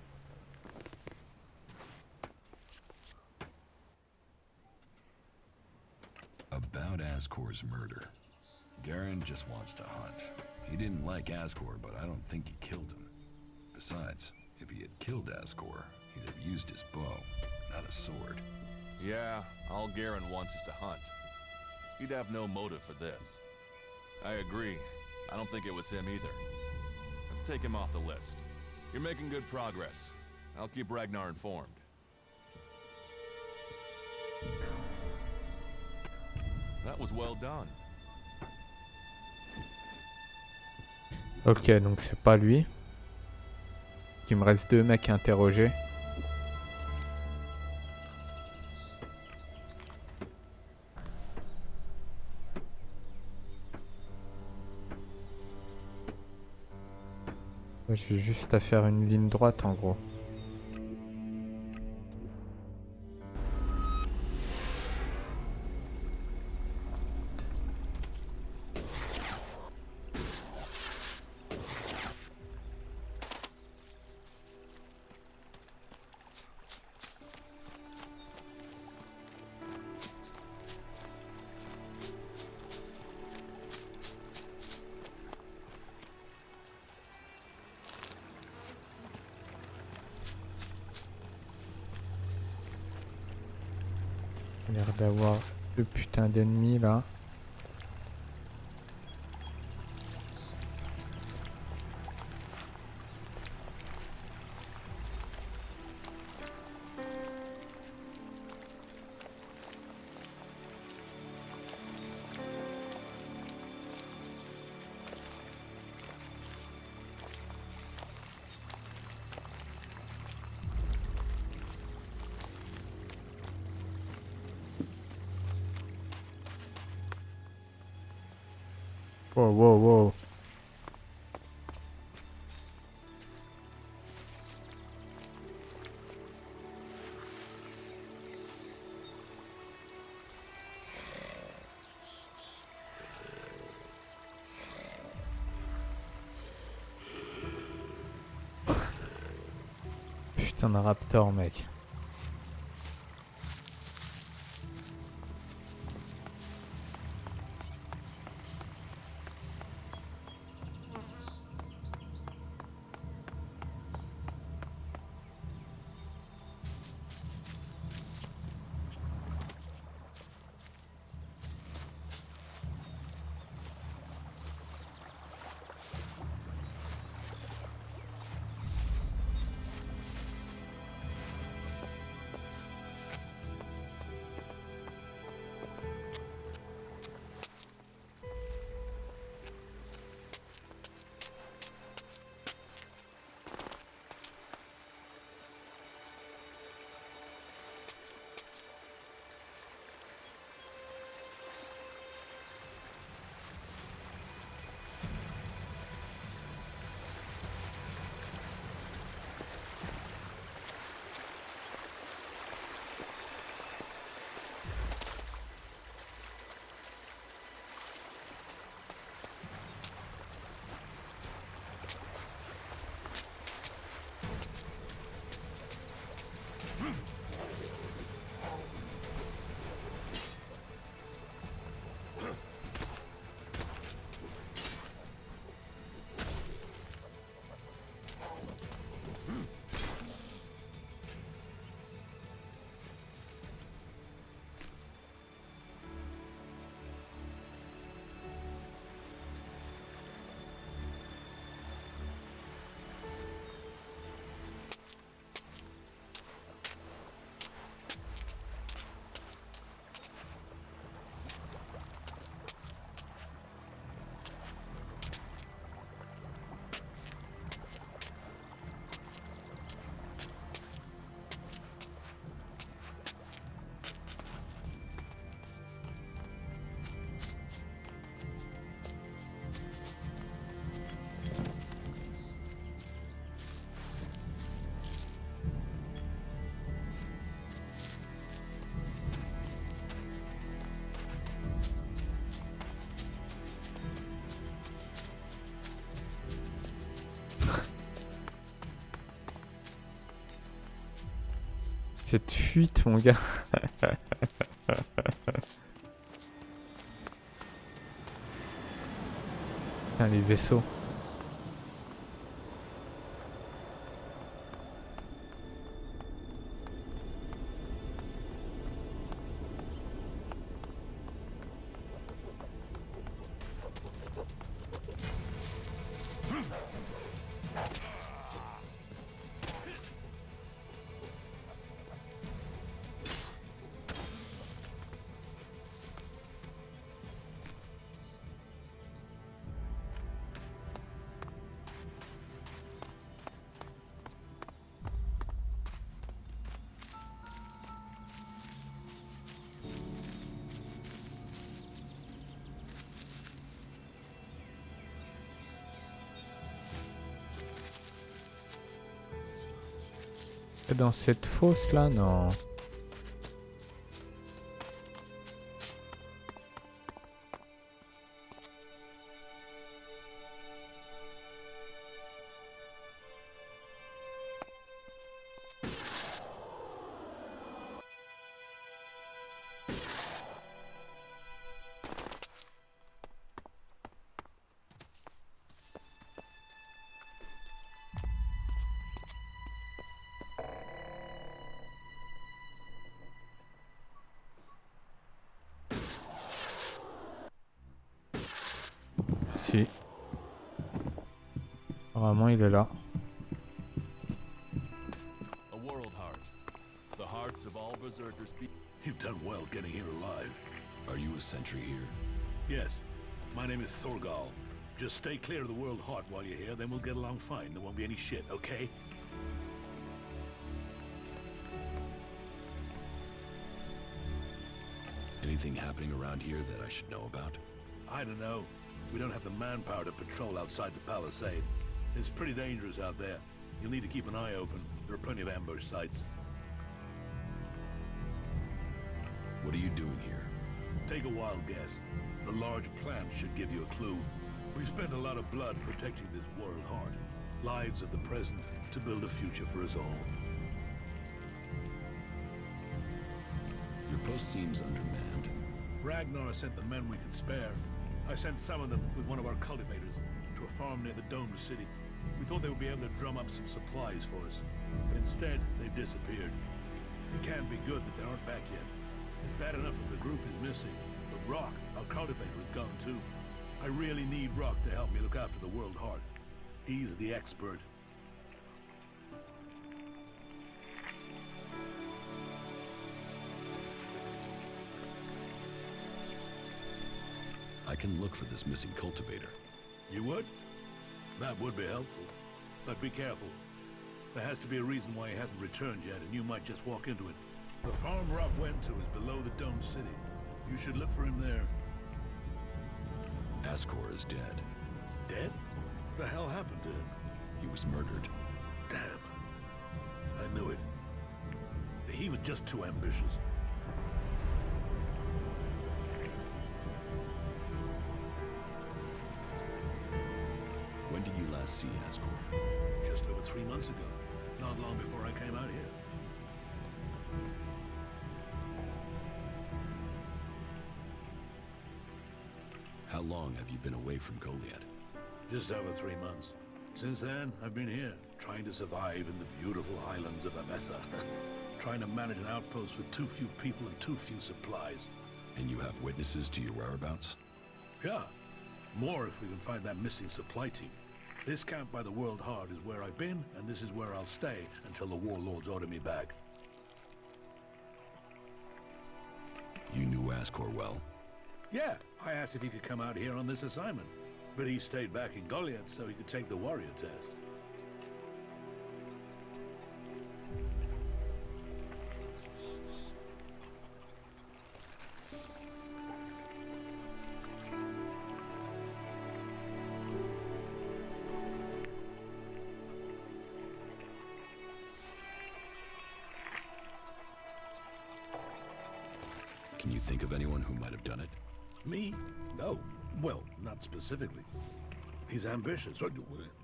About Asgore's murder. Garen just wants to hunt. He didn't like Asgore, but I don't think he killed him. Besides, if he had killed Asgore, he'd have used his bow, not a sword. Yeah, all Garen wants is to hunt. He'd have no motive for this. I agree. I don't think it was him either. Let's take him off the list. You're making good progress. I'll keep Ragnar informed. That was well done. Ok, donc c'est pas lui. Il me reste 2 mecs à interroger. J'ai juste à faire une ligne droite en gros. Il a l'air d'avoir 2 putains d'ennemis là. Wow, wow, wow. Putain de raptor, mec. Cette fuite, mon gars. Putain, les vaisseaux. Et dans cette fosse là, non. Si. Vraiment, il est là. A world heart. The hearts of all berserkers beat. You've done well getting here alive. Are you a sentry here? Yes. My name is Thorgal. Just stay clear of the World Heart while you're here, then we'll get along fine. There won't be any shit, okay? Anything happening around here that I should know about? I don't know. We don't have the manpower to patrol outside the palisade. It's pretty dangerous out there. You'll need to keep an eye open. There are plenty of ambush sites. What are you doing here? Take a wild guess. The large plant should give you a clue. We spend a lot of blood protecting this World Heart. Lives of the present to build a future for us all. Your post seems undermanned. Ragnar sent the men we could spare. I sent some of them with one of our cultivators to a farm near the domed city. We thought they would be able to drum up some supplies for us, but instead they've disappeared. It can't be good that they aren't back yet. It's bad enough that the group is missing, but Rock, our cultivator, is gone too. I really need Rock to help me look after the World Heart. He's the expert. I can look for this missing cultivator. You would? That would be helpful. But be careful. There has to be a reason why he hasn't returned yet, and you might just walk into it. The farm Rock went to is below the domed city. You should look for him there. Ascor is dead. Dead? What the hell happened to him? He was murdered. Damn. I knew it. He was just too ambitious. When did you last see Ascor? Just over 3 months ago. Not long before I came out here. How long have you been away from Goliath? Just over 3 months. Since then, I've been here, trying to survive in the beautiful highlands of Abessa. Trying to manage an outpost with too few people and too few supplies. And you have witnesses to your whereabouts? Yeah. More if we can find that missing supply team. This camp by the World Heart is where I've been, and this is where I'll stay until the warlords order me back. You knew Ascor well? Yeah, I asked if he could come out here on this assignment, but he stayed back in Goliath so he could take the warrior test. Can you think of anyone who might have done it? Me? No. Well, not specifically. He's ambitious, or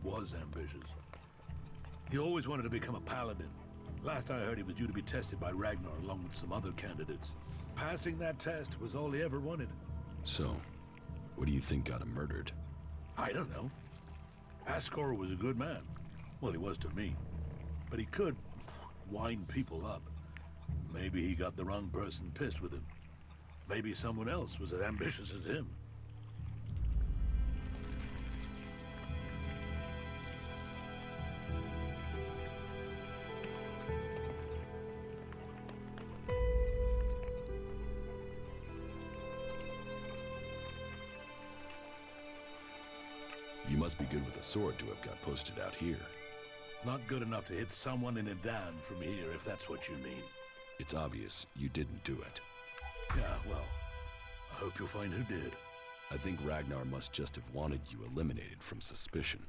was ambitious. He always wanted to become a paladin. Last I heard, he was due to be tested by Ragnar along with some other candidates. Passing that test was all he ever wanted. So, what do you think got him murdered? I don't know. Ascor was a good man. Well, he was to me. But he could wind people up. Maybe he got the wrong person pissed with him. Maybe someone else was as ambitious as him. You must be good with a sword to have got posted out here. Not good enough to hit someone in a dan from here, if that's what you mean. It's obvious you didn't do it. Yeah, well, I hope you'll find who did. I think Ragnar must just have wanted you eliminated from suspicion.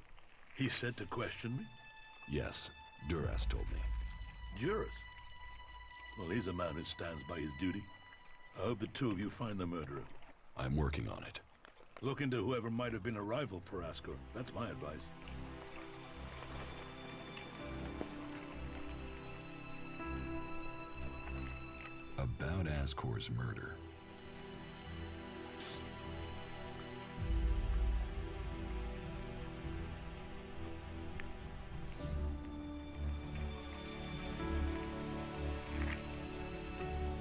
He said to question me? Yes, Duras told me. Juris? Well, he's a man who stands by his duty. I hope the two of you find the murderer. I'm working on it. Look into whoever might have been a rival for Ascor. That's my advice. About Ascor's murder.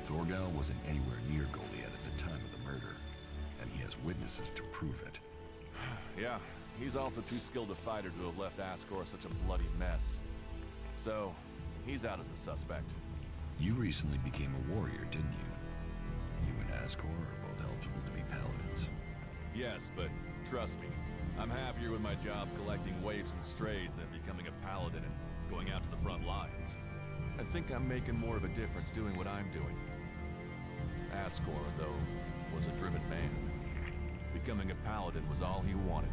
Thorgal wasn't anywhere near Goliath at the time of the murder, and he has witnesses to prove it. Yeah, he's also too skilled a fighter to have left Ascor such a bloody mess. So, he's out as a suspect. You recently became a warrior, didn't you? You and Ascor are both eligible to be paladins. Yes, but trust me, I'm happier with my job collecting waifs and strays than becoming a paladin and going out to the front lines. I think I'm making more of a difference doing what I'm doing. Ascor, though, was a driven man. Becoming a paladin was all he wanted.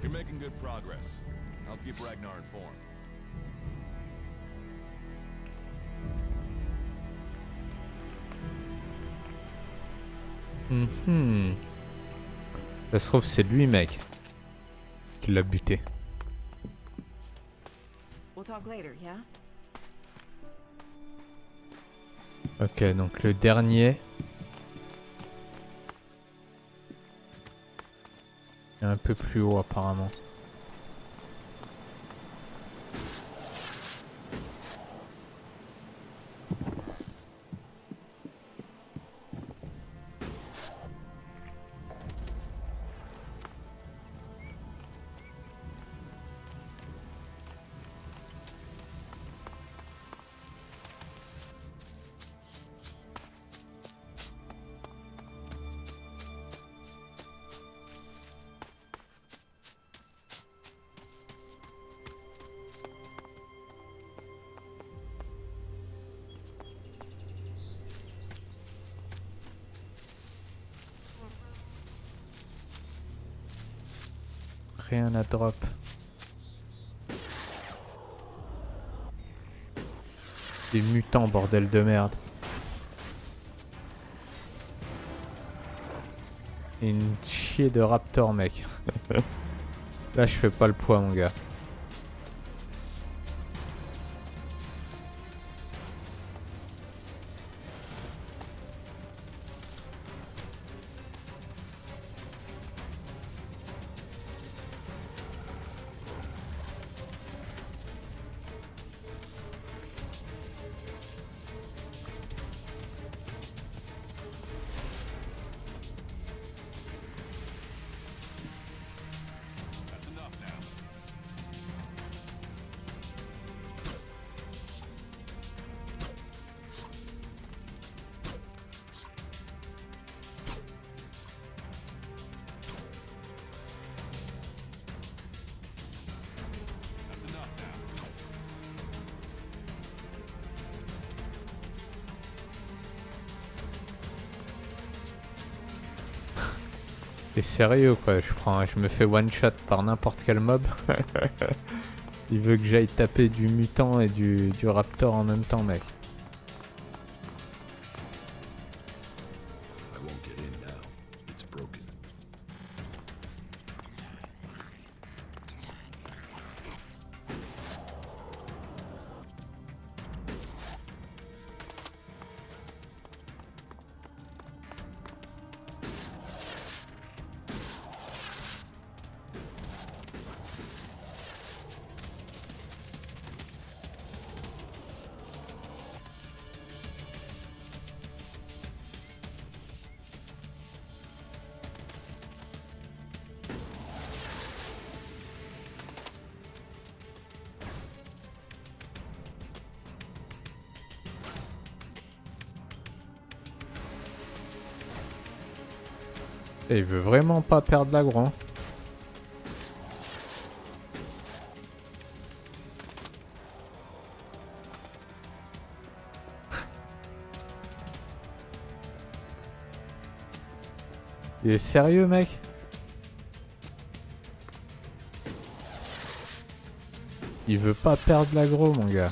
You're making good progress. I'll keep Ragnar informed. Ça se trouve, c'est lui, mec, qui l'a buté. We'll talk later, yeah? Ok, donc le dernier. Est un peu plus haut, apparemment. Rien à drop. Des mutants, bordel de merde. Et une chier de raptor, mec. Là, je fais pas le poids, mon gars. T'es sérieux quoi, je me fais one shot par n'importe quel mob. Il veut que j'aille taper du mutant et du raptor en même temps, mec. Et il veut vraiment pas perdre l'aggro. Hein. Il est sérieux, mec? Il veut pas perdre l'aggro, mon gars.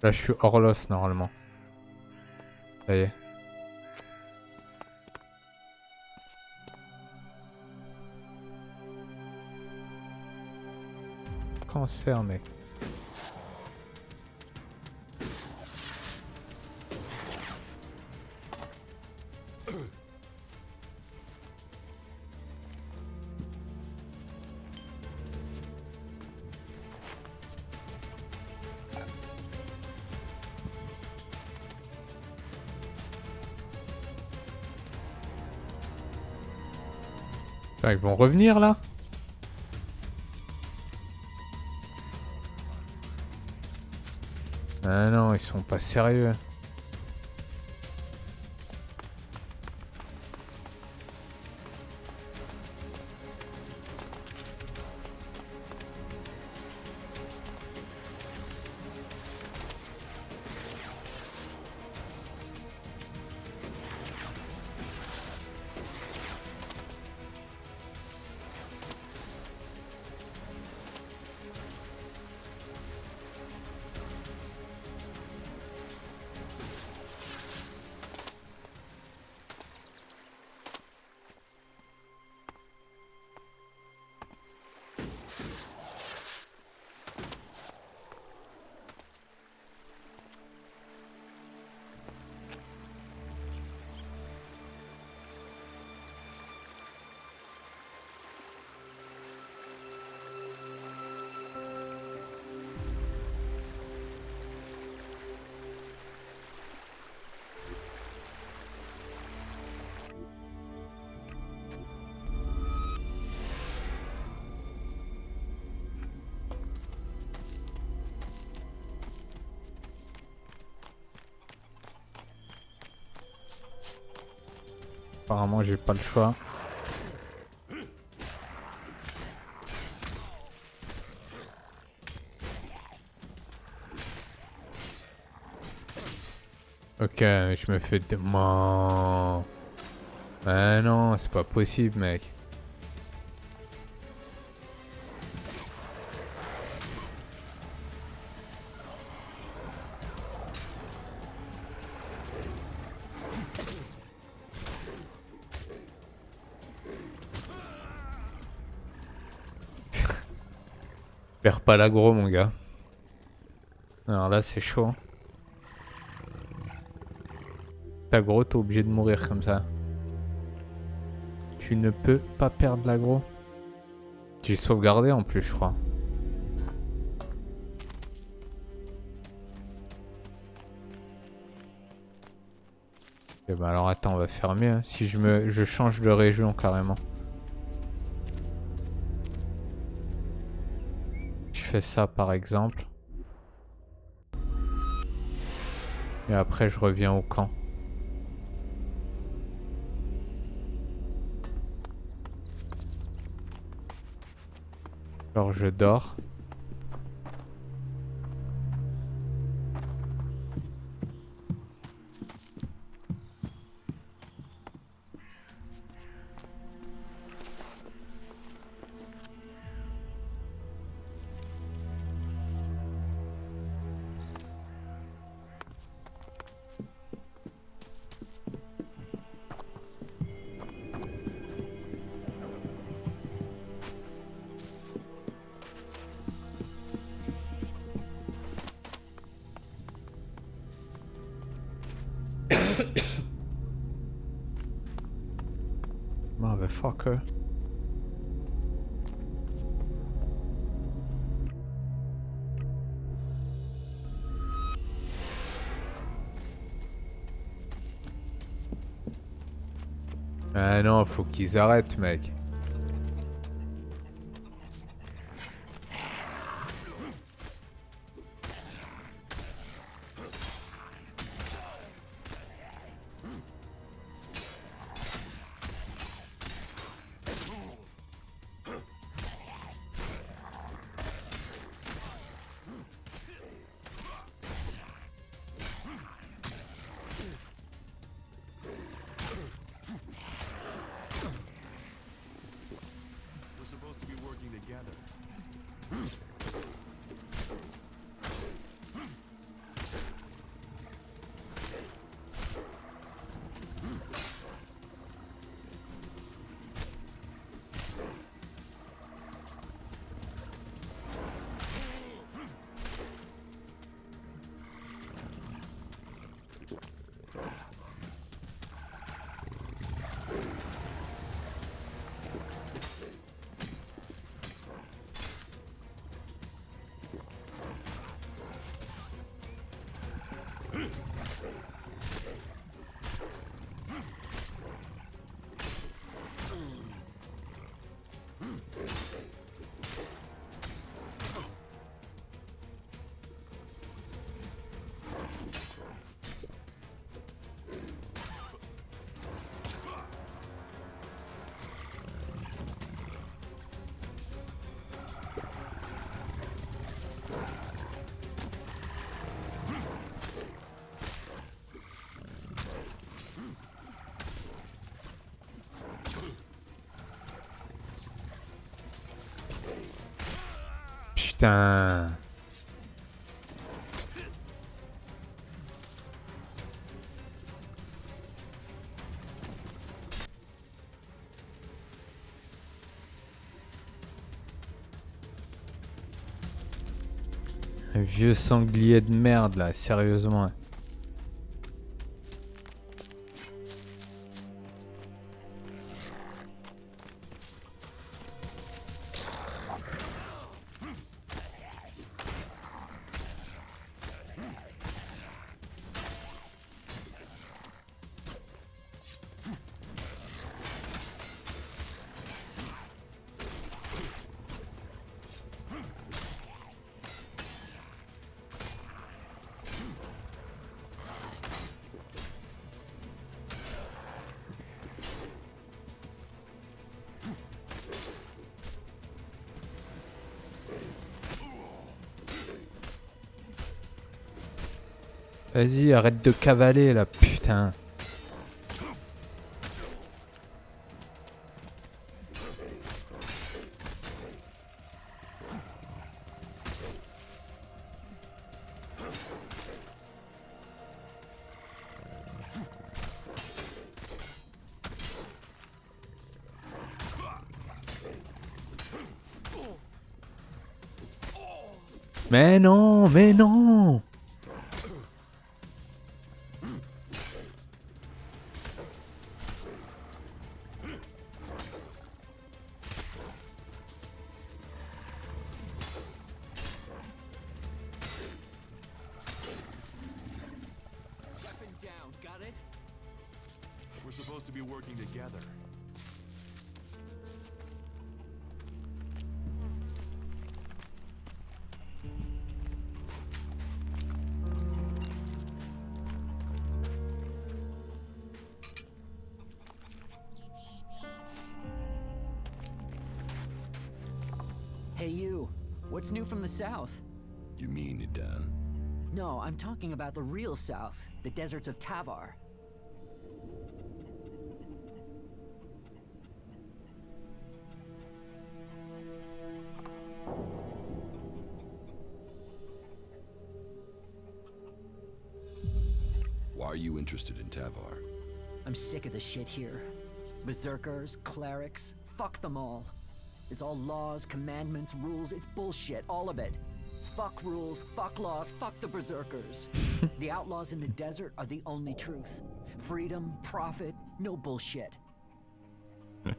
Là, je suis hors loss normalement. Ça y est. Cancer, mec. Ah, ils vont revenir là? Ah non, ils sont pas sérieux. Apparemment, j'ai pas le choix. Ok, je me fais... Ah non, c'est pas possible, mec. Perds pas l'aggro, mon gars. Alors là, c'est chaud. L'aggro, t'es obligé de mourir comme ça. Tu ne peux pas perdre l'aggro. J'ai sauvegardé en plus, je crois. Et bah alors attends, on va faire mieux. Hein. Si je change de région carrément. Je fais ça par exemple. Et après je reviens au camp. Alors je dors. Motherfucker. Ah non, faut qu'ils arrêtent, mec. putain. Un vieux sanglier de merde là, sérieusement. Vas-y, arrête de cavaler là, putain. Mais non, mais non. We're supposed to be working together. Hey you, what's new from the south? You mean Idan? No, I'm talking about the real south, the deserts of Tavar. Why are you interested in Tavar? I'm sick of the shit here. Berserkers, clerics, fuck them all. It's all laws, commandments, rules, it's bullshit, all of it. Fuck rules, fuck laws, fuck the berserkers. The outlaws in the desert are the only truth. Freedom, profit, no bullshit. The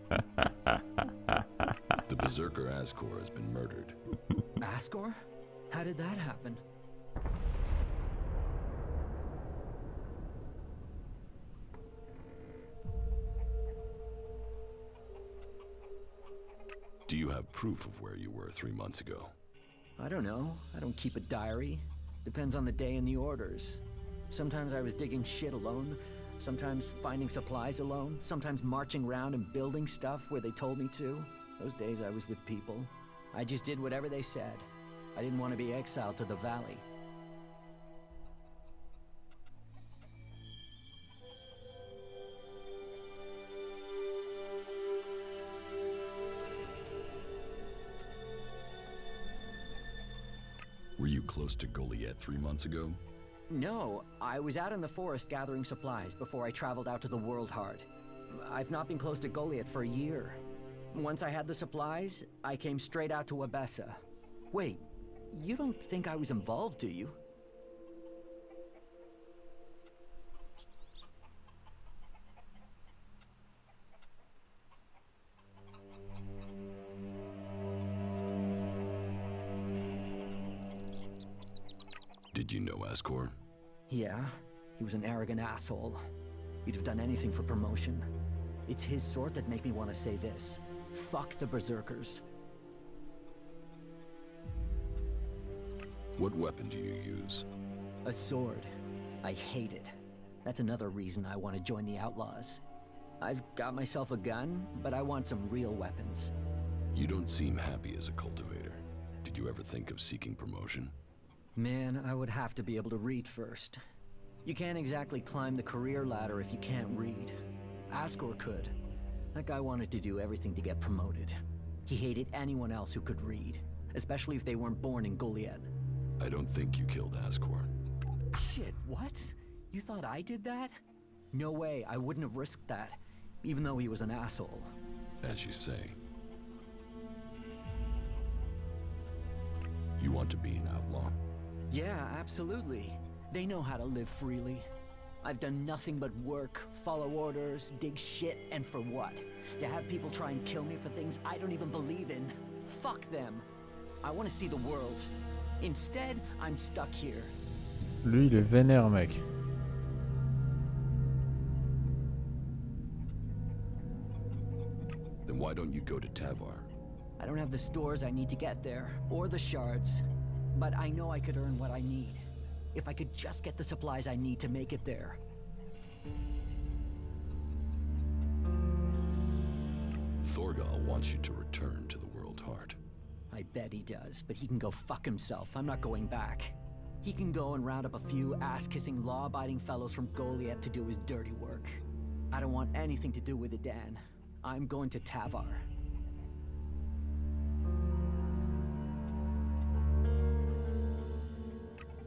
berserker Ascor has been murdered. Ascor? How did that happen? Do you have proof of where you were 3 months ago? I don't know. I don't keep a diary. Depends on the day and the orders. Sometimes I was digging shit alone, sometimes finding supplies alone, sometimes marching around and building stuff where they told me to. Those days I was with people. I just did whatever they said. I didn't want to be exiled to the valley. Were you close to Goliath 3 months ago? No, I was out in the forest gathering supplies before I traveled out to the World Heart. I've not been close to Goliath for a year. Once I had the supplies, I came straight out to Abessa. Wait, you don't think I was involved, do you? Did you know Ascor? Yeah, he was an arrogant asshole. He'd have done anything for promotion. It's his sort that make me want to say this. Fuck the berserkers. What weapon do you use? A sword. I hate it. That's another reason I want to join the outlaws. I've got myself a gun, but I want some real weapons. You don't seem happy as a cultivator. Did you ever think of seeking promotion? Man, I would have to be able to read first. You can't exactly climb the career ladder if you can't read. Ascor could. That guy wanted to do everything to get promoted. He hated anyone else who could read. especially if they weren't born in Goliad. I don't think you killed Ascor. Shit, what? You thought I did that? No way, I wouldn't have risked that, even though he was an asshole. As you say. You want to be an outlaw? Yeah, absolutely. They know how to live freely. I've done nothing but work, follow orders, dig shit, and for what? To have people try and kill me for things I don't even believe in. Fuck them. I want to see the world. Instead, I'm stuck here. Lui, il est vénère, mec. Then why don't you go to Tavar? I don't have the stores I need to get there, or the shards. But I know I could earn what I need. If I could just get the supplies I need to make it there. Thorgal wants you to return to the World Heart. I bet he does, but he can go fuck himself. I'm not going back. He can go and round up a few ass-kissing, law-abiding fellows from Goliad to do his dirty work. I don't want anything to do with it, Dan. I'm going to Tavar.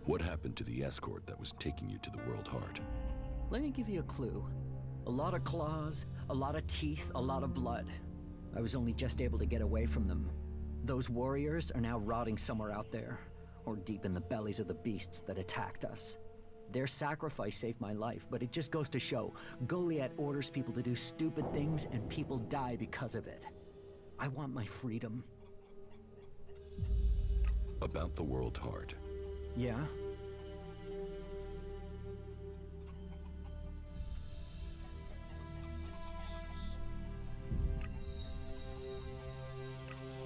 What happened to the escort that was taking you to the World Heart? Let me give you a clue. A lot of claws, a lot of teeth, a lot of blood. I was only just able to get away from them. Those warriors are now rotting somewhere out there, or deep in the bellies of the beasts that attacked us. Their sacrifice saved my life, but it just goes to show, Goliad orders people to do stupid things and people die because of it. I want my freedom. About the World Heart. Yeah?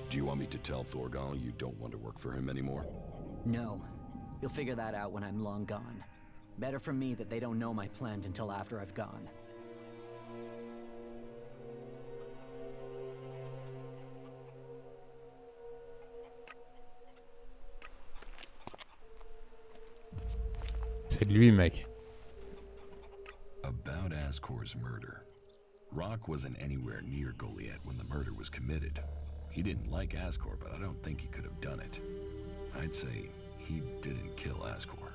Do you want me to tell Thorgal you don't want to work for him anymore? No. You'll figure that out when I'm long gone. Better for me that they don't know my plans until after I've gone. C'est lui, mec. About Ascor's murder. Rock wasn't anywhere near Goliad when the murder was committed. He didn't like Ascor, but I don't think he could have done it. I'd say he didn't kill Ascor.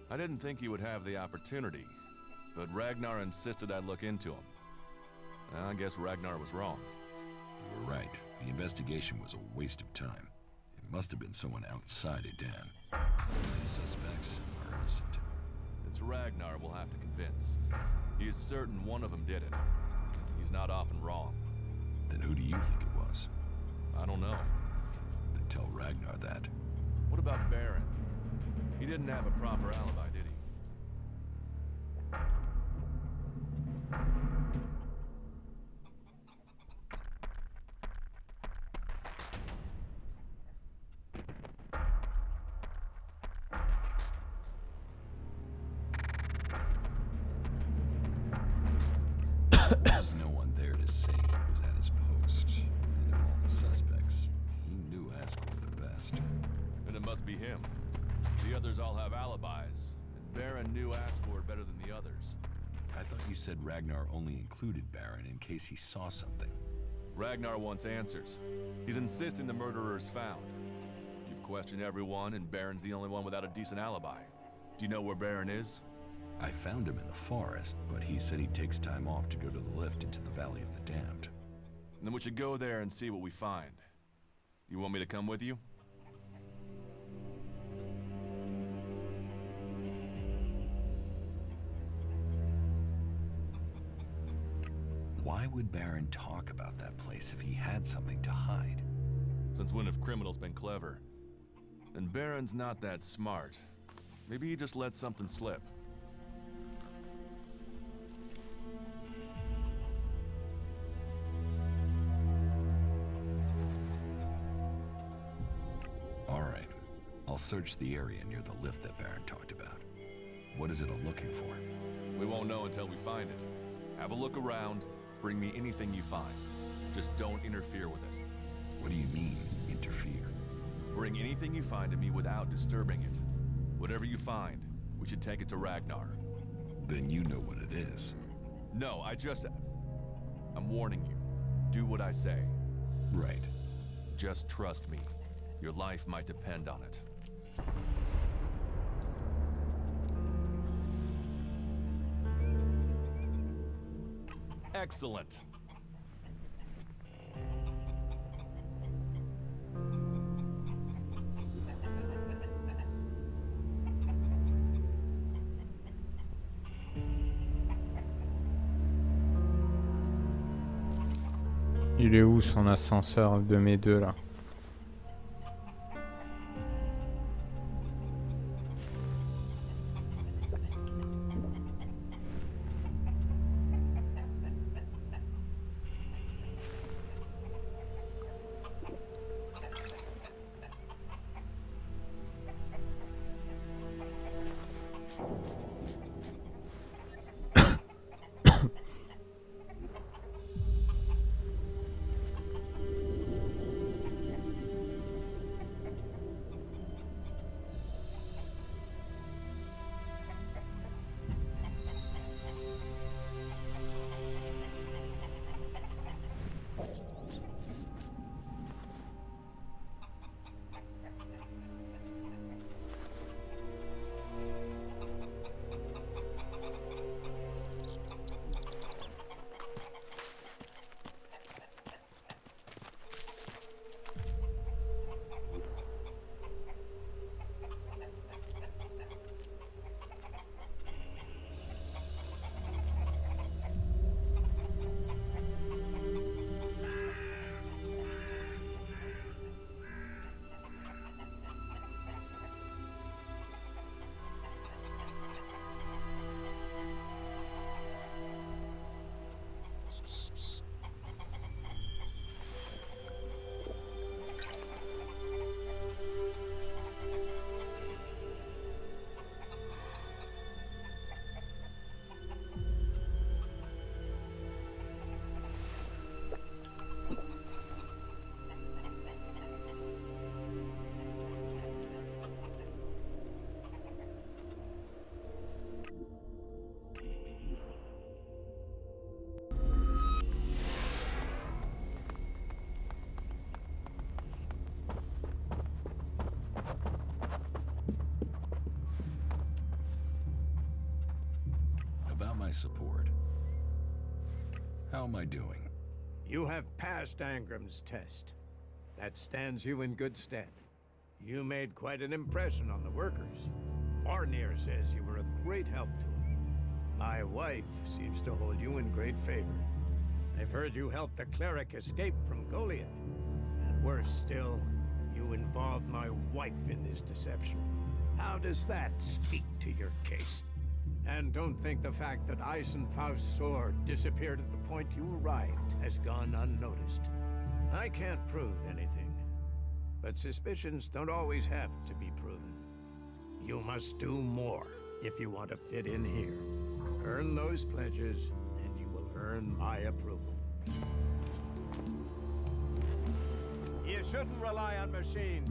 I didn't think he would have the opportunity, but Ragnar insisted I look into him. I guess Ragnar was wrong. You were right. The investigation was a waste of time. It must have been someone outside of Dan. The suspects are innocent. It's Ragnar we'll have to convince. He is certain one of them did it. He's not often wrong. Then who do you think it was? I don't know. Then tell Ragnar that. What about Baron? He didn't have a proper alibi, did he? There was no one there to say he was at his post. And of all the suspects, he knew Ascor the best. Then it must be him. The others all have alibis, and Baron knew Ascor better than the others. I thought you said Ragnar only included Baron in case he saw something. Ragnar wants answers. He's insisting the murderer is found. You've questioned everyone, and Baron's the only one without a decent alibi. Do you know where Baron is? I found him in the forest, but he said he takes time off to go to the lift into the Valley of the Damned. Then we should go there and see what we find. You want me to come with you? Why would Baron talk about that place if he had something to hide? Since when have criminals been clever? And Baron's not that smart. Maybe he just let something slip. All right. I'll search the area near the lift that Baron talked about. What is it I'm looking for? We won't know until we find it. Have a look around. Bring me anything you find. Just don't interfere with it. What do you mean, interfere? Bring anything you find to me without disturbing it. Whatever you find, we should take it to Ragnar. Then you know what it is. No, I'm warning you. Do what I say. Right. Just trust me. Your life might depend on it. Excellent. Il est où son ascenseur de mes deux là? My support. How am I doing? You have passed Angram's test. That stands you in good stead. You made quite an impression on the workers. Barnir says you were a great help to him. My wife seems to hold you in great favor. I've heard you helped the cleric escape from Goliath. And worse still, you involved my wife in this deception. How does that speak to your case? And don't think the fact that Eisenfaust's sword disappeared at the point you arrived has gone unnoticed. I can't prove anything, but suspicions don't always have to be proven. You must do more if you want to fit in here. Earn those pledges, and you will earn my approval. You shouldn't rely on machines.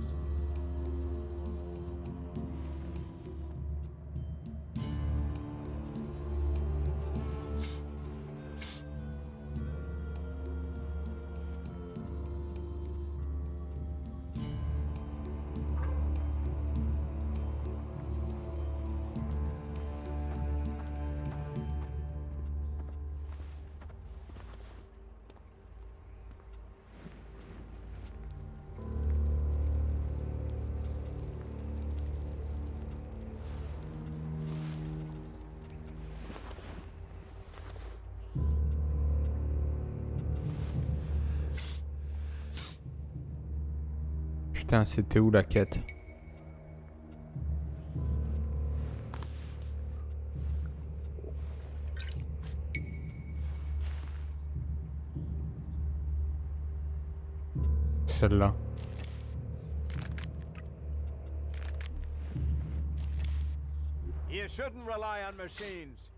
Putain, c'était où la quête? Celle-là. You shouldn't rely on machines.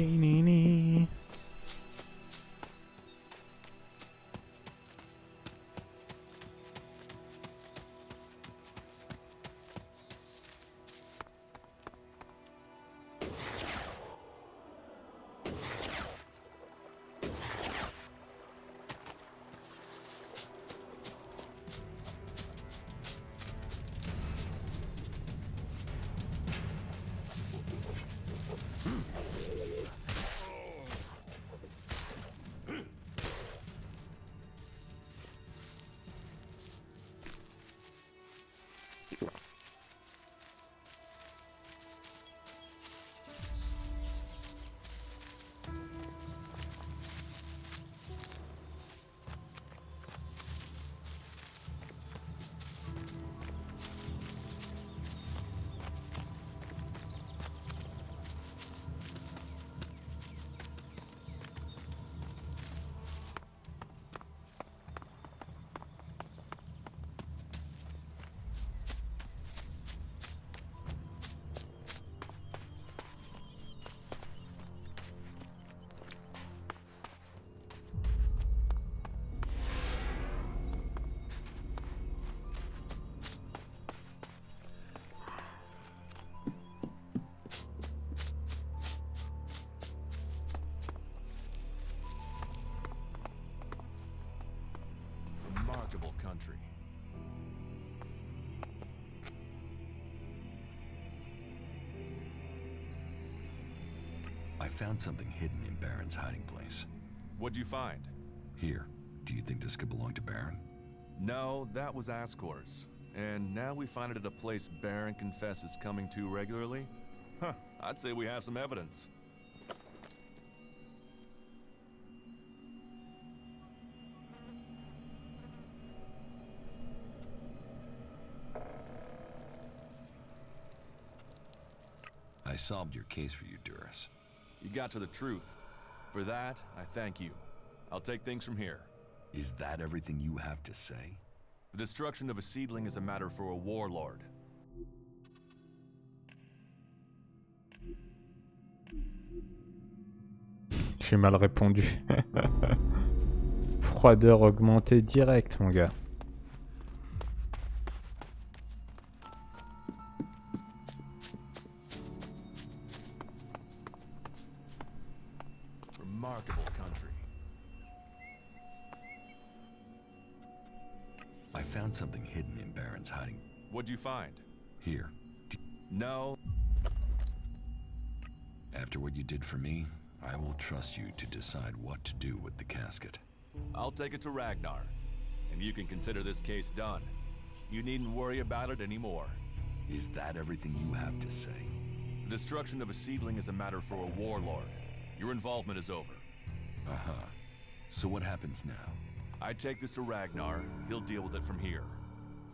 Di-di-di-di-di. Remarkable country. I found something hidden in Baron's hiding place. What'd you find? Here. Do you think this could belong to Baron? No, that was Ascor's. And now we find it at a place Baron confesses coming to regularly? Huh, I'd say we have some evidence. I solved your case for you, Duras. You got to the truth. For that, I thank you. I'll take things from here. Is that everything you have to say? The destruction of a seedling is a matter for a warlord. J'ai mal répondu. Froideur augmentée direct, mon gars. Remarkable country. I found something hidden in Baron's hiding. What'd you find? Here. No. After what you did for me, I will trust you to decide what to do with the casket. I'll take it to Ragnar, and you can consider this case done. You needn't worry about it anymore. Is that everything you have to say? The destruction of a seedling is a matter for a warlord. Your involvement is over. Uh-huh. So what happens now? I take this to Ragnar. He'll deal with it from here.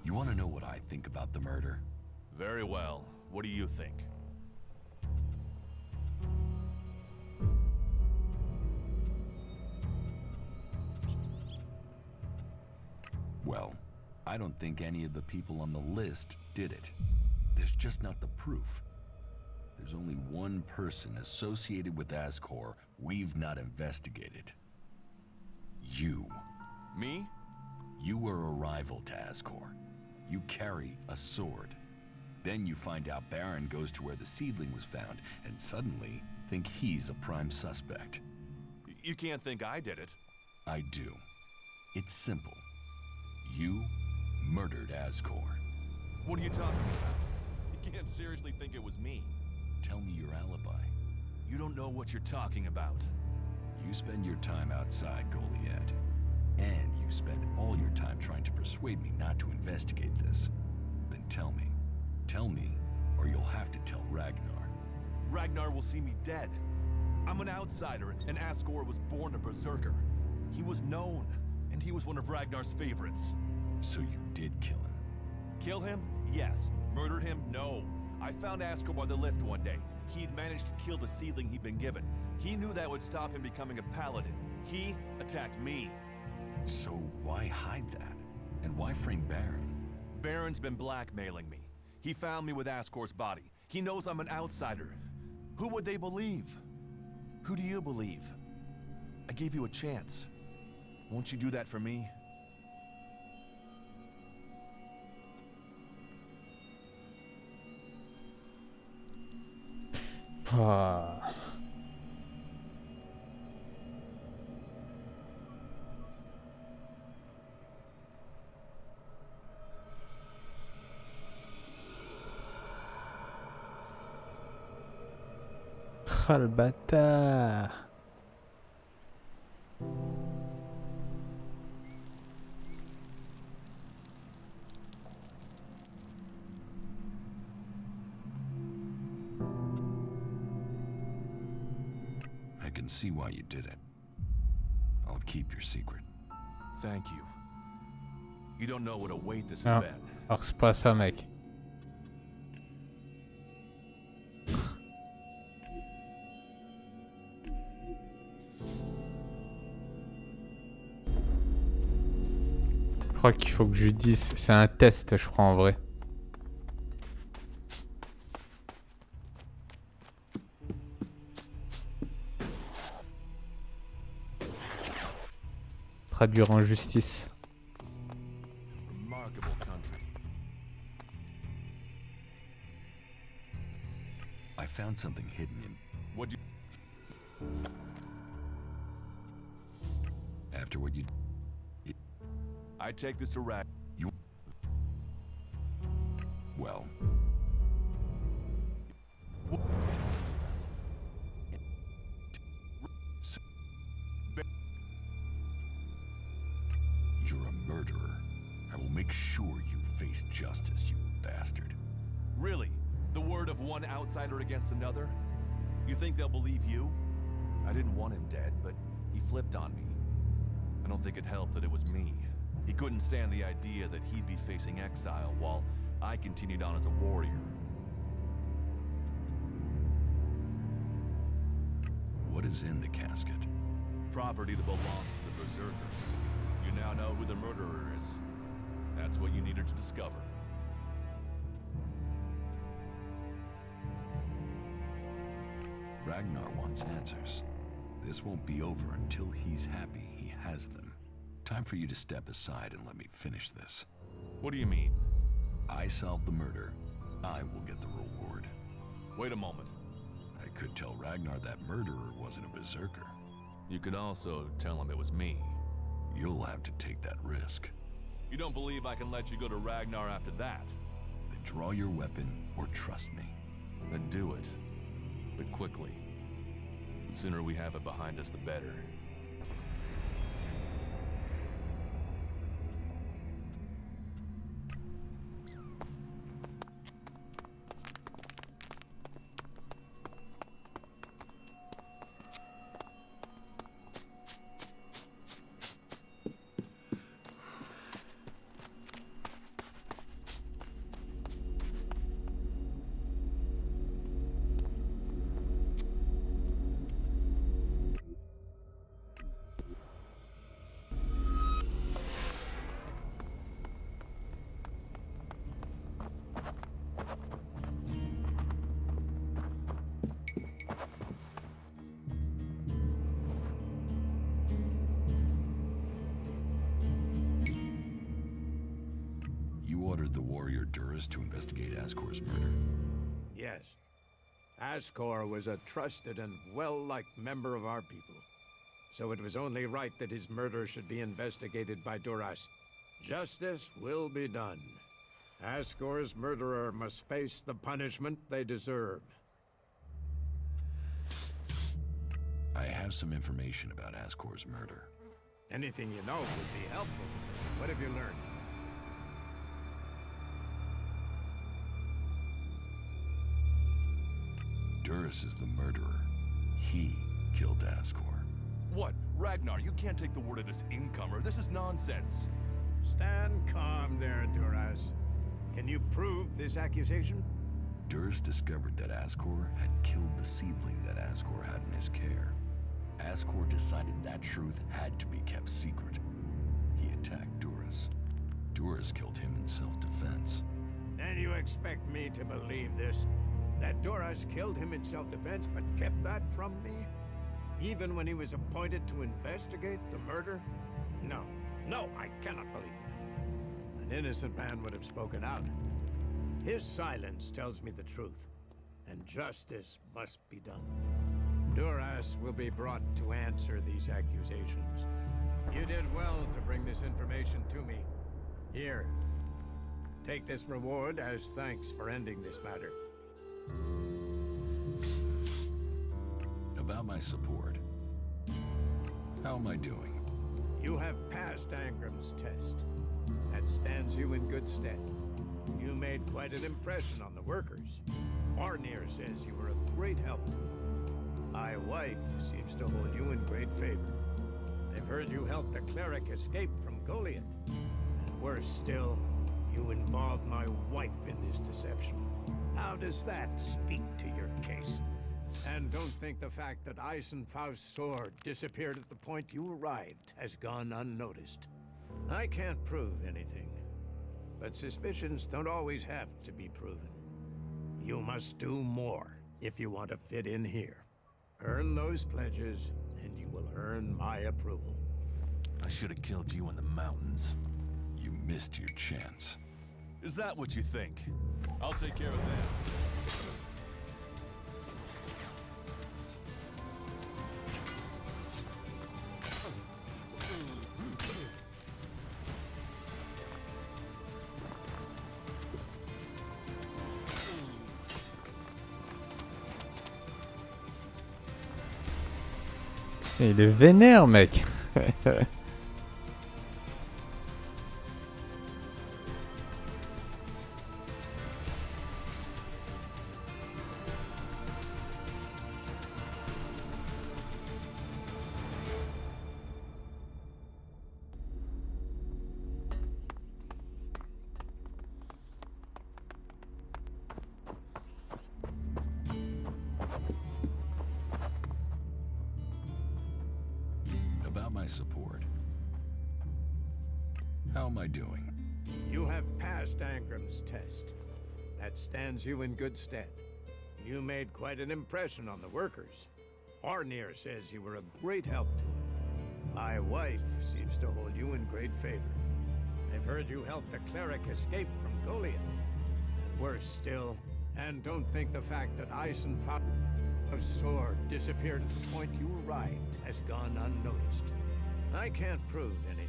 You want to know what I think about the murder? Very well. What do you think? Well, I don't think any of the people on the list did it. There's just not the proof. There's only one person associated with Ascor we've not investigated. You. Me? You were a rival to Ascor. You carry a sword. Then you find out Baron goes to where the seedling was found, and suddenly think he's a prime suspect. You can't think I did it. I do. It's simple. You murdered Ascor. What are you talking about? You can't seriously think it was me. Tell me your alibi. You don't know what you're talking about. You spend your time outside Goliad, and you spend all your time trying to persuade me not to investigate this. Then tell me. Tell me, or you'll have to tell Ragnar. Ragnar will see me dead. I'm an outsider, and Ascor was born a berserker. He was known, and he was one of Ragnar's favorites. So you did kill him? Kill him? Yes. Murdered him? No. I found Ascor by the lift one day. He'd managed to kill the seedling he'd been given. He knew that would stop him becoming a paladin. He attacked me. So why hide that? And why frame Baron? Baron's been blackmailing me. He found me with Ascor's body. He knows I'm an outsider. Who would they believe? Who do you believe? I gave you a chance. Won't you do that for me? Ah. Ah, le bâtard. I can see why you did it. I'll keep your secret. Thank you. You don't know what a weight this Ah. has been. Alors c'est pas ça, mec. Je crois qu'il faut que je dise, c'est un test, je crois, en vrai. Traduire en justice. Remarkable country. I found something hidden in... What'd you... After what you... I take this to Rag. You... Well... You're a murderer. I will make sure you face justice, you bastard. Really? The word of one outsider against another? You think they'll believe you? I didn't want him dead, but he flipped on me. I don't think it helped that it was me. He couldn't stand the idea that he'd be facing exile while I continued on as a warrior. What is in the casket? Property that belongs to the Berserkers. You now know who the murderer is. That's what you needed to discover. Ragnar wants answers. This won't be over until he's happy he has them. Time for you to step aside and let me finish this. What do you mean? I solved the murder. I will get the reward. Wait a moment. I could tell Ragnar that murderer wasn't a berserker. You could also tell him it was me. You'll have to take that risk. You don't believe I can let you go to Ragnar after that? Then draw your weapon or trust me. Then do it. But quickly. The sooner we have it behind us, the better. To investigate Ascor's murder. Yes. Ascor was a trusted and well-liked member of our people. So it was only right that his murder should be investigated by Duras. Justice will be done. Ascor's murderer must face the punishment they deserve. I have some information about Ascor's murder. Anything you know would be helpful. What have you learned? Duras is the murderer. He killed Ascor. What? Ragnar, you can't take the word of this incomer. This is nonsense. Stand calm there, Duras. Can you prove this accusation? Duras discovered that Ascor had killed the seedling that Ascor had in his care. Ascor decided that truth had to be kept secret. He attacked Duras. Duras killed him in self-defense. And you expect me to believe this? That Duras killed him in self-defense but kept that from me? Even when he was appointed to investigate the murder? No, no, I cannot believe that. An innocent man would have spoken out. His silence tells me the truth, and justice must be done. Duras will be brought to answer these accusations. You did well to bring this information to me. Here, take this reward as thanks for ending this matter. About my support. How am I doing? You have passed Angram's test. That stands you in good stead. You made quite an impression on the workers. Barnier says you were a great help to him. My wife seems to hold you in great favor. I've heard you helped the cleric escape from Goliath. And worse still, you involved my wife in this deception. How does that speak to your case? And don't think the fact that Eisenfaust's sword disappeared at the point you arrived has gone unnoticed. I can't prove anything, but suspicions don't always have to be proven. You must do more if you want to fit in here. Earn those pledges, and you will earn my approval. I should have killed you in the mountains. You missed your chance. Is that what you think? I'll take care of that. Il est vénère, mec. Support. How am I doing? You have passed Angram's test. That stands you in good stead. You made quite an impression on the workers. Barnier says you were a great help to him. My wife seems to hold you in great favor. I've heard you helped the cleric escape from Goliath. And worse still, and don't think the fact that Eisenfaust's sword disappeared at the point you arrived has gone unnoticed. I can't prove anything,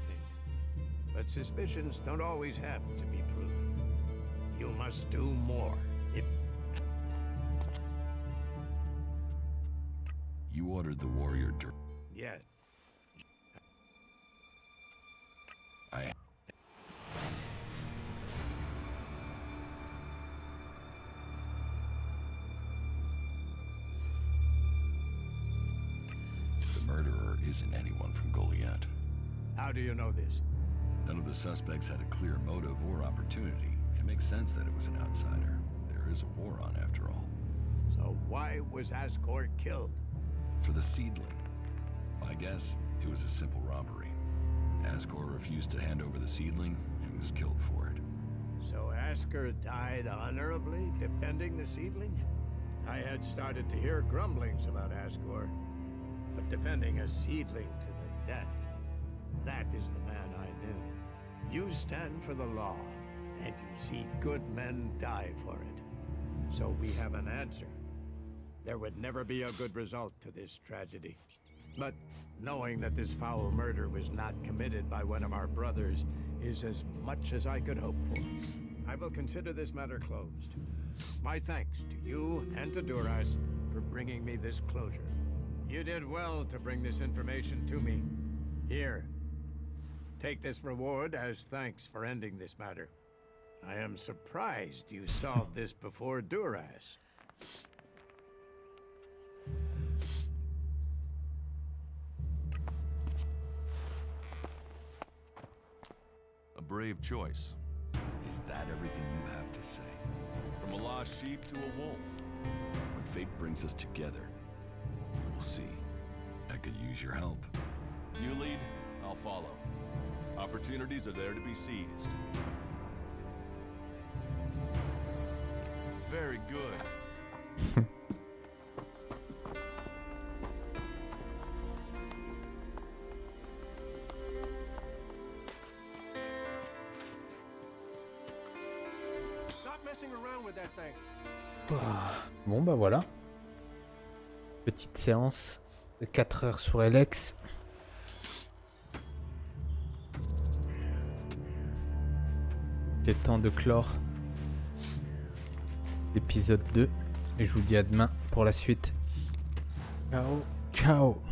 but suspicions don't always have to be proven. You must do more if... You ordered the warrior Yes. The murderer isn't anyone from Goliath. How do you know this? None of the suspects had a clear motive or opportunity. It makes sense that it was an outsider. There is a war on, after all. So why was Asgore killed? For the seedling. My guess, it was a simple robbery. Asgore refused to hand over the seedling and was killed for it. So Asgore died honorably, defending the seedling? I had started to hear grumblings about Asgore, but defending a seedling to the death, that is the man I knew. You stand for the law, and you see good men die for it. So we have an answer. There would never be a good result to this tragedy. But knowing that this foul murder was not committed by one of our brothers is as much as I could hope for. I will consider this matter closed. My thanks to you and to Duras for bringing me this closure. You did well to bring this information to me. Here, take this reward as thanks for ending this matter. I am surprised you solved this before Duras. A brave choice. Is that everything you have to say? From a lost sheep to a wolf. When fate brings us together, we will see. I could use your help. You lead, I'll follow. Opportunities are there to be seized. Very good. Stop messing around with that thing. Bon bah voilà. Petite séance de 4 heures sur ELEX. Il est temps de clore l'épisode 2. Et je vous dis à demain pour la suite. Ciao. Ciao.